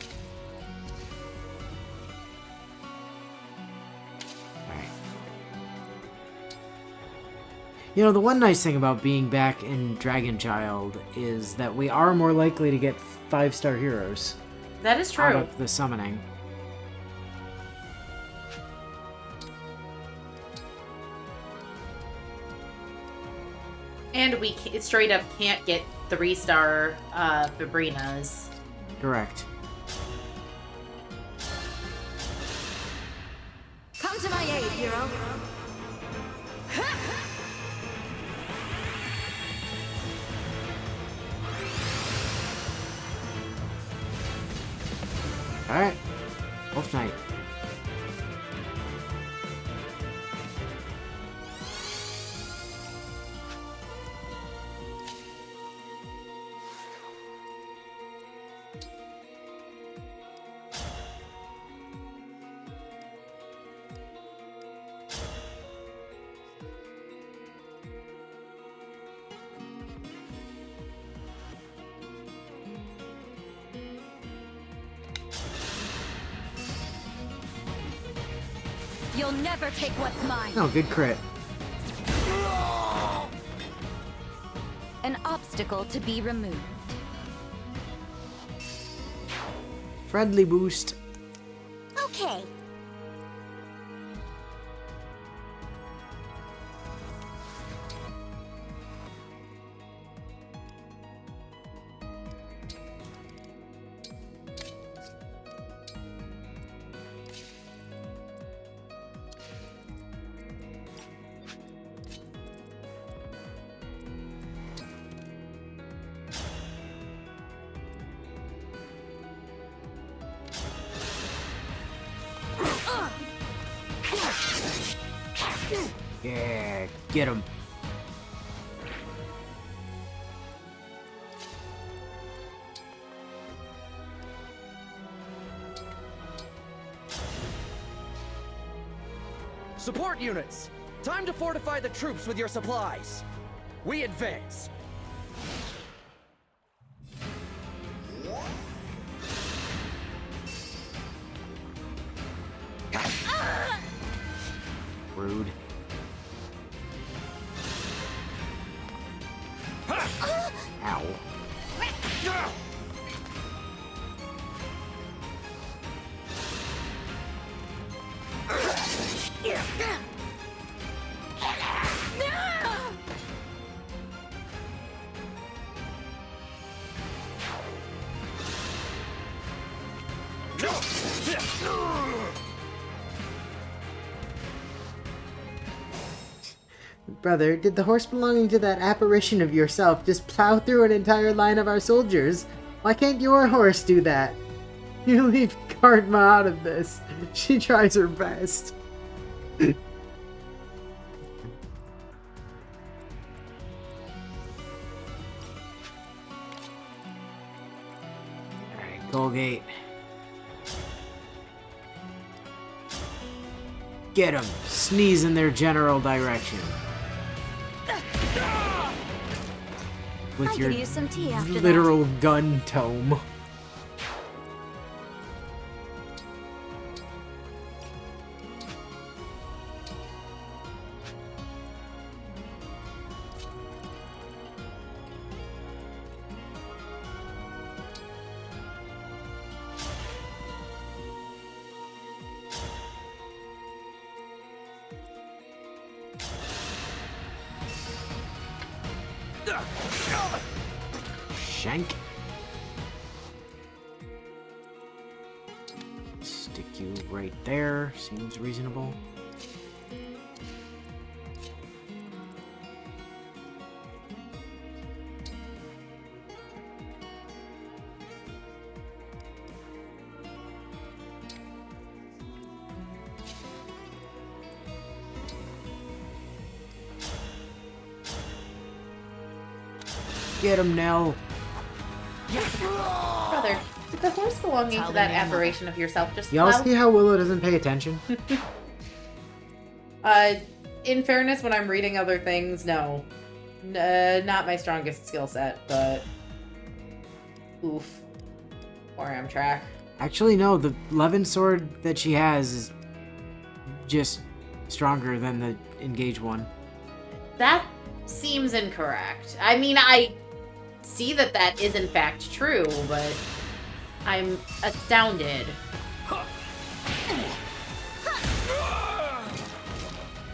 Alright. You know, the one nice thing about being back in Dragon Child is that we are more likely to get 5-star heroes. That is true. Out of the summoning. And we straight up can't get 3-star Fabrinas. Correct. Come to my aid, hero. Alright. Wolf Knight. You'll never take what's mine. Oh, good crit. An obstacle to be removed. Friendly boost. Okay. Yeah, get him. Support units! Time to fortify the troops with your supplies. We advance. Rude. Ow. Brother, did the horse belonging to that apparition of yourself just plow through an entire line of our soldiers? Why can't your horse do that? You leave Karma out of this. She tries her best. Alright, Colgate. Get 'em! Sneeze in their general direction. With I your could use some tea after literal gun tome. Shank. Stick you right there. Seems reasonable. Get him, Nell. Brother. Did the horse belonging to that aberration of yourself just Y'all plow? see how Willow doesn't pay attention? In fairness, when I'm reading other things, no. Not my strongest skill set, but... Oof. Or Amtrak. Actually, no. The Levin sword that she has is just stronger than the Engage one. That seems incorrect. I mean, I see that that is in fact true, but I'm astounded.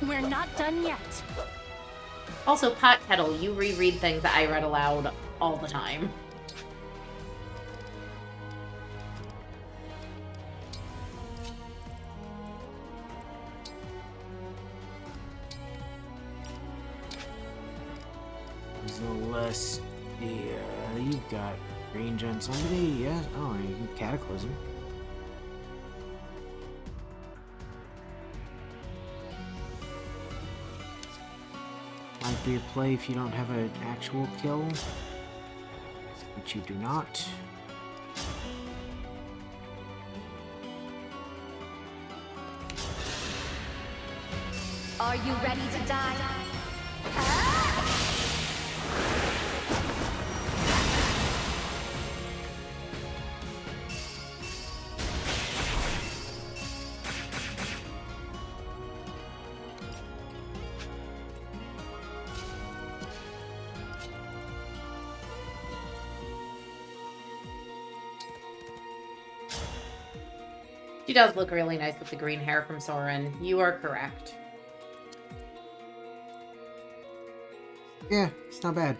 We're not done yet. Also, Pot Kettle, you reread things that I read aloud all the time. Celestia, you've got range on somebody, yeah? Oh, you can Cataclysm. Might be a play if you don't have an actual kill, which you do not. Are you ready to die? She does look really nice with the green hair from Soren. You are correct. Yeah, it's not bad.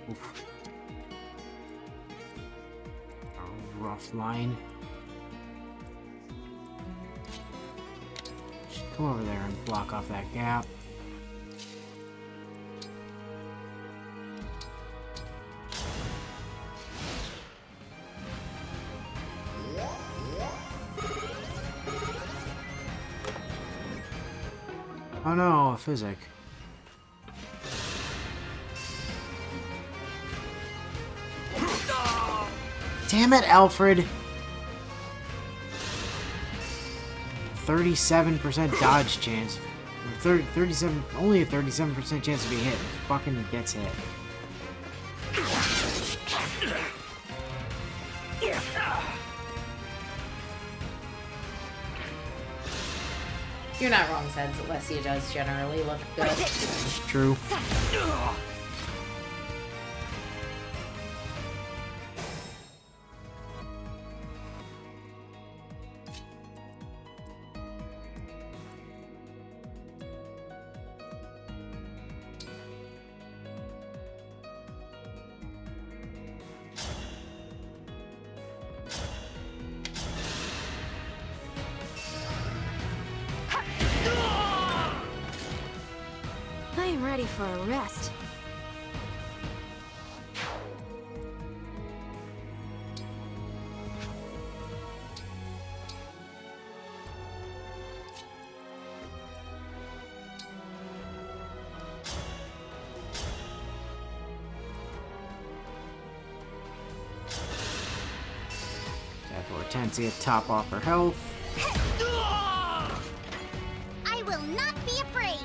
Oof. A rough line. Just come over there and block off that gap. Oh no, a physic. Damn it, Alfred! 37% dodge chance. 37, only a 37% chance to be hit. Fucking gets hit. You're not wrong, Zed. Celestia does generally look good. True. I am ready for a rest. That Hortensia top off her health. I will not be afraid.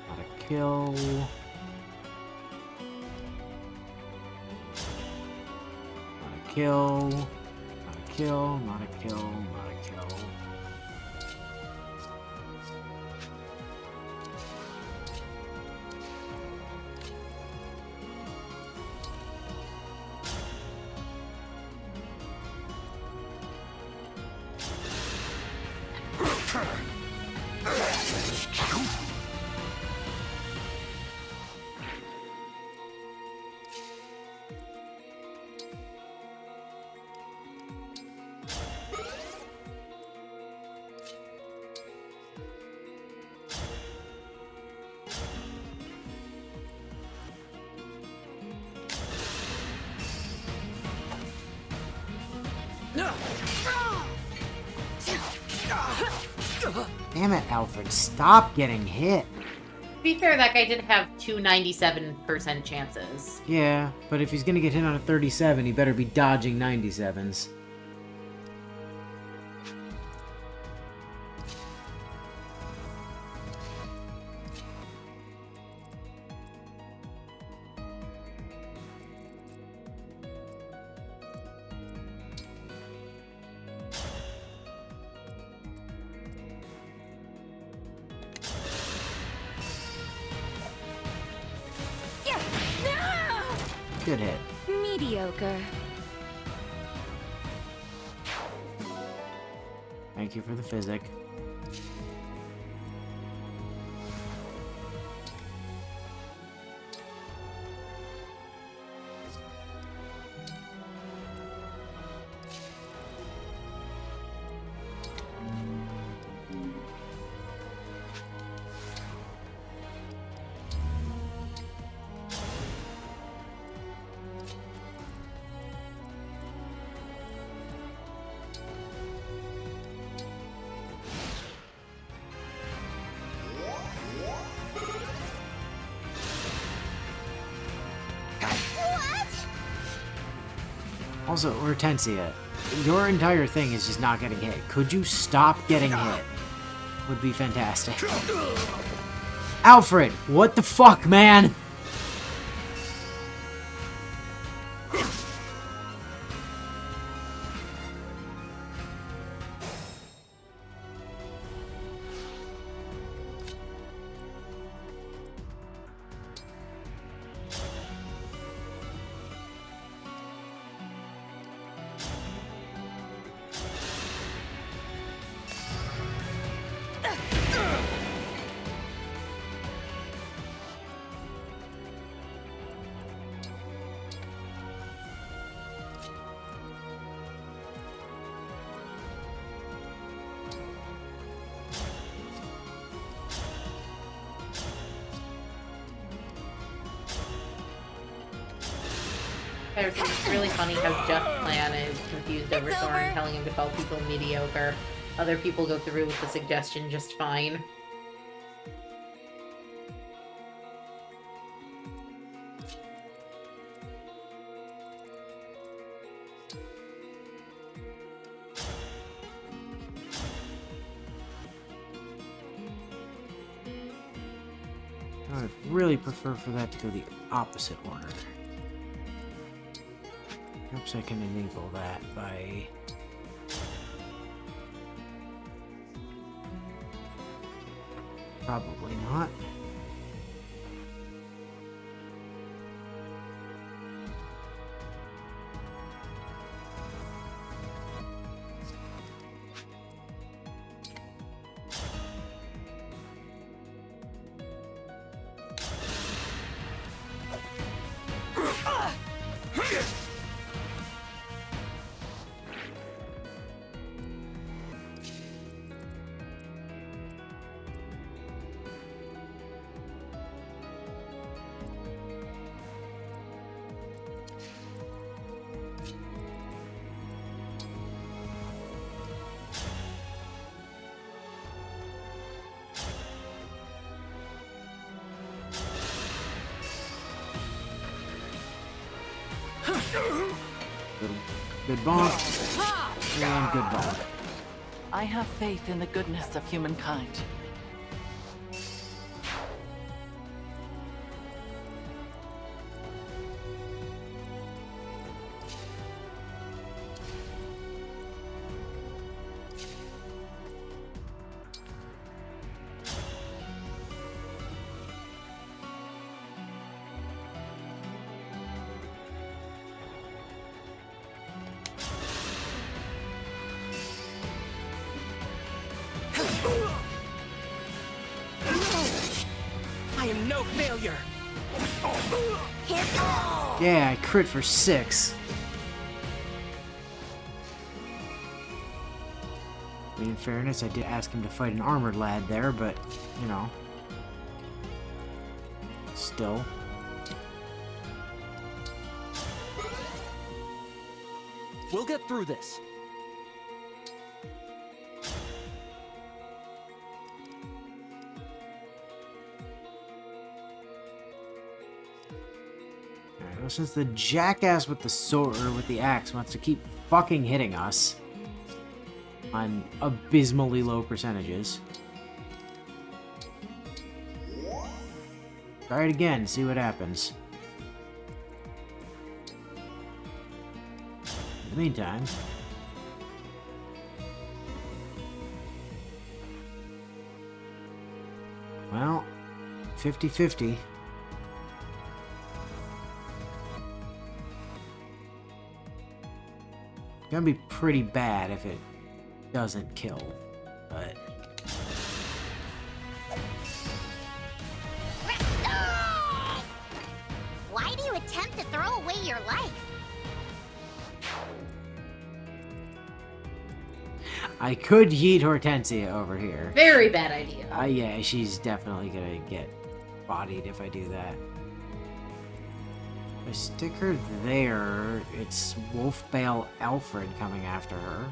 Not a kill. Not a kill. Not a kill. Not a kill. Not a kill. Damn it, Alfred. Stop getting hit. To be fair, that guy did have two 97% chances. Yeah, but if he's gonna get hit on a 37, he better be dodging 97s. Good hit. Mediocre. Thank you for the physic. Also, Hortensia, your entire thing is just not getting hit. Could you stop getting hit? Would be fantastic. Alfred, what the fuck, man? It's really funny how Just Plan is confused over Thorin telling him to call people mediocre. Other people go through with the suggestion just fine. I would really prefer for that to go the opposite order. Perhaps I can enable that by... Probably not. Good bonk. And good bonk. I have faith in the goodness of humankind. I am no failure. Yeah, I crit for 6. I mean, in fairness, I did ask him to fight an armored lad there, but, you know. Still. We'll get through this. Well, since the jackass with the sword, or with the axe, wants to keep fucking hitting us on abysmally low percentages. Try it again, see what happens. In the meantime... well, 50-50. Gonna be pretty bad if it doesn't kill, but... Why do you attempt to throw away your life? I could yeet Hortensia over here. Very bad idea. Yeah, she's definitely gonna get bodied if I do that. If I stick her there, it's Wolfbale Alfred coming after her.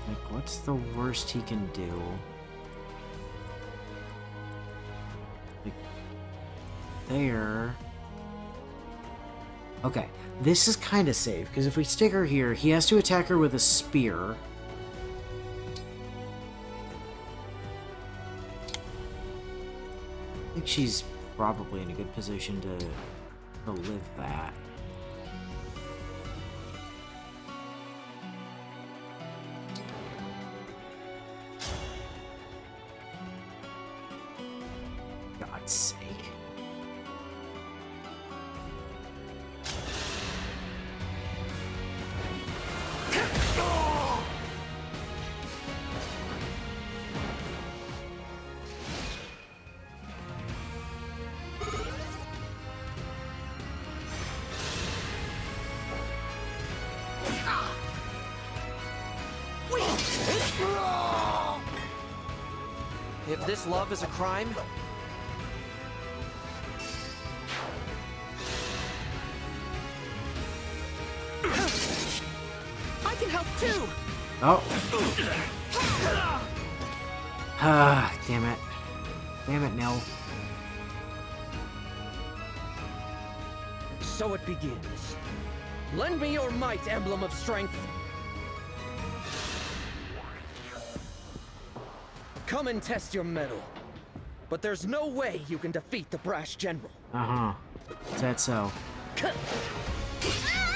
Like, what's the worst he can do? Like, there. Okay, this is kind of safe, because if we stick her here, he has to attack her with a spear. I think she's probably in a good position to live that. God's sake. If this love is a crime, I can help too. Oh. Ah, damn it. Damn it, Nell. So it begins. Lend me your might, Emblem of Strength. Come and test your mettle. But there's no way you can defeat the brash general. Uh-huh. Is that so?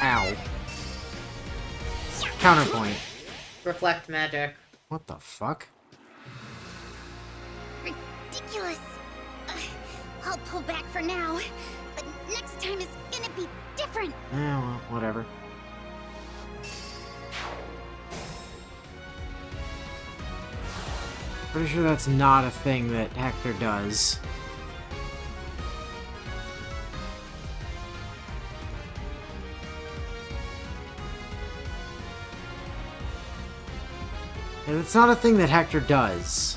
Ow. Counterpoint. Reflect magic. What the fuck? Ridiculous. I'll pull back for now, but next time is gonna be different. Well, whatever. Pretty sure that's not a thing that Hector does. And it's not a thing that Hector does.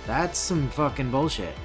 That's some fucking bullshit.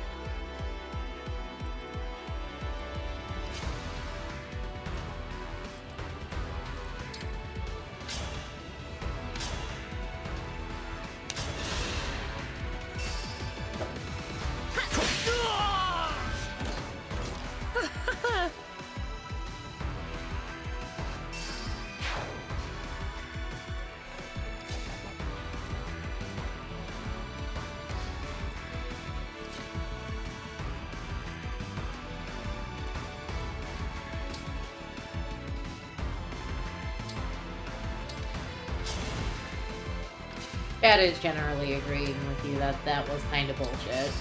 Cat is generally agreeing with you that that was kind of bullshit.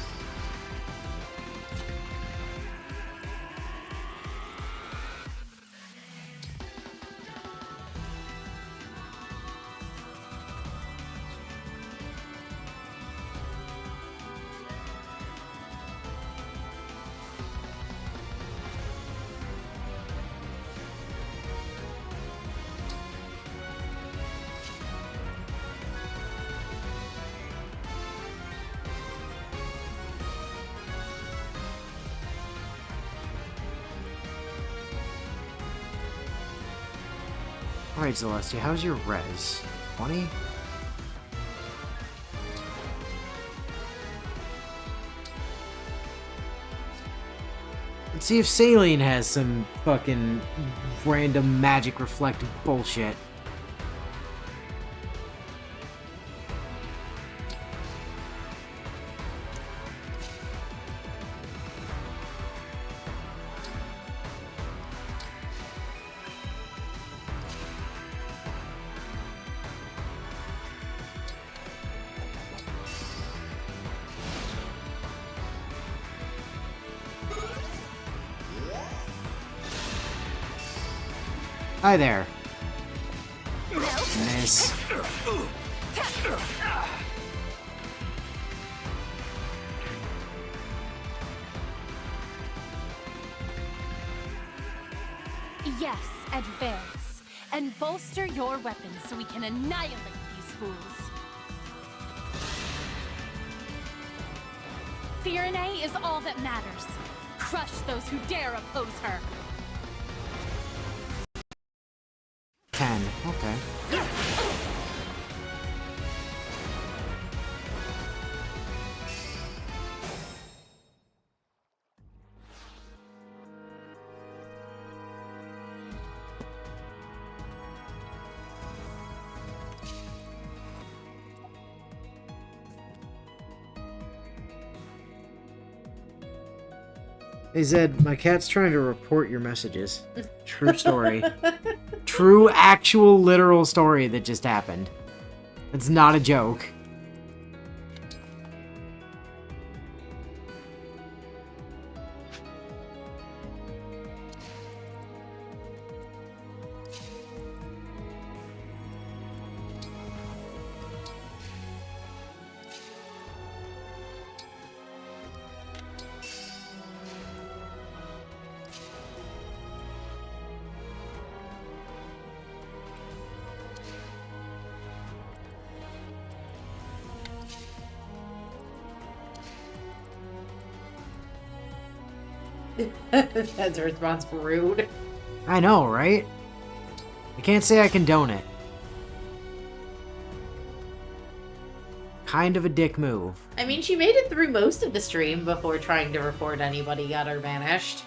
Alright, Celestia, how's your res? 20? Let's see if Saline has some fucking random magic reflective bullshit. Hi there. Miss. Yes, advance. And bolster your weapons so we can annihilate these fools. Firenze is all that matters. Crush those who dare oppose her. 10. Okay. Hey Zed, my cat's trying to report your messages. True story. True, actual, literal story that just happened. It's not a joke. That's a response rude. I know, right? I can't say I condone it. Kind of a dick move. I mean, she made it through most of the stream before trying to report anybody got her banished.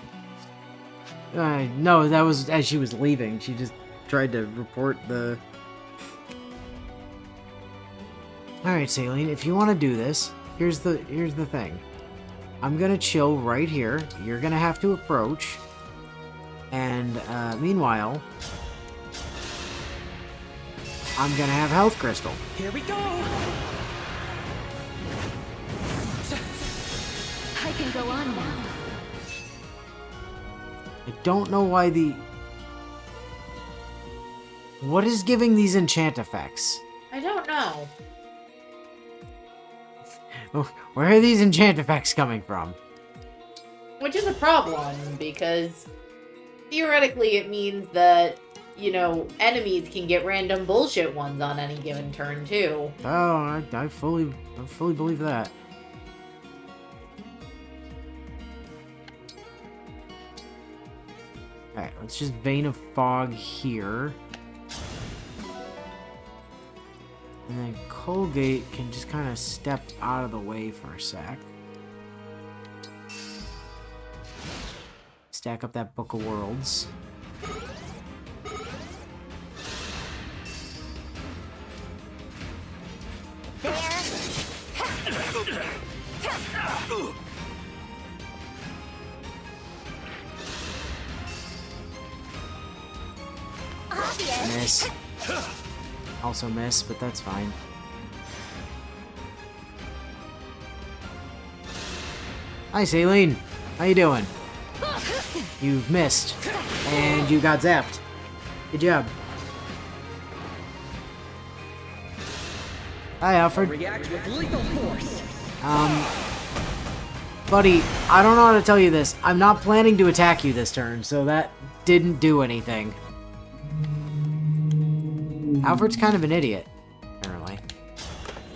No, that was as she was leaving. She just tried to report the... Alright, Saline, if you want to do this, here's the thing. I'm gonna chill right here. You're gonna have to approach. And, meanwhile... I'm gonna have Health Crystal. Here we go! I can go on now. I don't know why the... What is giving these enchant effects? I don't know. Where are these enchant effects coming from? Which is a problem, because theoretically it means that, you know, enemies can get random bullshit ones on any given turn, too. Oh, I fully believe that. Alright, let's just Vein of Fog here. And then Colgate can just kind of step out of the way for a sec. Stack up that Book of Worlds. Miss. Also miss, but that's fine. Hi, Saline. How you doing? You've missed. And you got zapped. Good job. Hi, Alfred. React with lethal force. Buddy, I don't know how to tell you this. I'm not planning to attack you this turn, so that didn't do anything. Alfred's kind of an idiot, apparently.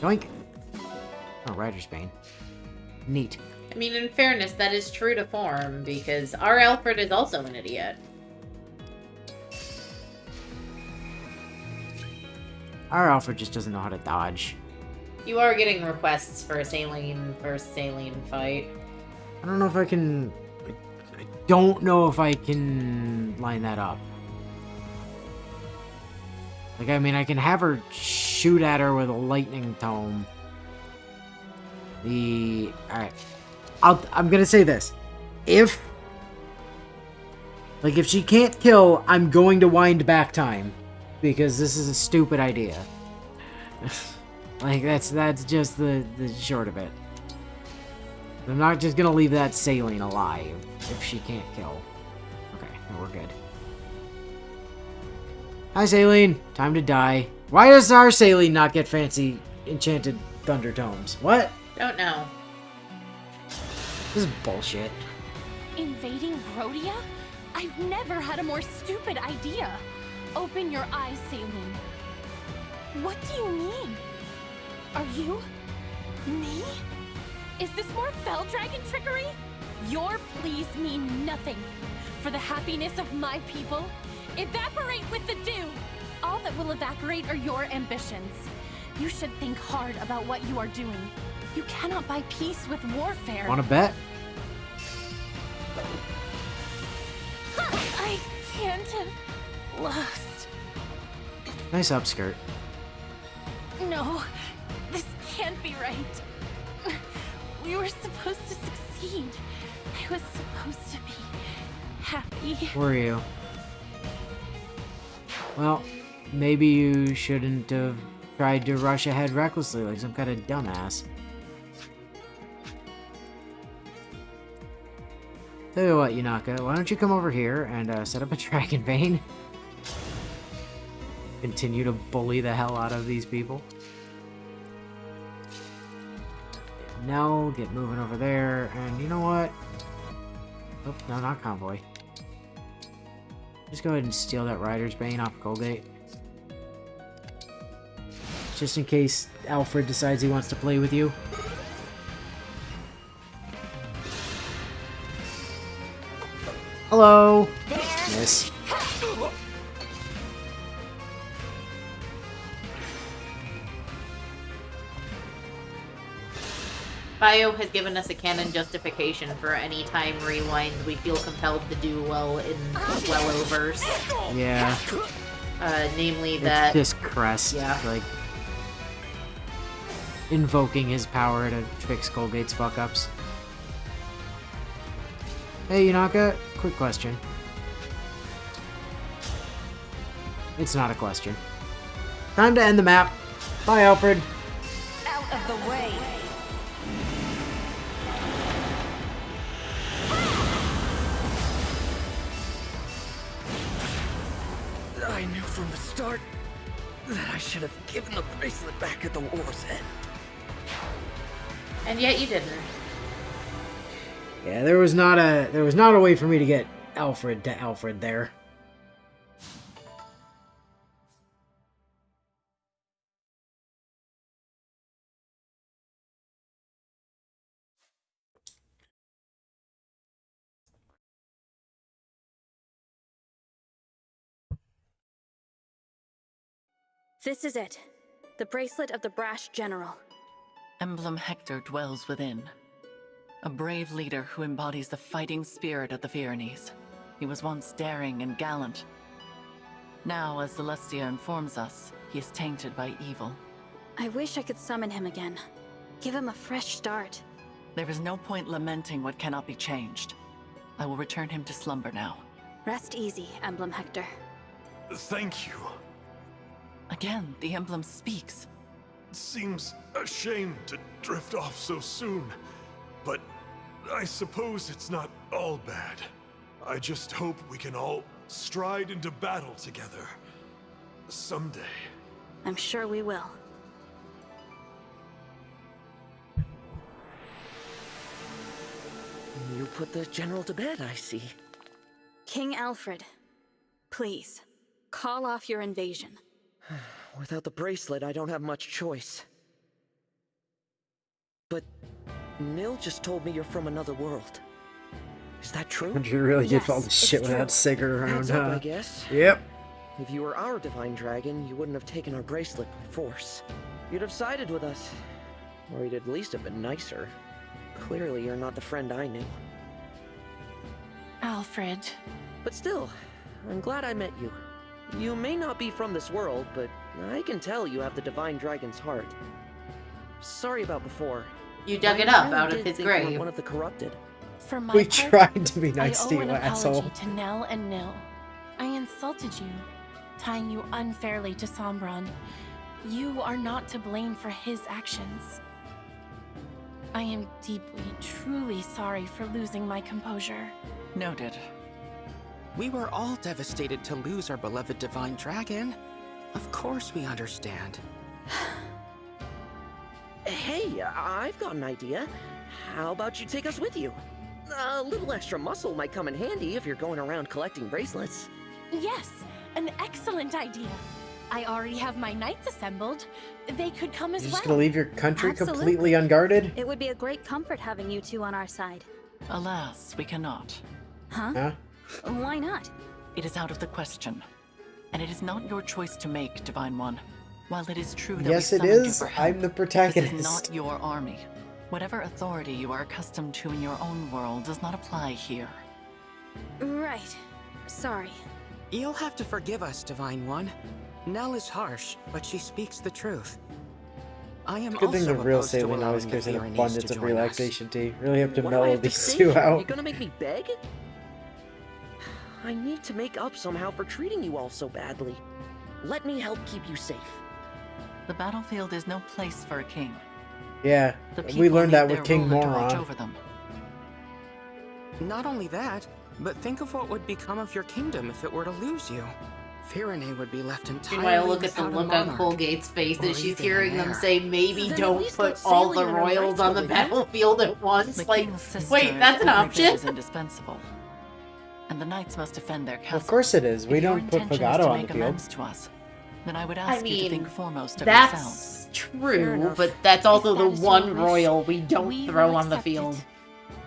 Yoink. Oh, Rider's Bane. Neat. I mean, in fairness, that is true to form, because our Alfred is also an idiot. Our Alfred just doesn't know how to dodge. You are getting requests for a Saline versus Saline fight. I don't know if I can... don't know if I can line that up. Like, I mean, I can have her shoot at her with a lightning tome. Alright. I'm gonna say this. If she can't kill, I'm going to wind back time. Because this is a stupid idea. Like, that's just the short of it. I'm not just gonna leave that saline alive if she can't kill. Okay, no, we're good. Hi, Saline. Time to die. Why does our Saline not get fancy enchanted thunder tomes? What? Don't know. This is bullshit. Invading Brodia? I've never had a more stupid idea. Open your eyes, Saline. What do you mean? Are you... me? Is this more Fell Dragon trickery? Your pleas mean nothing. For the happiness of my people, evaporate with the dew! All that will evaporate are your ambitions. You should think hard about what you are doing. You cannot buy peace with warfare. Wanna bet? I can't have lost. Nice upskirt. No, this can't be right. We were supposed to succeed. I was supposed to be happy. Were you? Well, maybe you shouldn't have tried to rush ahead recklessly like some kind of dumbass. Tell you what, Yunaka, why don't you come over here and set up a dragon vein? Continue to bully the hell out of these people. No, get moving over there, and you know what? Oh, no, not convoy. Just go ahead and steal that Rider's Bane off Colgate. Just in case Alfred decides he wants to play with you. Hello! Miss. Bio has given us a canon justification for any time rewind we feel compelled to do well in well-overs. Yeah. Namely that... It's just Crest, like... invoking his power to fix Colgate's fuck-ups. Hey, Yunaka, quick question. It's not a question. Time to end the map. Bye, Alfred. Out of the way. I knew from the start that I should have given the bracelet back at the war's end. And yet you didn't. Yeah, there was not a way for me to get Alfred to Alfred there. This is it. The bracelet of the brash general. Emblem Hector dwells within. A brave leader who embodies the fighting spirit of the Pyrenees. He was once daring and gallant. Now, as Celestia informs us, he is tainted by evil. I wish I could summon him again. Give him a fresh start. There is no point lamenting what cannot be changed. I will return him to slumber now. Rest easy, Emblem Hector. Thank you. Again, the emblem speaks. It seems a shame to drift off so soon, but I suppose it's not all bad. I just hope we can all stride into battle together. Someday. I'm sure we will. You put the general to bed, I see. King Alfred, please, call off your invasion. Without the bracelet, I don't have much choice. But Nil just told me you're from another world. Is that true? You really did all this shit without Sigurd around, Heads up, I guess. Yep. If you were our divine dragon, you wouldn't have taken our bracelet by force. You'd have sided with us. Or you'd at least have been nicer. Clearly, you're not the friend I knew. Alfred. But still, I'm glad I met you. You may not be from this world, but I can tell you have the Divine Dragon's heart. Sorry about before. You dug it I up really out of did his think you were grave. one of the corrupted. For my We part, tried to be nice I to owe you, an asshole. apology to Nell and Nil. I insulted you, tying you unfairly to Sombron. You are not to blame for his actions. I am deeply, truly sorry for losing my composure. Noted. We were all devastated to lose our beloved Divine Dragon. Of course we understand. Hey, I've got an idea. How about you take us with you? A little extra muscle might come in handy if you're going around collecting bracelets. Yes, an excellent idea. I already have my knights assembled. They could come as You're well. just gonna leave your country Absolutely. completely unguarded? It would be a great comfort having you two on our side. Alas, we cannot. Huh? Why not? It is out of the question. And it is not your choice to make, Divine One. While it is true that Yes, we it summoned you is. for help, I'm the this protagonist. is not your army. Whatever authority you are accustomed to in your own world does not apply here. Right. Sorry. You'll have to forgive us, Divine One. Nell is harsh, but she speaks the truth. I am Good thing also the real opposed to sailing always allowing gives an the Pyrenees abundance to of join us. relaxation tea. Really have to What do I mellow have to these say two here? out. You gonna make me beg? I need to make up somehow for treating you all so badly. Let me help keep you safe. The battlefield is no place for a king. Yeah, The we people learned need that their with King ruler to watch Moron. over them. Not only that, but think of what would become of your kingdom if it were to lose you. Firene would be left entirely Meanwhile, look at the without a look on monarch. Colgate's face Or as she's even hearing an them heir. say, maybe Then at don't least put let all the sailing and our royals rights on go the with you. battlefield at once. The Like, king's sister wait, that's an every bit option? is indispensable. And the knights must defend their castle. Of course it is. We If your don't put intention is Pagado to on make the field. amends to us, then I would ask I you to mean, think foremost of yourself. that's Fair true, enough. but that's also If the that is your one wish, royal we don't we throw will on the accept it. field.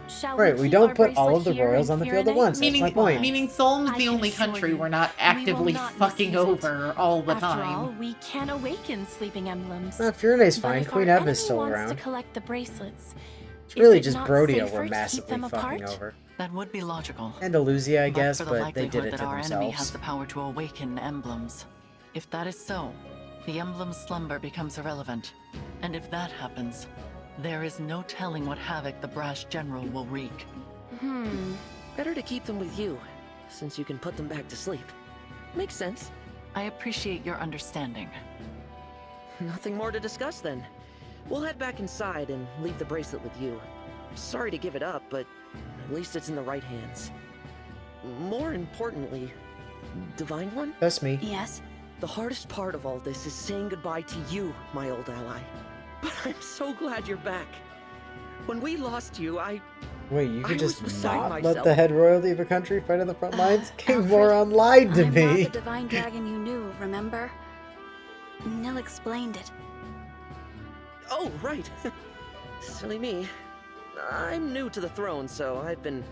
Shall Right, we keep don't our put all bracelet of the here royals in on the field at Firene? once. That's my point. Meaning Solm's I the can only assure country you, we're not we will actively not fucking misuse it. over all the After time. all, we can awaken sleeping emblems. Firene's But fine. if Queen our Ebb is enemy still wants around. to collect the bracelets, It's is really it just not Brodia safer we're to keep massively them fucking apart? over. That would be logical. Andalusia, I guess, for the but they did likelihood it that to our enemy has themselves. the power to awaken emblems. If that is so, the emblem's slumber becomes irrelevant. And if that happens, there is no telling what havoc the brash general will wreak. Better to keep them with you, since you can put them back to sleep. Makes sense. I appreciate your understanding. Nothing more to discuss then. We'll head back inside and leave the bracelet with you. Sorry to give it up, but at least it's in the right hands. More importantly, Divine One? That's me. Yes? The hardest part of all this is saying goodbye to you, my old ally. But I'm so glad you're back. When we lost you, Wait, you I could was just beside not myself. let the head royalty of a country fight on the front lines? King Alfred, Moron lied to I'm me. not the divine dragon you knew, remember? Nil explained it. Oh, right. Silly me. I'm new to the throne, so I've been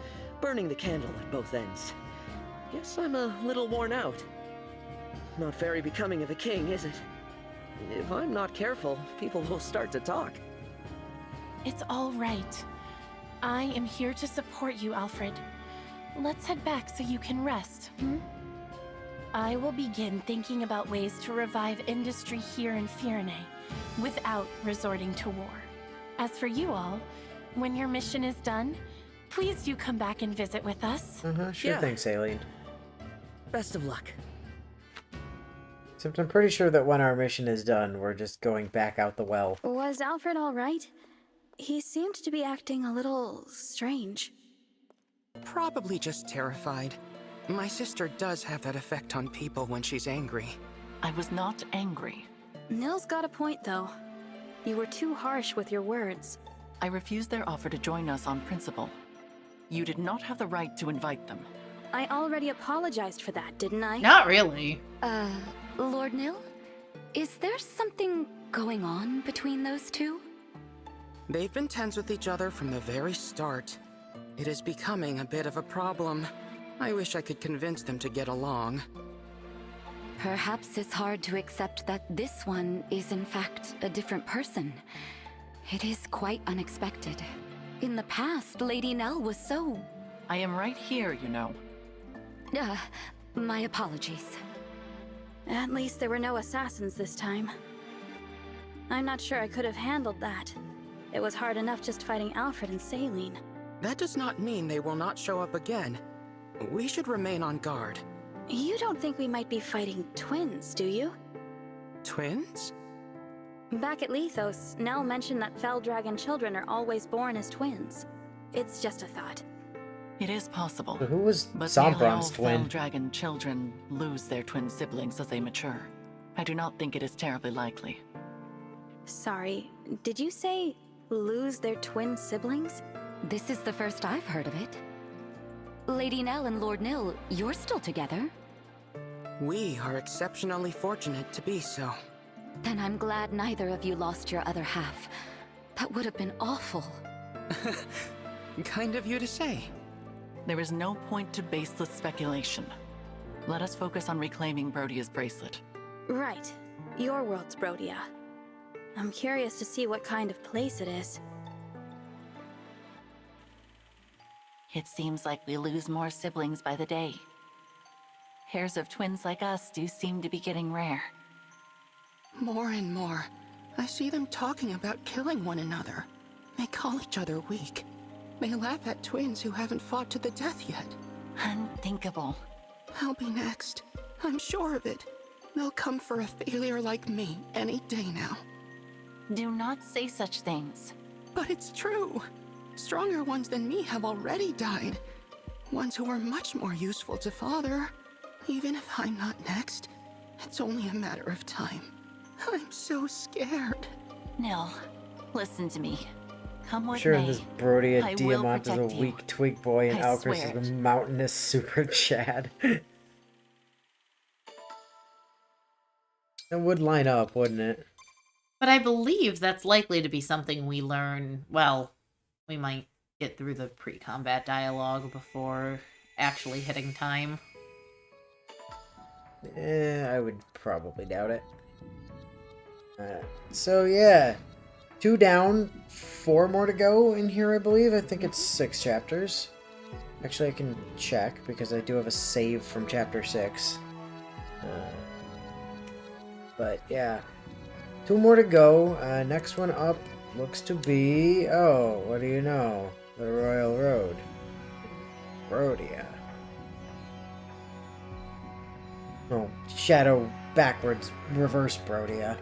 burning the candle at both ends. Guess I'm a little worn out. Not very becoming of a king, is it? If I'm not careful, people will start to talk. It's all right. I am here to support you, Alfred. Let's head back so you can rest, I will begin thinking about ways to revive industry here in Firene without resorting to war. As for you all, when your mission is done, please do come back and visit with us. Sure Yeah. thing, Saline. Best of luck. Except I'm pretty sure that when our mission is done, we're just going back out the well. Was Alfred all right? He seemed to be acting a little strange. Probably just terrified. My sister does have that effect on people when she's angry. I was not angry. Nil's got a point, though. You were too harsh with your words. I refused their offer to join us on principle. You did not have the right to invite them. I already apologized for that, didn't I? Not really. Lord Nil? Is there something going on between those two? They've been tense with each other from the very start. It is becoming a bit of a problem. I wish I could convince them to get along. Perhaps it's hard to accept that this one is in fact a different person. It is quite unexpected. In the past, Lady Nell was so I am right here, you know. My apologies. At least there were no assassins this time. I'm not sure I could have handled that. It was hard enough just fighting Alfred and Saline. That does not mean they will not show up again. We should remain on guard. You don't think we might be fighting twins, do you? Twins? Back at Lethos, Nell mentioned that Fell Dragon children are always born as twins. It's just a thought. It is possible. So who was but nearly all Sombron's twin? Fell Dragon children lose their twin siblings as they mature. I do not think it is terribly likely. Sorry, did you say lose their twin siblings? This is the first I've heard of it. Lady Nell and Lord Nil, you're still together? We are exceptionally fortunate to be so. Then I'm glad neither of you lost your other half. That would have been awful. Kind of you to say. There is no point to baseless speculation. Let us focus on reclaiming Brodia's bracelet. Right. Your world's Brodia. I'm curious to see what kind of place it is. It seems like we lose more siblings by the day. Pairs of twins like us do seem to be getting rare. More and more, I see them talking about killing one another. They call each other weak. They laugh at twins who haven't fought to the death yet. Unthinkable. I'll be next. I'm sure of it. They'll come for a failure like me any day now. Do not say such things. But it's true. Stronger ones than me have already died. Ones who were much more useful to Father. Even if I'm not next, it's only a matter of time. I'm so scared. Nil, listen to me. Come with Sure, me. this Brodia I will Diamant is a protect you. weak twig boy, and I Alcris swear is it. a mountainous super Chad. That would line up, wouldn't it? But I believe that's likely to be something we learn. Well, we might get through the pre-combat dialogue before actually hitting time. I would probably doubt it. So yeah, 2 down, 4 more to go in here, I believe. I think it's 6 chapters. Actually, I can check because I do have a save from chapter 6. But yeah, 2 more to go. Next one up looks to be, oh, what do you know? The Royal Road. Brodia. Oh, Shadow backwards, reverse Brodia.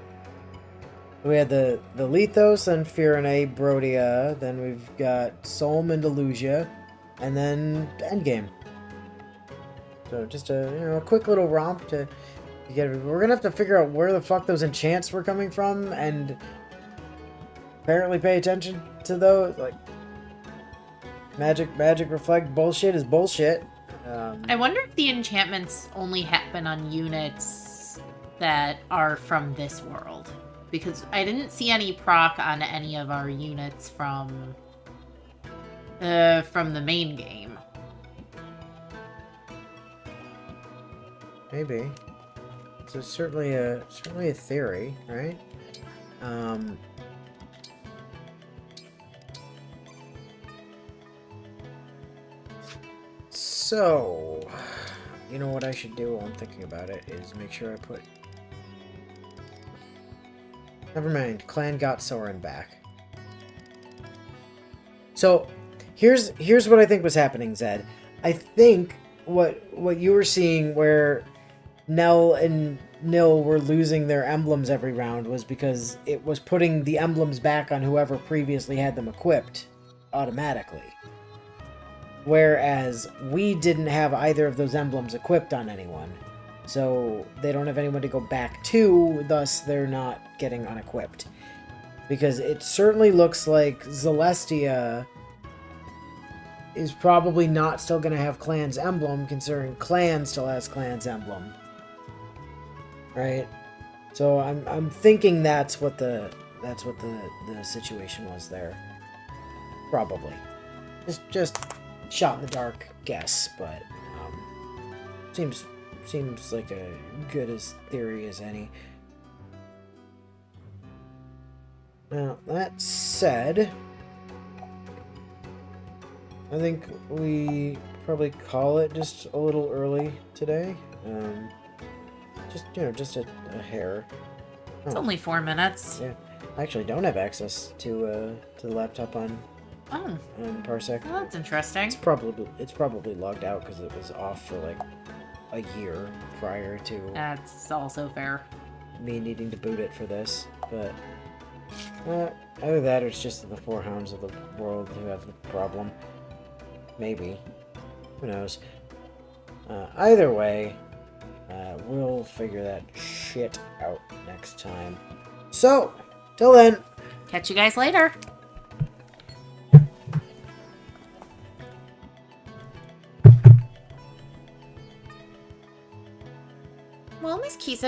We had the Lethos and Firene Brodia, then we've got Solm and Delusia, and then Endgame. So just a a quick little romp to get. We're gonna have to figure out where the fuck those enchants were coming from, and apparently pay attention to those. Like magic reflect bullshit is bullshit. I wonder if the enchantments only happen on units that are from this world. Because I didn't see any proc on any of our units from the main game. Maybe. So it's certainly a theory, right? So, you know what I should do while I'm thinking about it is make sure I put... Never mind, Clan got Soren back. So, here's what I think was happening, Zed. I think what you were seeing where Nell and Nil were losing their emblems every round was because it was putting the emblems back on whoever previously had them equipped automatically. Whereas we didn't have either of those emblems equipped on anyone. So they don't have anyone to go back to, thus they're not getting unequipped. Because it certainly looks like Celestia is probably not still going to have Clan's emblem, considering Clan still has Clan's emblem. Right? So I'm thinking that's what the situation was there. Probably. Just shot in the dark guess, but seems like a good as theory as any. Now that said, I think we probably call it just a little early today. Just a hair. It's only 4 minutes. Yeah, I actually don't have access to the laptop on Parsec. Well, that's interesting. It's probably logged out because it was off for like a year prior to. That's also fair. Me needing to boot it for this, but either that or it's just the Four Hounds of the world who have the problem. Maybe. Who knows? Either way, we'll figure that shit out next time. So, till then. Catch you guys later. Well, Miss Kisa